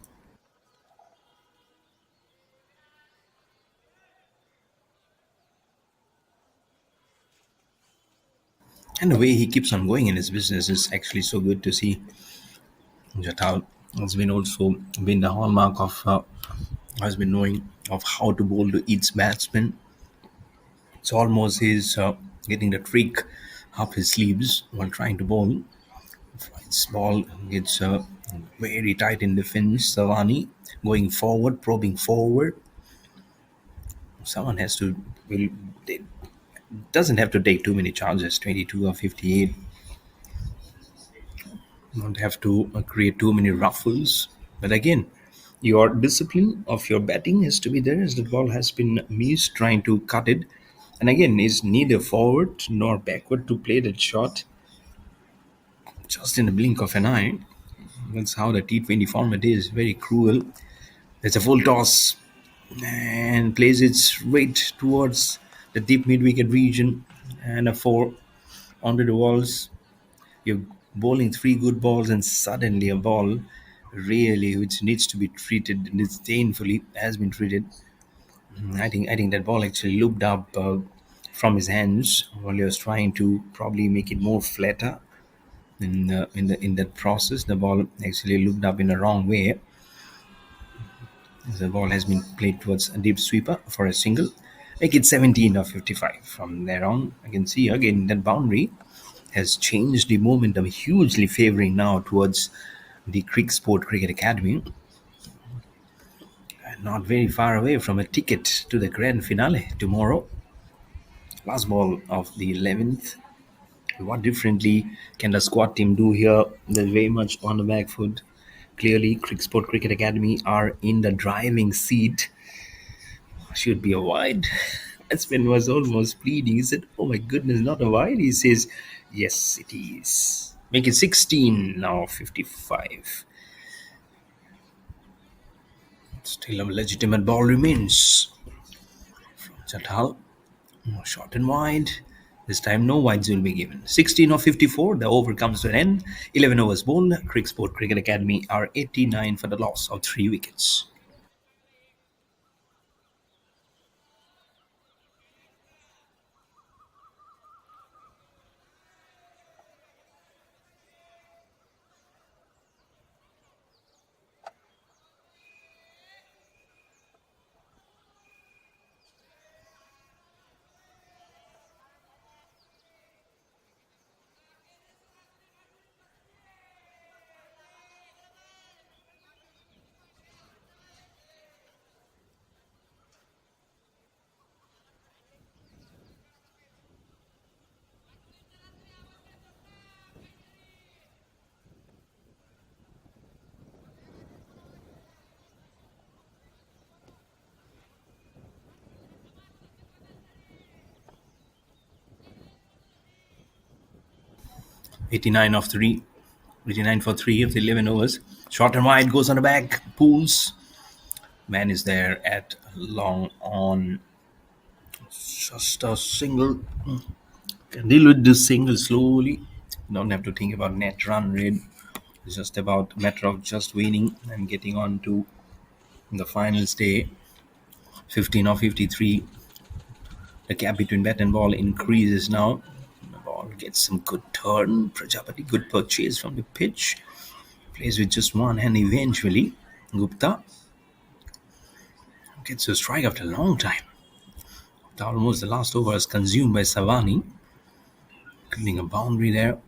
And the way he keeps on going in his business is actually so good to see. Jatal has been also been the hallmark of has been knowing of how to bowl to each batsman. It's almost his getting the trick up his sleeves while trying to bowl. Its ball gets very tight in defense. Savani going forward, probing forward. Someone has to will it doesn't have to take too many chances. 22 or 58. Don't have to create too many ruffles. But again, your discipline of your batting has to be there as the ball has been missed trying to cut it. And again, is neither forward nor backward to play that shot just in the blink of an eye. That's how the T20 format is. Very cruel. There's a full toss and plays it straight towards the deep mid wicket region and a 4 onto the walls. You're bowling 3 good balls and suddenly a ball really which needs to be treated disdainfully has been treated. I think that ball actually looped up from his hands while he was trying to probably make it more flatter. In that process, the ball actually looped up in the wrong way. The ball has been played towards a deep sweeper for a single. Make it 17 or 55. From there on, I can see again that boundary has changed the momentum hugely favoring now towards the Cricsport Cricket Academy. Not very far away from a ticket to the grand finale tomorrow. Last ball of the 11th. What differently can the squad team do here? They're very much on the back foot. Clearly, Cricsport Cricket Academy are in the driving seat. Should be a wide. Batsman was almost pleading. He said, "Oh my goodness, not a wide." He says, "Yes, it is." Make it 16 now, 55. Still a legitimate ball remains. From Chathal, short and wide. This time, no wides will be given. 16 of 54, the over comes to an end. 11 overs bowled. Cricsport Cricket Academy are 89 for the loss of 3 wickets. 89 of 3. 89 for 3 of the 11 overs. Short and wide goes on the back. Pulls. Man is there at long on. Just a single. Can deal with this single slowly. Don't have to think about net run rate. It's just about a matter of just winning and getting on to the finals day. 15 or 53. The gap between bat and ball increases now. The ball gets some good turn. Prajapati, good purchase from the pitch. Plays with just one hand eventually. Gupta gets a strike after a long time. Almost the last over is consumed by Savani. Clearing a boundary there.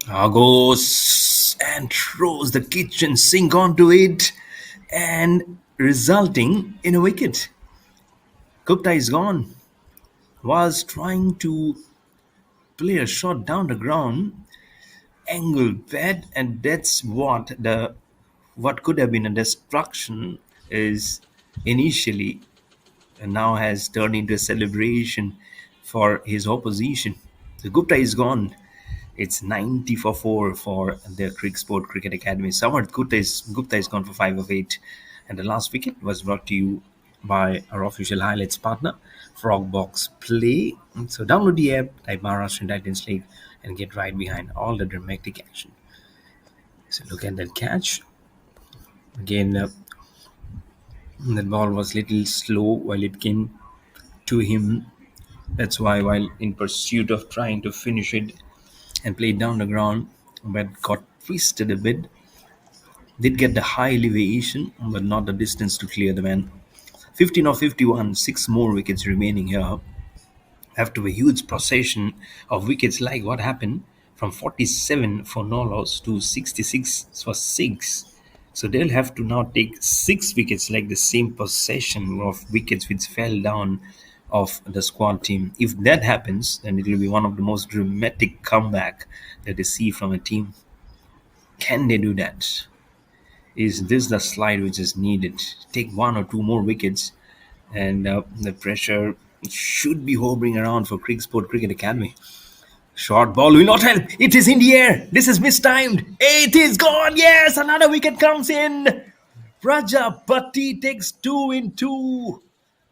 Goes and throws the kitchen sink onto it and resulting in a wicket. Gupta is gone. Was trying to play a shot down the ground, angled bad, and that's what could have been a destruction is initially and now has turned into a celebration for his opposition. The Gupta is gone. It's 90 for 4 for the Cricsport Cricket Academy. Samarth Gupta is gone for 5 of 8. And the last wicket was brought to you by our official highlights partner, Frogbox Play. So download the app, type Maharashtrian Titans League, and get right behind all the dramatic action. So look at that catch. Again, that ball was little slow while it came to him. That's why, while in pursuit of trying to finish it and play it down the ground, but got twisted a bit. Did get the high elevation, but not the distance to clear the man. 15 or 51, six more wickets remaining here. After a huge procession of wickets, like what happened from 47 for Nolos to 66 for 6. So they'll have to now take 6 wickets, like the same possession of wickets which fell down of the squad team. If that happens, then it will be one of the most dramatic comeback that they see from a team. Can they do that? Is this the slide which is needed? Take one or two more wickets, and the pressure should be hovering around for Cricsport Cricket Academy. Short ball will not help. It is in the air. This is mistimed. It is gone. Yes, another wicket comes in. Prajapati takes 2 in 2.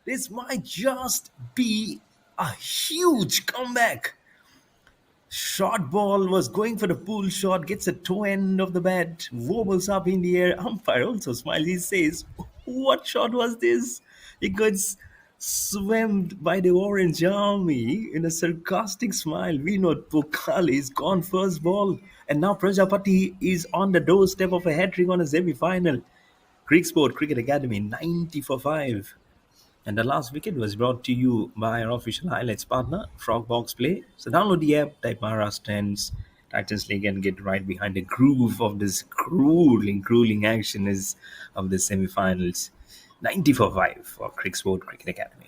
This might just be a huge comeback. Short ball was going for the pull shot, gets a toe end of the bat, wobbles up in the air. Umpire also smiles. He says, "What shot was this?" He gets swept by the Orange Army in a sarcastic smile. Vinod Pokali is gone first ball, and now Prajapati is on the doorstep of a hat trick on a semi final. Cricsport Cricket Academy 90 for 5. And the last wicket was brought to you by our official highlights partner, Frogbox Play. So download the app, type Maharashtrians Titans League, and get right behind the groove of this grueling action is of the semi-finals. 90 for 5 for Cricsport Cricket Academy.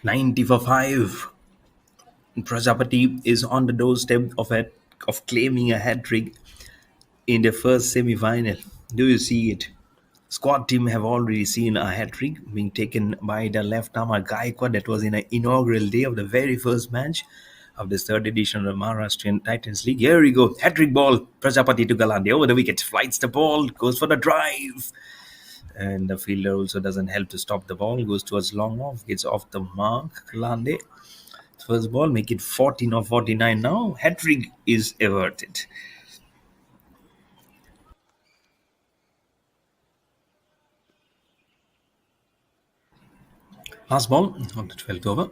90 for 5. Prajapati is on the doorstep of claiming a hat trick in the first semi-final. Do you see it? Squad team have already seen a hat trick being taken by the left-armer Gaikwad. That was in an inaugural day of the very first match of this third edition of the Maharashtrian Titans League. Here we go. Hat trick ball. Prajapati to Galande over the wicket. Flights the ball. Goes for the drive. And the fielder also doesn't help to stop the ball. Goes towards long off. Gets off the mark. Galande. First ball. Make it 14 or 49 now. Hat trick is averted. Last ball on the 12th over.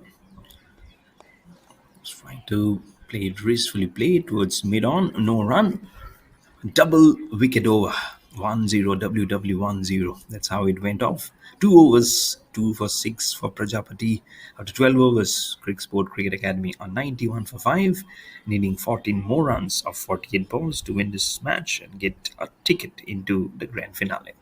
Trying to play it gracefully, play it towards mid on, no run. Double wicket over. 1-0 WW 1-0. That's how it went off. 2 overs, 2 for 6 for Prajapati. After 12 overs, Cricsport Cricket Academy on 91 for 5, needing 14 more runs of 48 balls to win this match and get a ticket into the grand finale.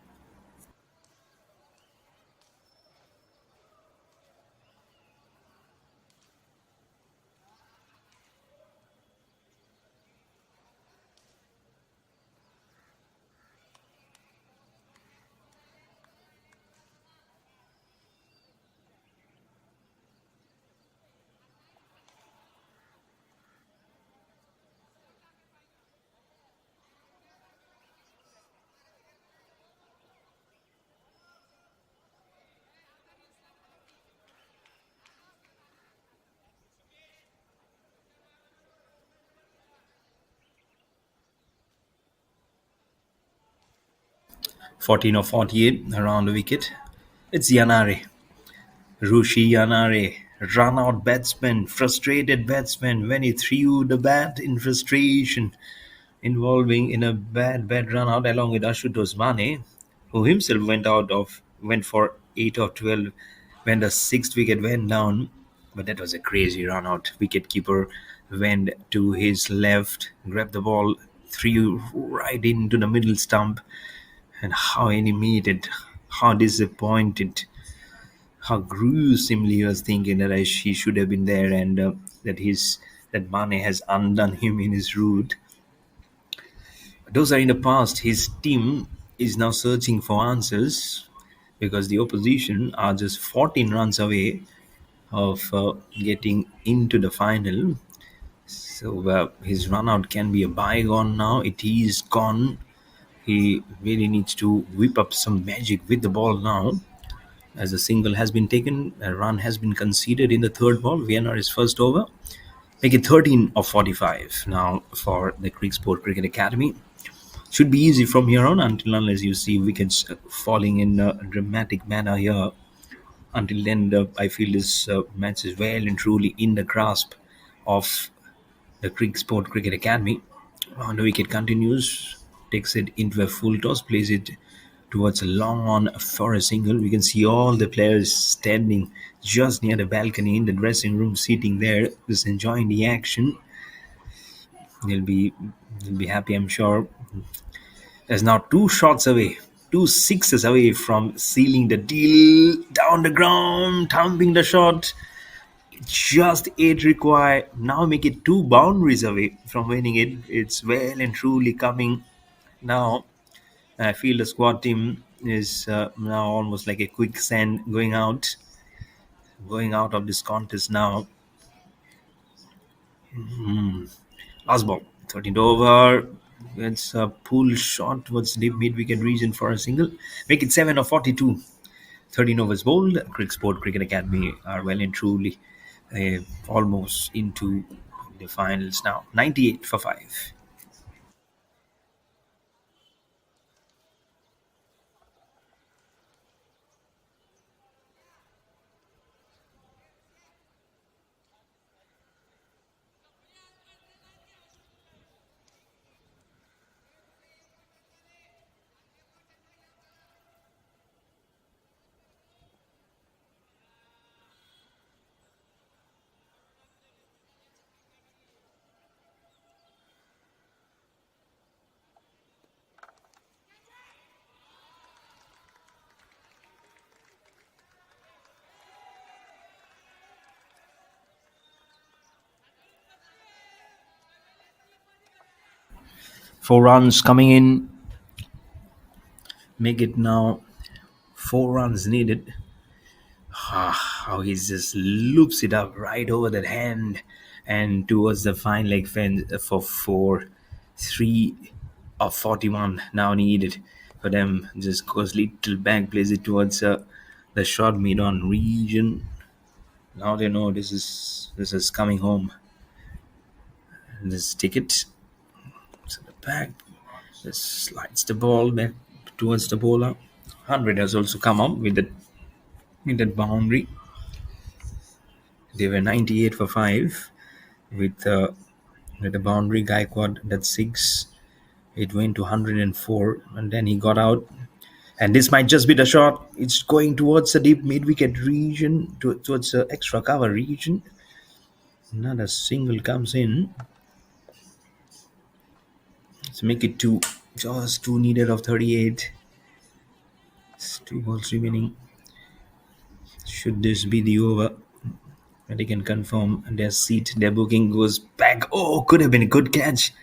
14 or 48 around the wicket. It's Yanare. Rushi Yanare, run out batsman, frustrated batsman when he threw the bat in frustration, involving in a bad run out along with Ashutosh Mane, who himself went for 8 or 12 when the sixth wicket went down. But that was a crazy run out. Wicketkeeper went to his left, grabbed the ball, threw right into the middle stump, and how animated, how disappointed, how gruesomely he was thinking that he should have been there, and that Mane has undone him in his route. Those are in the past. His team is now searching for answers because the opposition are just 14 runs away of getting into the final. So his run out can be a bygone now. It is gone. He really needs to whip up some magic with the ball now. As a single has been taken, a run has been conceded in the third ball. Vienna is first over. Make it 13 of 45 now for the Cricsport Cricket Academy. Should be easy from here on until unless you see wickets falling in a dramatic manner here. Until then, I feel this match is well and truly in the grasp of the Cricsport Cricket Academy. On the wicket continues, takes it into a full toss, plays it towards a long on for a single. We can see all the players standing just near the balcony in the dressing room, sitting there, just enjoying the action. They'll be they'll be happy, I'm sure. As now two shots away, two sixes away from sealing the deal. Down the ground, thumping the shot. Just eight required. Now make it two boundaries away from winning it. It's well and truly coming now. I feel the squad team is now almost like a quicksand going out of this contest now. Last ball, 13th over. It's a pull shot towards deep mid-wicket region for a single. Make it 7 of 42. 13 overs bowled. Cricsport Cricket Academy are well and truly almost into the finals now. 98 for 5. Four runs coming in. Make it now 4 runs needed. How he just loops it up right over that hand and towards the fine leg fence for 3 of 41 now needed for them. Just goes little back, plays it towards the short mid on region. Now they know this is coming home. This ticket to the back. Just slides the ball back towards the bowler. 100 has also come up with that boundary. They were 98 for 5 with the boundary. Gaikwad, that's 6. It went to 104 and then he got out. And this might just be the shot. It's going towards the deep mid-wicket region, towards the extra cover region. Another single comes in. Let's make it 2. Just 2 needed of 38. It's 2 balls remaining. Should this be the over? And they can confirm their seat. Their booking goes back. Oh, could have been a good catch.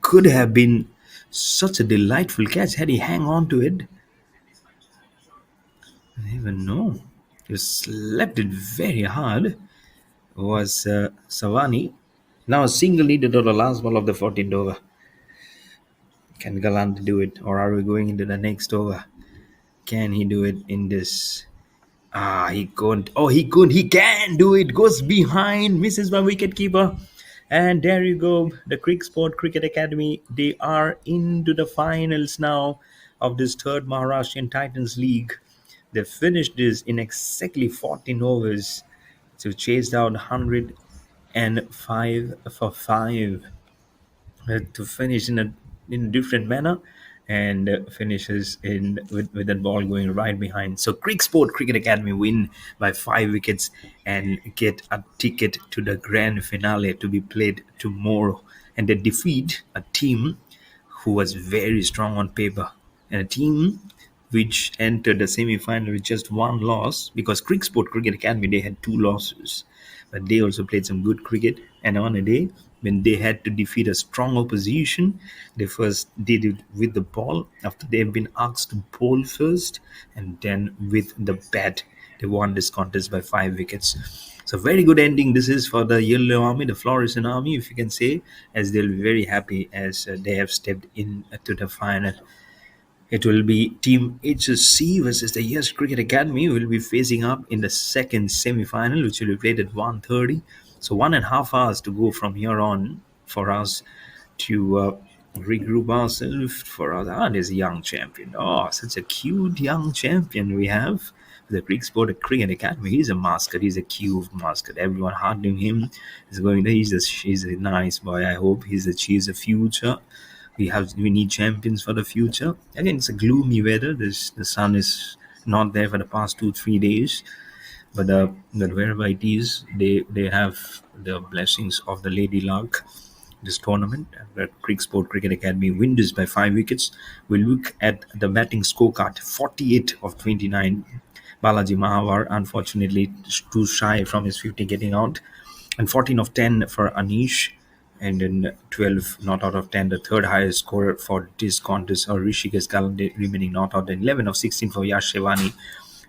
Could have been such a delightful catch had he hang on to it. I don't even know. He slapped it very hard. Was Savani. Now a single needed on the last ball of the 14th over. Can Galant do it, or are we going into the next over? Can he do it in this? He couldn't. Oh, he could. He can do it. Goes behind, misses my wicketkeeper. And there you go. The Cricsport Cricket Academy. They are into the finals now. of this third Maharashtrian Titans League. They finished this in exactly 14 overs to chase down 105 for 5 to finish in a different manner and finishes in with that ball going right behind. So Cricsport Cricket Academy win by 5 wickets and get a ticket to the grand finale to be played tomorrow. And they defeat a team who was very strong on paper and a team which entered the semi-final with just one loss because Cricsport Cricket Academy they had two losses, but they also played some good cricket. And on a day when they had to defeat a strong opposition, they first did it with the ball after they have been asked to bowl first, and then with the bat they won this contest by 5 wickets. So very good ending this is for the Yellow Army, the Fluorescent Army, if you can say, as they'll be very happy as they have stepped in to the final. It will be Team HSC versus the Yes Cricket Academy. Will be facing up in the second semi-final, which will be played at 1:30. So 1.5 hours to go from here on for us to regroup ourselves for us. There's a young champion. Oh, such a cute young champion we have. The Cricsport Cricket Academy. He's a mascot. He's a cute mascot. Everyone hugging him. Is going there. He's a nice boy. I hope he's achieves a future. We need champions for the future. Again, it's a gloomy weather. The sun is not there for the past 2 3 days, but wherever it is, they have the blessings of the Lady Luck. This tournament, the Cricsport Cricket Academy win this by 5 wickets. We look at the batting scorecard: 48 of 29. Balaji Mahavar, unfortunately, too shy from his 50 getting out, and 14 of 10 for Anish, and then 12 not out of 10, the third highest scorer for this contest, or Rishikesh Kalande remaining not out, and 11 of 16 for Yash Shevani.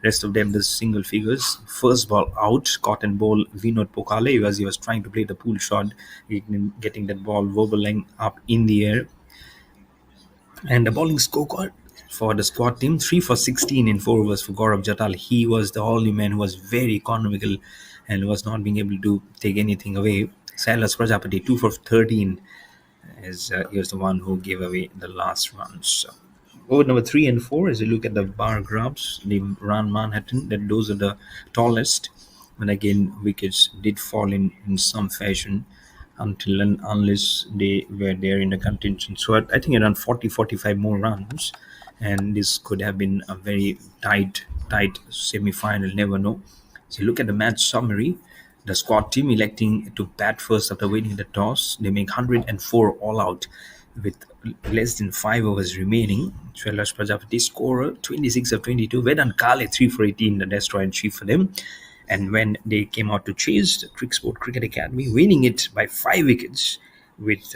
Rest of them the single figures. First ball out, caught and ball Vinod Pokale as he was trying to play the pull shot, getting that ball wobbling up in the air. And the bowling scorecard for the squad team: 3 for 16 in 4 overs for Gaurav Jatal. He was the only man who was very economical and was not being able to take anything away. Silas Prajapati, 2 for 13, as he was the one who gave away the last runs. So, over number 3 and 4, as you look at the bar graphs, they run Manhattan, that those are the tallest. And again, wickets did fall in some fashion until and unless they were there in the contention. So I think around 40, 45 more runs, and this could have been a very tight semi-final. Never know. So look at the match summary. The squad team electing to bat first after winning the toss. They make 104 all out with less than 5 overs remaining. Shailash Prajapati scorer 26 of 22. Vedant Kale 3 for 18, the destroy and chief for them. And when they came out to chase the Cricsport Cricket Academy, winning it by 5 wickets with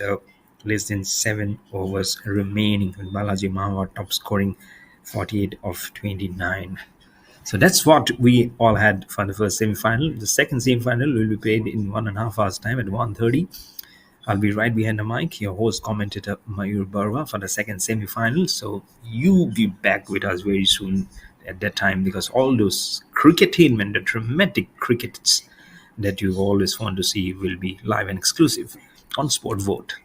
less than 7 overs remaining, with Balaji Mahawar top scoring 48 of 29. So that's what we all had for the first semi-final. The second semi-final will be played in 1.5 hours time at 1:30. I'll be right behind the mic, your host, commentator Mayur Barwa, for the second semi-final. So you be back with us very soon at that time, because all those cricketainment, the dramatic crickets that you always want to see, will be live and exclusive on Sport Vote.